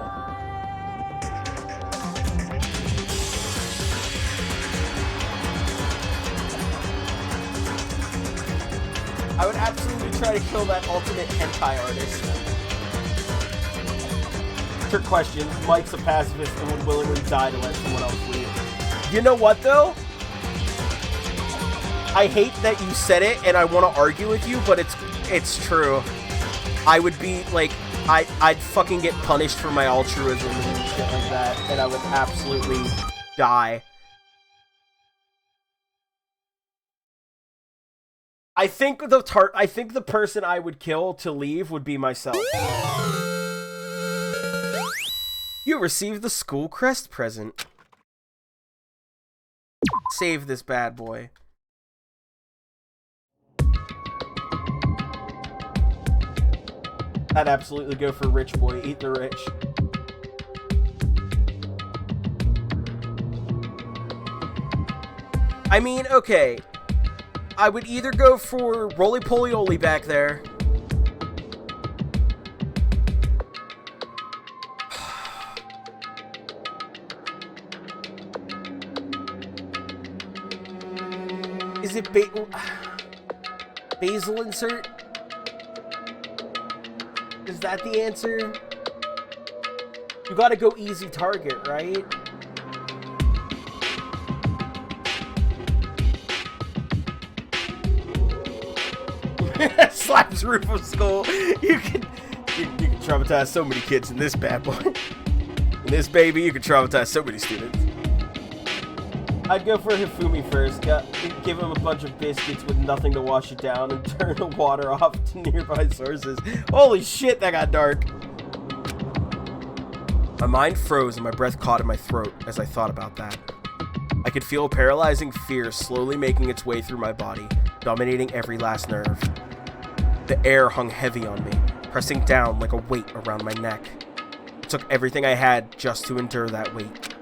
I would absolutely try to kill that ultimate hentai artist. Trick question. Mike's a pacifist and would willingly die to let someone else leave. You know what, though? I hate that you said it, and I want to argue with you, but it's true. I would be, like, I'd fucking get punished for my altruism and shit like that, and I would absolutely die. I think the person I would kill to leave would be myself. You received the school crest present. Save this bad boy. I'd absolutely go for rich boy, eat the rich. I mean, okay. I would either go for roly-poly-oly back there. Is it basil insert? Is that the answer? You gotta go easy target, right? Slaps roof of skull. You can traumatize so many kids in this bad boy. In this baby, you can traumatize so many students. I'd go for Hifumi first. Give him a bunch of biscuits with nothing to wash it down and turn the water off to nearby sources. Holy shit, that got dark. My mind froze and my breath caught in my throat as I thought about that. I could feel a paralyzing fear slowly making its way through my body, dominating every last nerve. The air hung heavy on me, pressing down like a weight around my neck. It took everything I had just to endure that weight.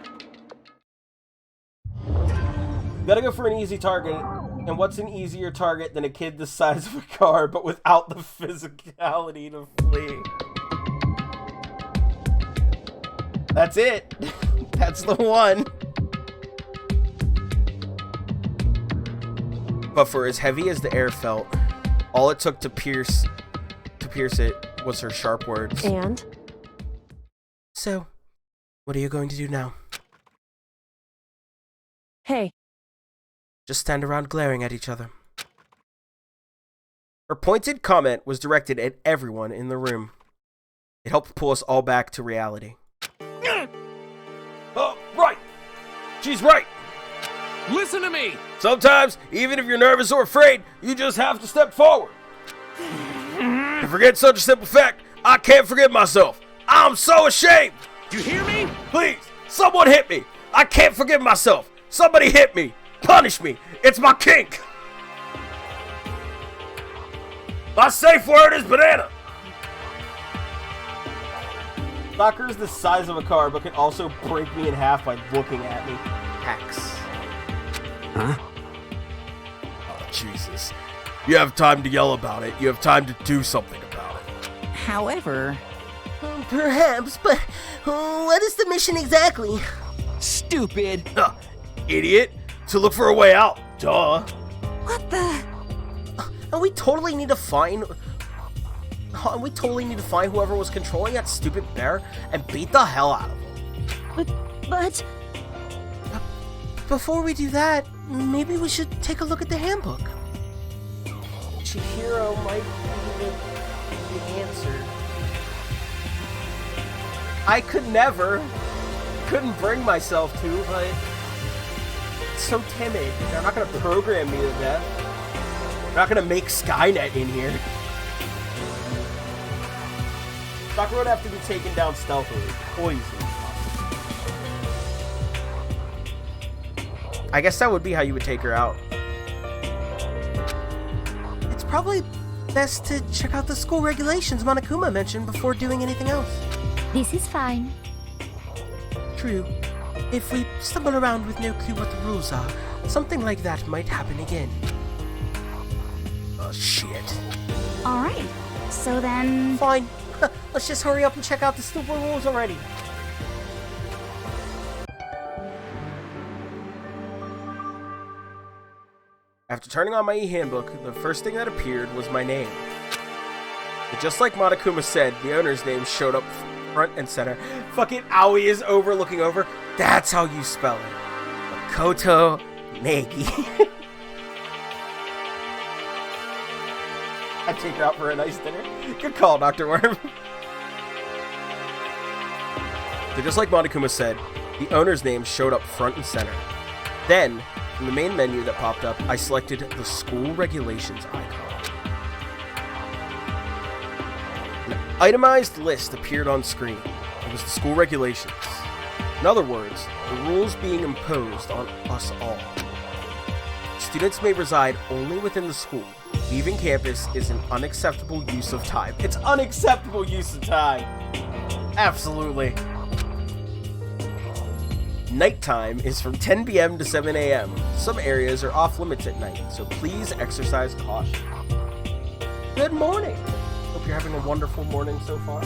Gotta go for an easy target, and what's an easier target than a kid the size of a car, but without the physicality to flee? That's it. That's the one. But for as heavy as the air felt, all it took to pierce it was her sharp words. And? So, what are you going to do now? Hey. Just stand around glaring at each other. Her pointed comment was directed at everyone in the room. It helped pull us all back to reality. Right! She's right! Listen to me! Sometimes, even if you're nervous or afraid, you just have to step forward. To forget such a simple fact, I can't forgive myself. I'm so ashamed! You hear me? Please, someone hit me! I can't forgive myself! Somebody hit me! Punish me! It's my kink! My safe word is banana! Soccer's the size of a car, but can also break me in half by looking at me. Hacks. Huh? Oh, Jesus. You have time to yell about it. You have time to do something about it. However... Perhaps, but what is the mission exactly? Stupid. Idiot. To look for a way out. Duh. What the... And we totally need to find whoever was controlling that stupid bear and beat the hell out of him. But... Before we do that, maybe we should take a look at the handbook. Chihiro might be the answer. I couldn't bring myself to, but it's so timid. They're not gonna program me to death. They're not gonna make Skynet in here. Sakura would have to be taken down stealthily. Poison. I guess that would be how you would take her out. It's probably best to check out the school regulations Monokuma mentioned before doing anything else. This is fine. True. If we stumble around with no clue what the rules are, something like that might happen again. Oh, shit. Alright, so then... Fine. Let's just hurry up and check out the stupid rules already. After turning on my e-handbook, the first thing that appeared was my name. But just like Monokuma said, the owner's name showed up front and center. Fucking Aoi is looking over. That's how you spell it. Makoto Negi. I'd take her out for a nice dinner. Good call, Dr. Worm. So just like Monokuma said, the owner's name showed up front and center. Then, from the main menu that popped up, I selected the school regulations icon. An itemized list appeared on screen. It was the school regulations. In other words, the rules being imposed on us all. Students may reside only within the school. Leaving campus is an unacceptable use of time. It's unacceptable use of time. Absolutely. Nighttime is from 10 p.m. to 7 a.m. Some areas are off limits at night, so please exercise caution. Good morning. Hope you're having a wonderful morning so far.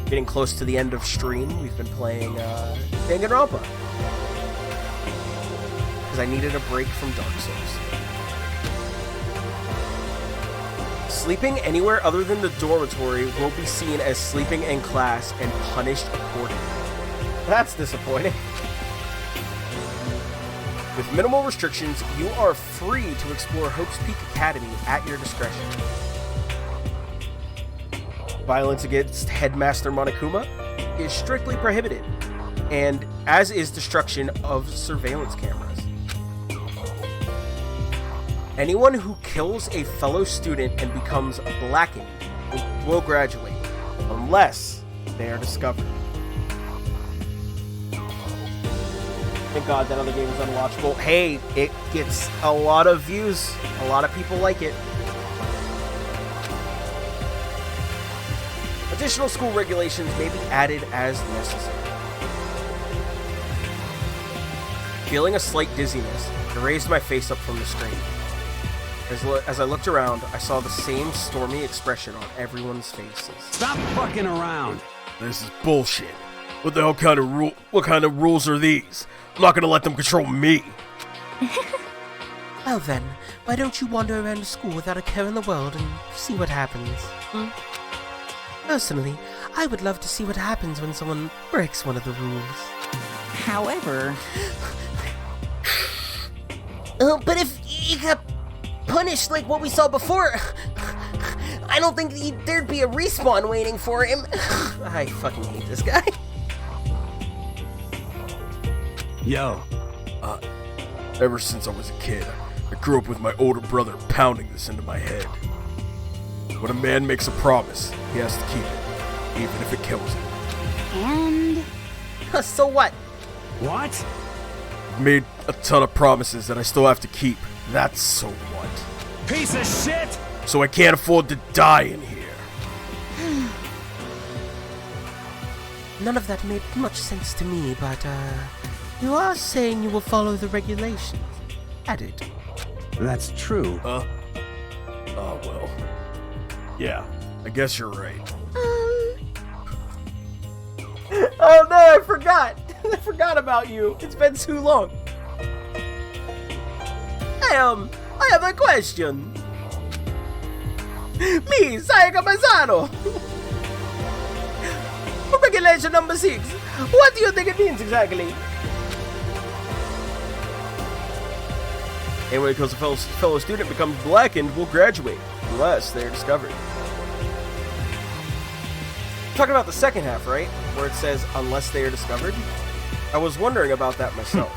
Getting close to the end of stream, we've been playing Danganronpa. Because I needed a break from Dark Souls. Sleeping anywhere other than the dormitory will be seen as sleeping in class and punished accordingly. That's disappointing. With minimal restrictions, you are free to explore Hope's Peak Academy at your discretion. Violence against Headmaster Monokuma is strictly prohibited, and as is destruction of surveillance cameras. Anyone who kills a fellow student and becomes blackened will graduate, unless they are discovered. Thank God that other game is unwatchable. Hey, it gets a lot of views. A lot of people like it. Additional school regulations may be added as necessary. Feeling a slight dizziness, I raised my face up from the screen. As I looked around, I saw the same stormy expression on everyone's faces. Stop fucking around! This is bullshit. What the hell kind of rules are these? I'm not gonna let them control me. Well then, why don't you wander around school without a care in the world and see what happens? Personally, I would love to see what happens when someone breaks one of the rules. However... But if he got punished like what we saw before, I don't think there'd be a respawn waiting for him. I fucking hate this guy. Yo. Ever since I was a kid, I grew up with my older brother pounding this into my head. When a man makes a promise, he has to keep it, even if it kills him. And? So what? What? I've made a ton of promises that I still have to keep. That's so what? Piece of shit! So I can't afford to die in here. None of that made much sense to me, but, you are saying you will follow the regulations. Added. That's true. Oh, well. Yeah, I guess you're right. Oh no, I forgot! I forgot about you. It's been too long. I have a question. Me, Sayaka Maisano. Regulation number 6. What do you think it means exactly? Anyway, because a fellow student becomes blackened, will graduate, unless they're discovered. Talking about the second half, right? Where it says, unless they are discovered? I was wondering about that myself.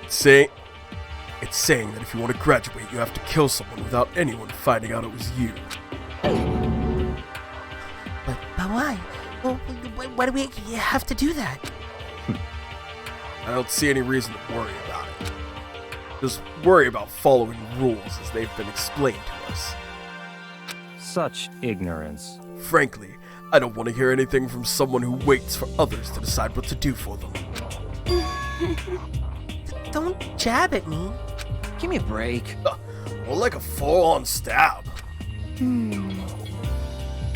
It's saying that if you want to graduate, you have to kill someone without anyone finding out it was you. But why? Well, why do we have to do that? I don't see any reason to worry about it. Just worry about following rules as they've been explained to us. Such ignorance. Frankly, I don't want to hear anything from someone who waits for others to decide what to do for them. Don't jab at me. Give me a break. More like a full-on stab.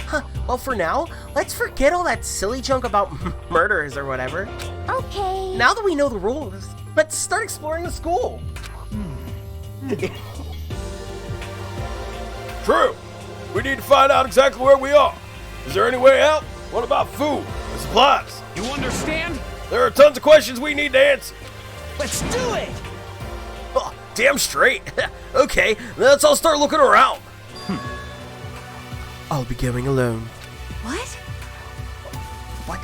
Huh, well for now, let's forget all that silly junk about murders or whatever. Okay. Now that we know the rules, let's start exploring the school. True. We need to find out exactly where we are. Is there any way out? What about food and supplies? You understand? There are tons of questions we need to answer. Let's do it! Oh, damn straight. Okay, let's all start looking around. I'll be going alone. What? What?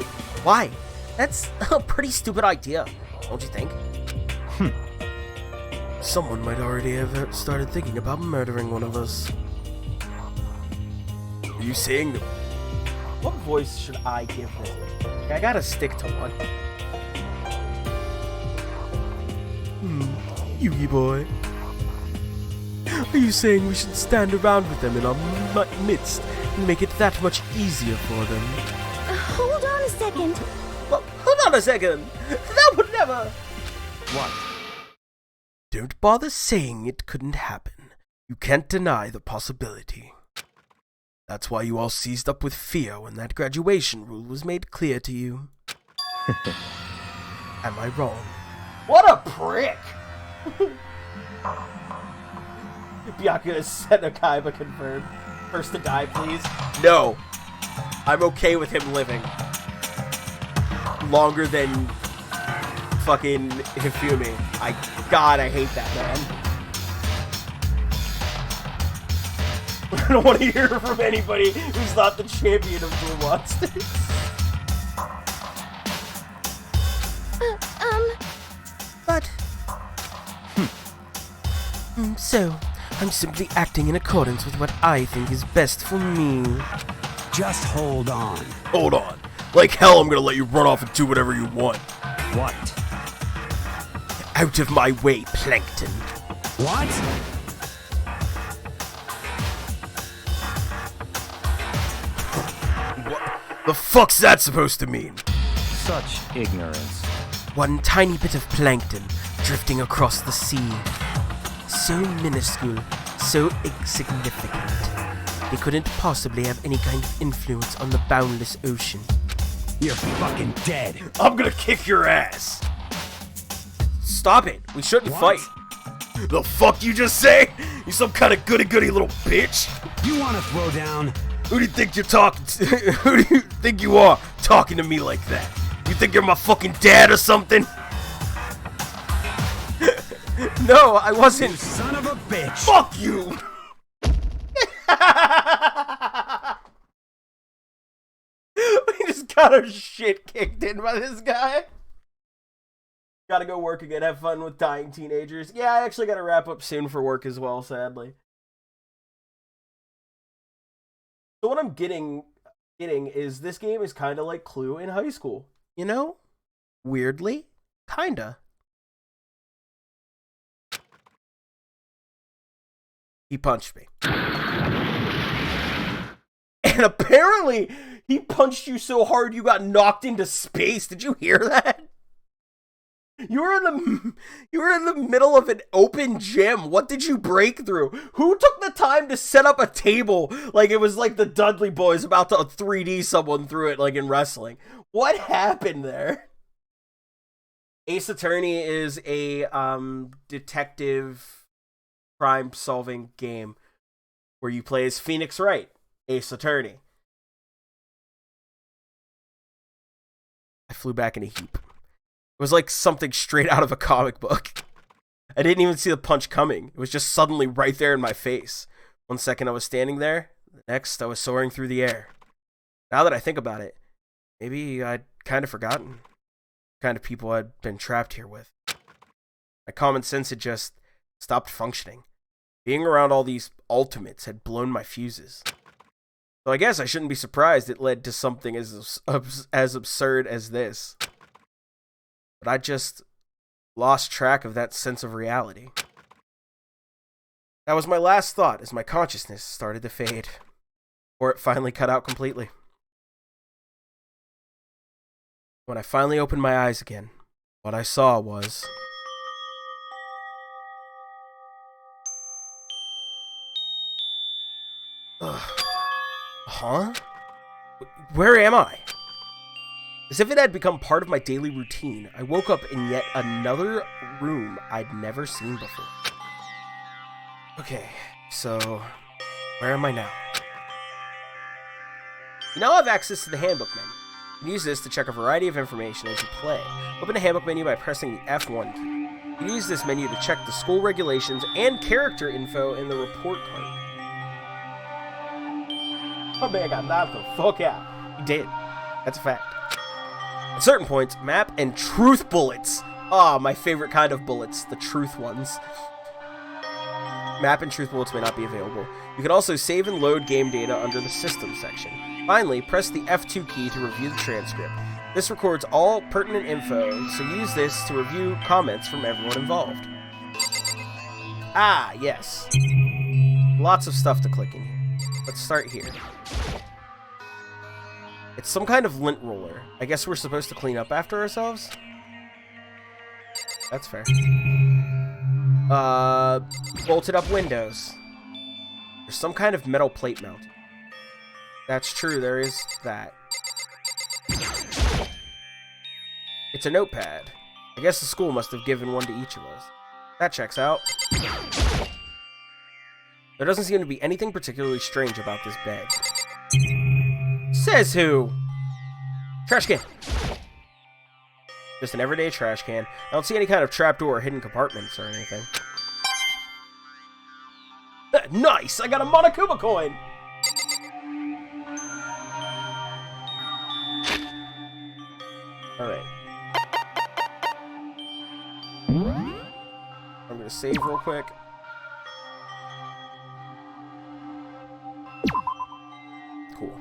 Why? That's a pretty stupid idea, don't you think? Someone might already have started thinking about murdering one of us. Are you saying that? What voice should I give this? I gotta stick to one. Yugi boy? Are you saying we should stand around with them in our midst and make it that much easier for them? Hold on a second. Well, hold on a second. That would never. What? Don't bother saying it couldn't happen. You can't deny the possibility. That's why you all seized up with fear when that graduation rule was made clear to you. Am I wrong? What a prick! Byakuya Senokaiba confirmed. First to die, please. No. I'm okay with him living. longer than fucking Hifumi. God, I hate that man. I don't want to hear from anybody who's not the champion of Duel Monsters. But... So, I'm simply acting in accordance with what I think is best for me. Just hold on. Hold on. Like hell, I'm gonna let you run off and do whatever you want. What? Out of my way, Plankton. What? What the fuck's that supposed to mean? Such ignorance. One tiny bit of plankton drifting across the sea. So minuscule, so insignificant. They couldn't possibly have any kind of influence on the boundless ocean. You're fucking dead. I'm gonna kick your ass. Stop it. We shouldn't What? fight. The fuck you just say? You some kind of goody-goody little bitch? You wanna throw down? Who do you think you're talking to? Who do you think you are talking to me like that? You think you're my fucking dad or something? No, I wasn't. You son of a bitch. Fuck you! We just got our shit kicked in by this guy. Gotta go work again, have fun with dying teenagers. Yeah, I actually gotta wrap up soon for work as well, sadly. So what I'm getting is this game is kind of like Clue in high school. You know? Weirdly, kinda. He punched me. And apparently, he punched you so hard you got knocked into space. Did you hear that? You were in the middle of an open gym. What did you break through? Who took the time to set up a table like it was like the Dudley Boys about to 3D someone through it like in wrestling? What happened there? Ace Attorney is a detective crime solving game where you play as Phoenix Wright, Ace Attorney. I flew back in a heap. It was like something straight out of a comic book. I didn't even see the punch coming. It was just suddenly right there in my face. 1 second I was standing there, the next I was soaring through the air. Now that I think about it, maybe I'd kind of forgotten the kind of people I'd been trapped here with. My common sense had just stopped functioning. Being around all these ultimates had blown my fuses. So I guess I shouldn't be surprised it led to something as absurd as this. But I just lost track of that sense of reality. That was my last thought as my consciousness started to fade. Or it finally cut out completely. When I finally opened my eyes again, what I saw was... Huh? Where am I? As if it had become part of my daily routine, I woke up in yet another room I'd never seen before. Okay, so where am I now? You now have access to the handbook menu. You can use this to check a variety of information as you play. Open the handbook menu by pressing the F1 key. You can use this menu to check the school regulations and character info in the report card. Oh man, got knocked the fuck out. He did. That's a fact. At certain points, map and truth bullets. Ah, my favorite kind of bullets, the truth ones. Map and truth bullets may not be available. You can also save and load game data under the system section. Finally, press the F2 key to review the transcript. This records all pertinent info, so use this to review comments from everyone involved. Ah, yes. Lots of stuff to click in here. Let's start here. It's some kind of lint roller. I guess we're supposed to clean up after ourselves? That's fair. Bolted up windows. There's some kind of metal plate mounted. That's true, there is that. It's a notepad. I guess the school must have given one to each of us. That checks out. There doesn't seem to be anything particularly strange about this bed. Says who? Trash can. Just an everyday trash can. I don't see any kind of trapdoor or hidden compartments or anything. Nice! I got a Monokuma coin! Alright. I'm gonna save real quick. Cool.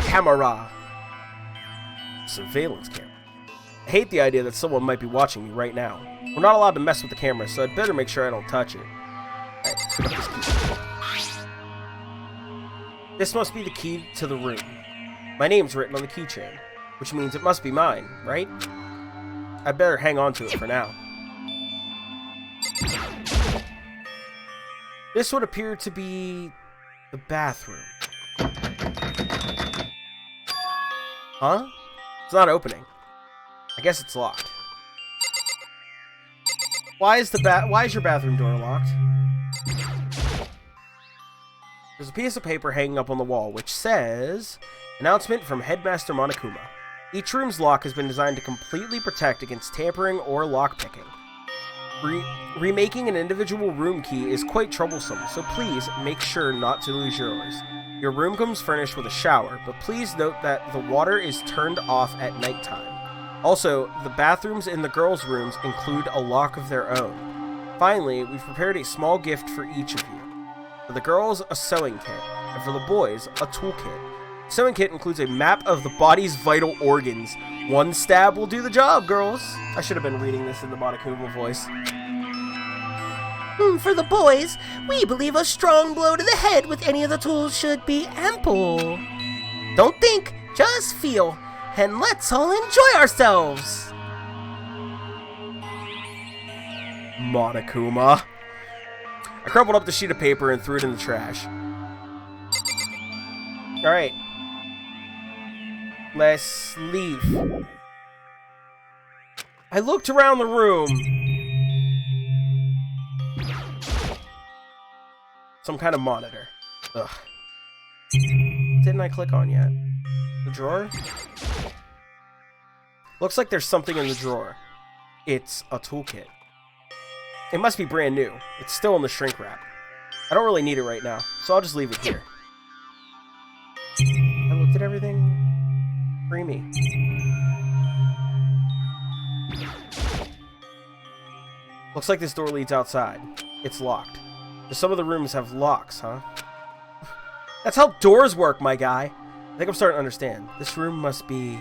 Camera. Surveillance camera. I hate the idea that someone might be watching me right now. We're not allowed to mess with the camera, so I'd better make sure I don't touch it. Alright, let's pick up this key. This must be the key to the room. My name's written on the keychain, which means it must be mine, right? I'd better hang on to it for now. This would appear to be the bathroom. Huh? It's not opening. I guess it's locked. Why is your bathroom door locked? There's a piece of paper hanging up on the wall which says, "Announcement from Headmaster Monokuma. Each room's lock has been designed to completely protect against tampering or lockpicking. Remaking an individual room key is quite troublesome, so please make sure not to lose yours. Your room comes furnished with a shower, but please note that the water is turned off at nighttime. Also, the bathrooms in the girls' rooms include a lock of their own. Finally, we've prepared a small gift for each of you. For the girls, a sewing kit, and for the boys, a toolkit. The sewing kit includes a map of the body's vital organs. One stab will do the job, girls." I should have been reading this in the Monokuma voice. For the boys, we believe a strong blow to the head with any of the tools should be ample. Don't think, just feel, and let's all enjoy ourselves. Monokuma. I crumpled up the sheet of paper and threw it in the trash. Alright. Let's leave. I looked around the room. Some kind of monitor. Ugh. What didn't I click on yet? The drawer? Looks like there's something in the drawer. It's a toolkit. It must be brand new. It's still in the shrink wrap. I don't really need it right now, so I'll just leave it here. I looked at everything. Free me. Looks like this door leads outside. It's locked. Some of the rooms have locks, huh? That's how doors work, my guy. I think I'm starting to understand. This room must be...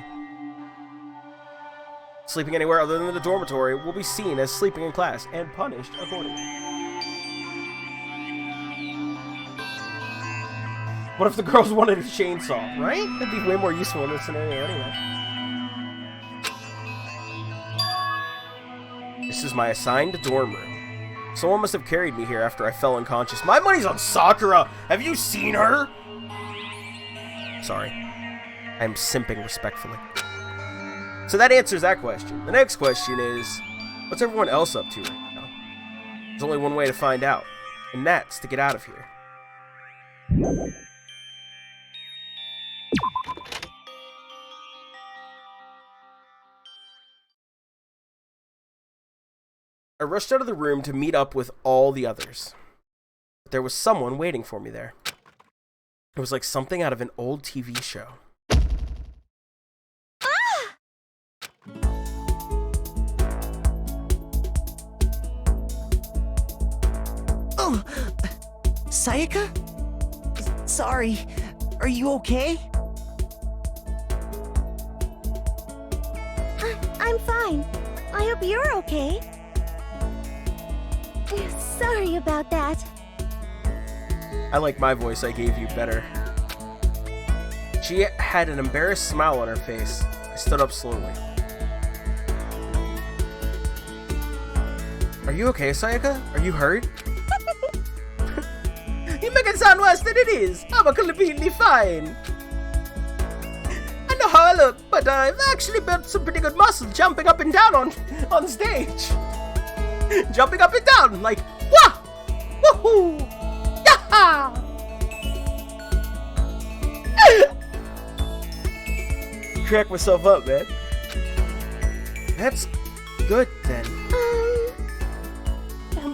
Sleeping anywhere other than the dormitory will be seen as sleeping in class and punished accordingly. What if the girls wanted a chainsaw, right? That'd be way more useful in this scenario anyway. This is my assigned dorm room. Someone must have carried me here after I fell unconscious. My money's on Sakura! Have you seen her? Sorry. I'm simping respectfully. So that answers that question. The next question is, what's everyone else up to right now? There's only one way to find out, and that's to get out of here. I rushed out of the room to meet up with all the others. But there was someone waiting for me there. It was like something out of an old TV show. Oh, Sayaka? Sorry, are you okay? I'm fine. I hope you're okay. Sorry about that. I like my voice I gave you better. She had an embarrassed smile on her face. I stood up slowly. Are you okay, Sayaka? Are you hurt? You make it sound worse than it is. I'm completely fine. I know how I look, but I've actually built some pretty good muscle jumping up and down on stage. jumping up and down like, wah! Woohoo! Yaha! Crack myself up, man. That's good then.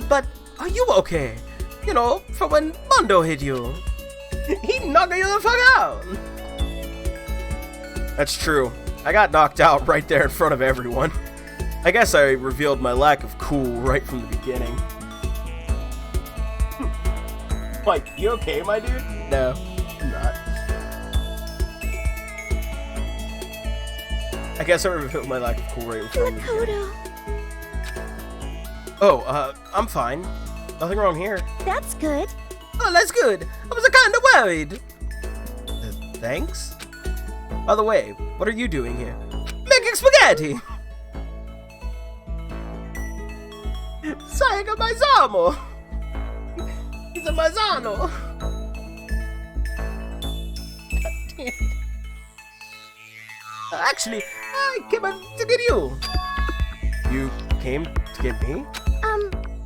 But are you okay? You know, from when Mondo hit you. He knocked you the fuck out. That's true. I got knocked out right there in front of everyone. I guess I revealed my lack of cool right from the beginning. Mike, you okay, my dude? No, I'm not. I guess I revealed my lack of cool right from the beginning. Oh, I'm fine. Nothing wrong here. That's good. Oh, that's good. I was kinda worried. Thanks? By the way, what are you doing here? Making spaghetti. Sayaka Maizamo. He's a Maizano. God damn. Actually, I came out to get you. You came to get me?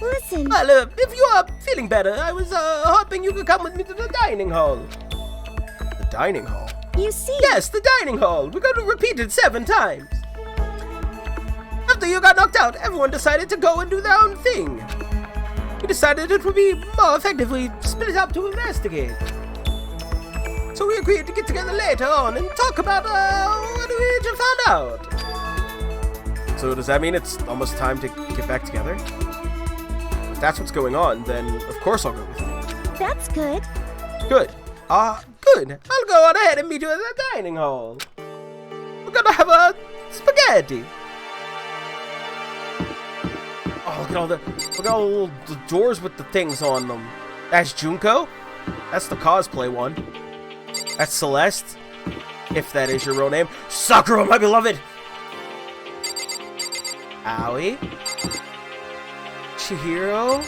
Listen. Well, if you are feeling better, I was hoping you could come with me to the dining hall. The dining hall? You see? Yes, the dining hall. We're going to repeat it 7 times. After you got knocked out, everyone decided to go and do their own thing. We decided it would be more effective if we split up to investigate. So we agreed to get together later on and talk about what we just found out. So does that mean it's almost time to get back together? If that's what's going on, then of course I'll go with you. That's good. Good. Good. I'll go on ahead and meet you at the dining hall. We're gonna have a spaghetti. Oh, look at all the doors with the things on them. That's Junko. That's the cosplay one. That's Celeste, if that is your real name. Sakura, my beloved. Aoi. Chihiro.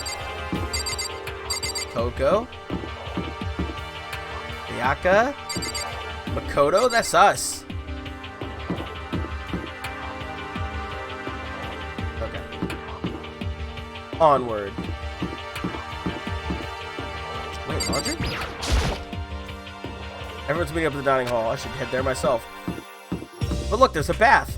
Koko. Miyaka. Makoto, that's us. Okay. Onward. Wait, laundry? Everyone's meeting up at the dining hall. I should head there myself. But look, there's a bath.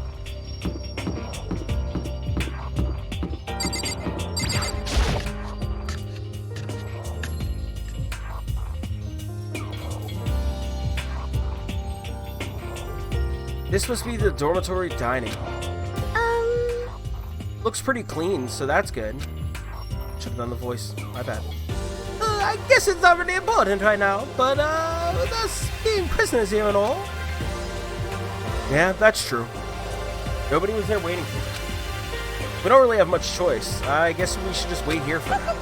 This must be the dormitory dining hall. Looks pretty clean, so that's good. Should have done the voice. My bad. I guess it's not really important right now, but with us being prisoners here and all. Yeah, that's true. Nobody was there waiting for us. We don't really have much choice. I guess we should just wait here for now.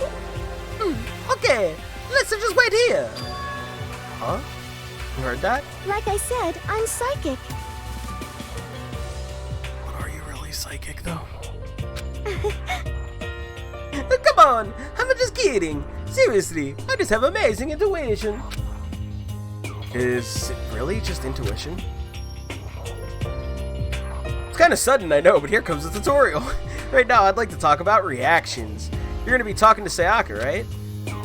Okay, let's just wait here. Huh? You heard that? Like I said, I'm psychic. Are you really psychic, though? Come on, I'm just kidding. Seriously, I just have amazing intuition. Is it really just intuition? It's kind of sudden, I know, but here comes the tutorial. Right now, I'd like to talk about reactions. You're going to be talking to Sayaka, right?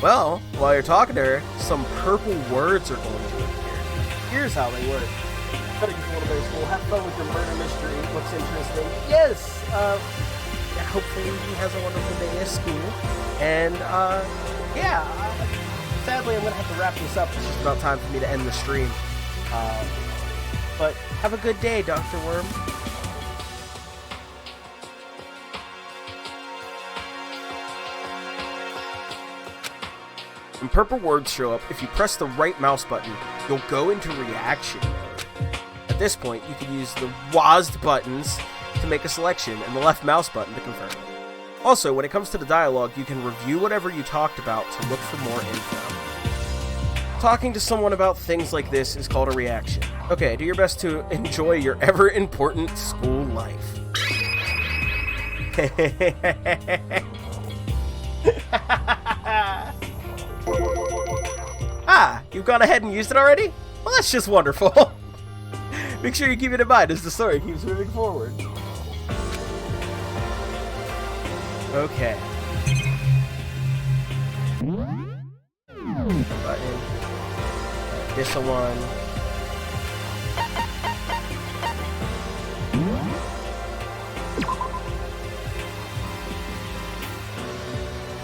Well, while you're talking to her, some purple words are going to appear. Here's how they work. Gotta use a little bit of school. Have fun with your murder mystery. Looks interesting. Yes, hopefully he has a wonderful day at school. And, sadly I'm going to have to wrap this up. It's just about time for me to end the stream. But have a good day, Dr. Worm. When purple words show up, if you press the right mouse button, you'll go into reaction mode. At this point, you can use the WASD buttons to make a selection and the left mouse button to confirm. Also, when it comes to the dialogue, you can review whatever you talked about to look for more info. Talking to someone about things like this is called a reaction. Okay, do your best to enjoy your ever-important school life. Ah, you've gone ahead and used it already? Well, that's just wonderful. Make sure you keep it in mind as the story keeps moving forward. Okay. Button. This one.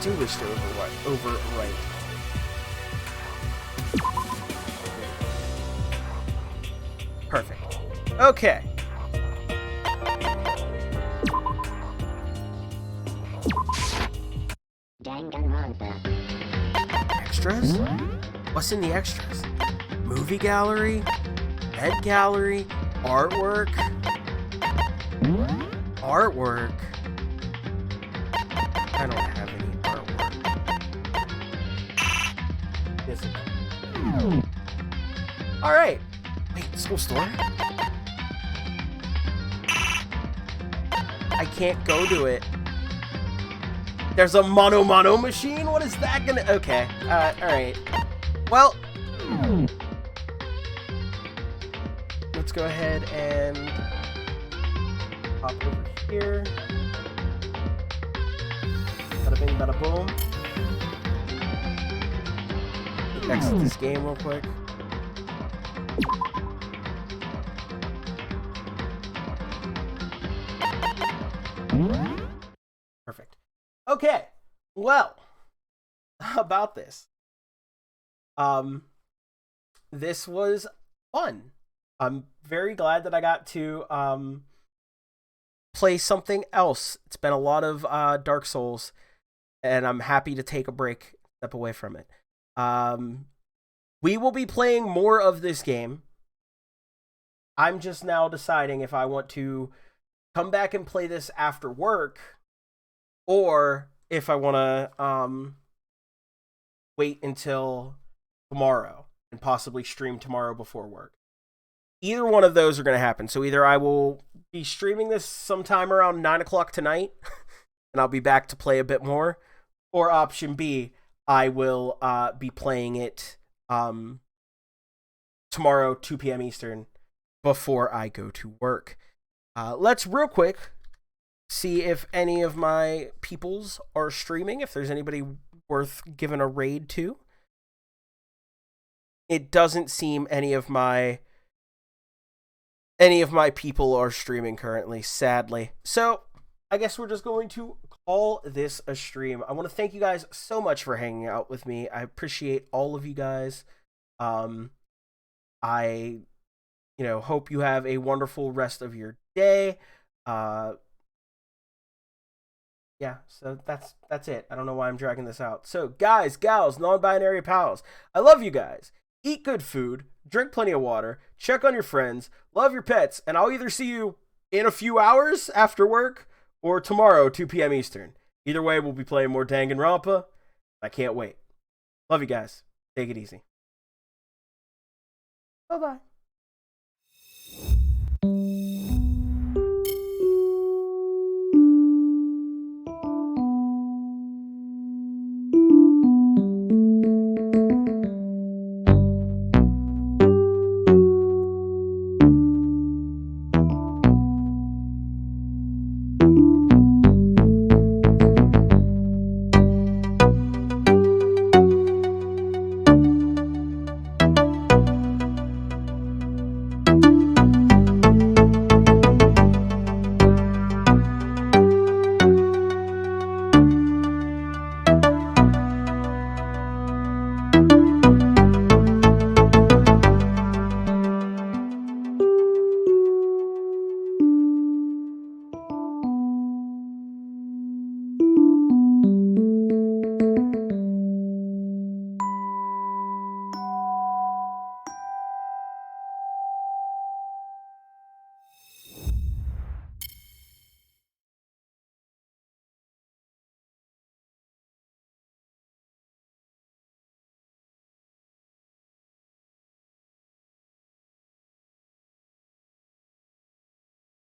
Do wish to overwrite. Perfect. Okay. Danganronpa. Extras? What's in the extras? Movie gallery? Ed gallery? Artwork? Artwork? I don't have any artwork. This is... Alright. Wait, school store? I can't go to it. There's a mono machine? What is that gonna... Okay. Alright. Well... Let's go ahead and... hop over here. Bada bing, bada boom. Exit this game real quick. Perfect. Okay. Well, how about this? This was fun. I'm very glad that I got to play something else. It's been a lot of Dark Souls, and I'm happy to take a break, step away from it. We will be playing more of this game. I'm just now deciding if I want to come back and play this after work, or if I want to wait until tomorrow and possibly stream tomorrow before work. Either one of those are going to happen. So either I will be streaming this sometime around 9 o'clock tonight, and I'll be back to play a bit more, or option B, I will be playing it tomorrow, 2 p.m. Eastern, before I go to work. Let's real quick see if any of my peoples are streaming, if there's anybody worth giving a raid to. It doesn't seem any of my people are streaming currently, sadly. So I guess we're just going to call this a stream. I want to thank you guys so much for hanging out with me. I appreciate all of you guys. I hope you have a wonderful rest of your day. Yeah, so that's it. I don't know why I'm dragging this out. So guys, gals, non-binary pals, I love you guys. Eat good food, drink plenty of water, check on your friends, love your pets, and I'll either see you in a few hours after work or tomorrow, 2 p.m. Eastern. Either way, we'll be playing more Danganronpa. I can't wait. Love you guys. Take it easy. Bye-bye.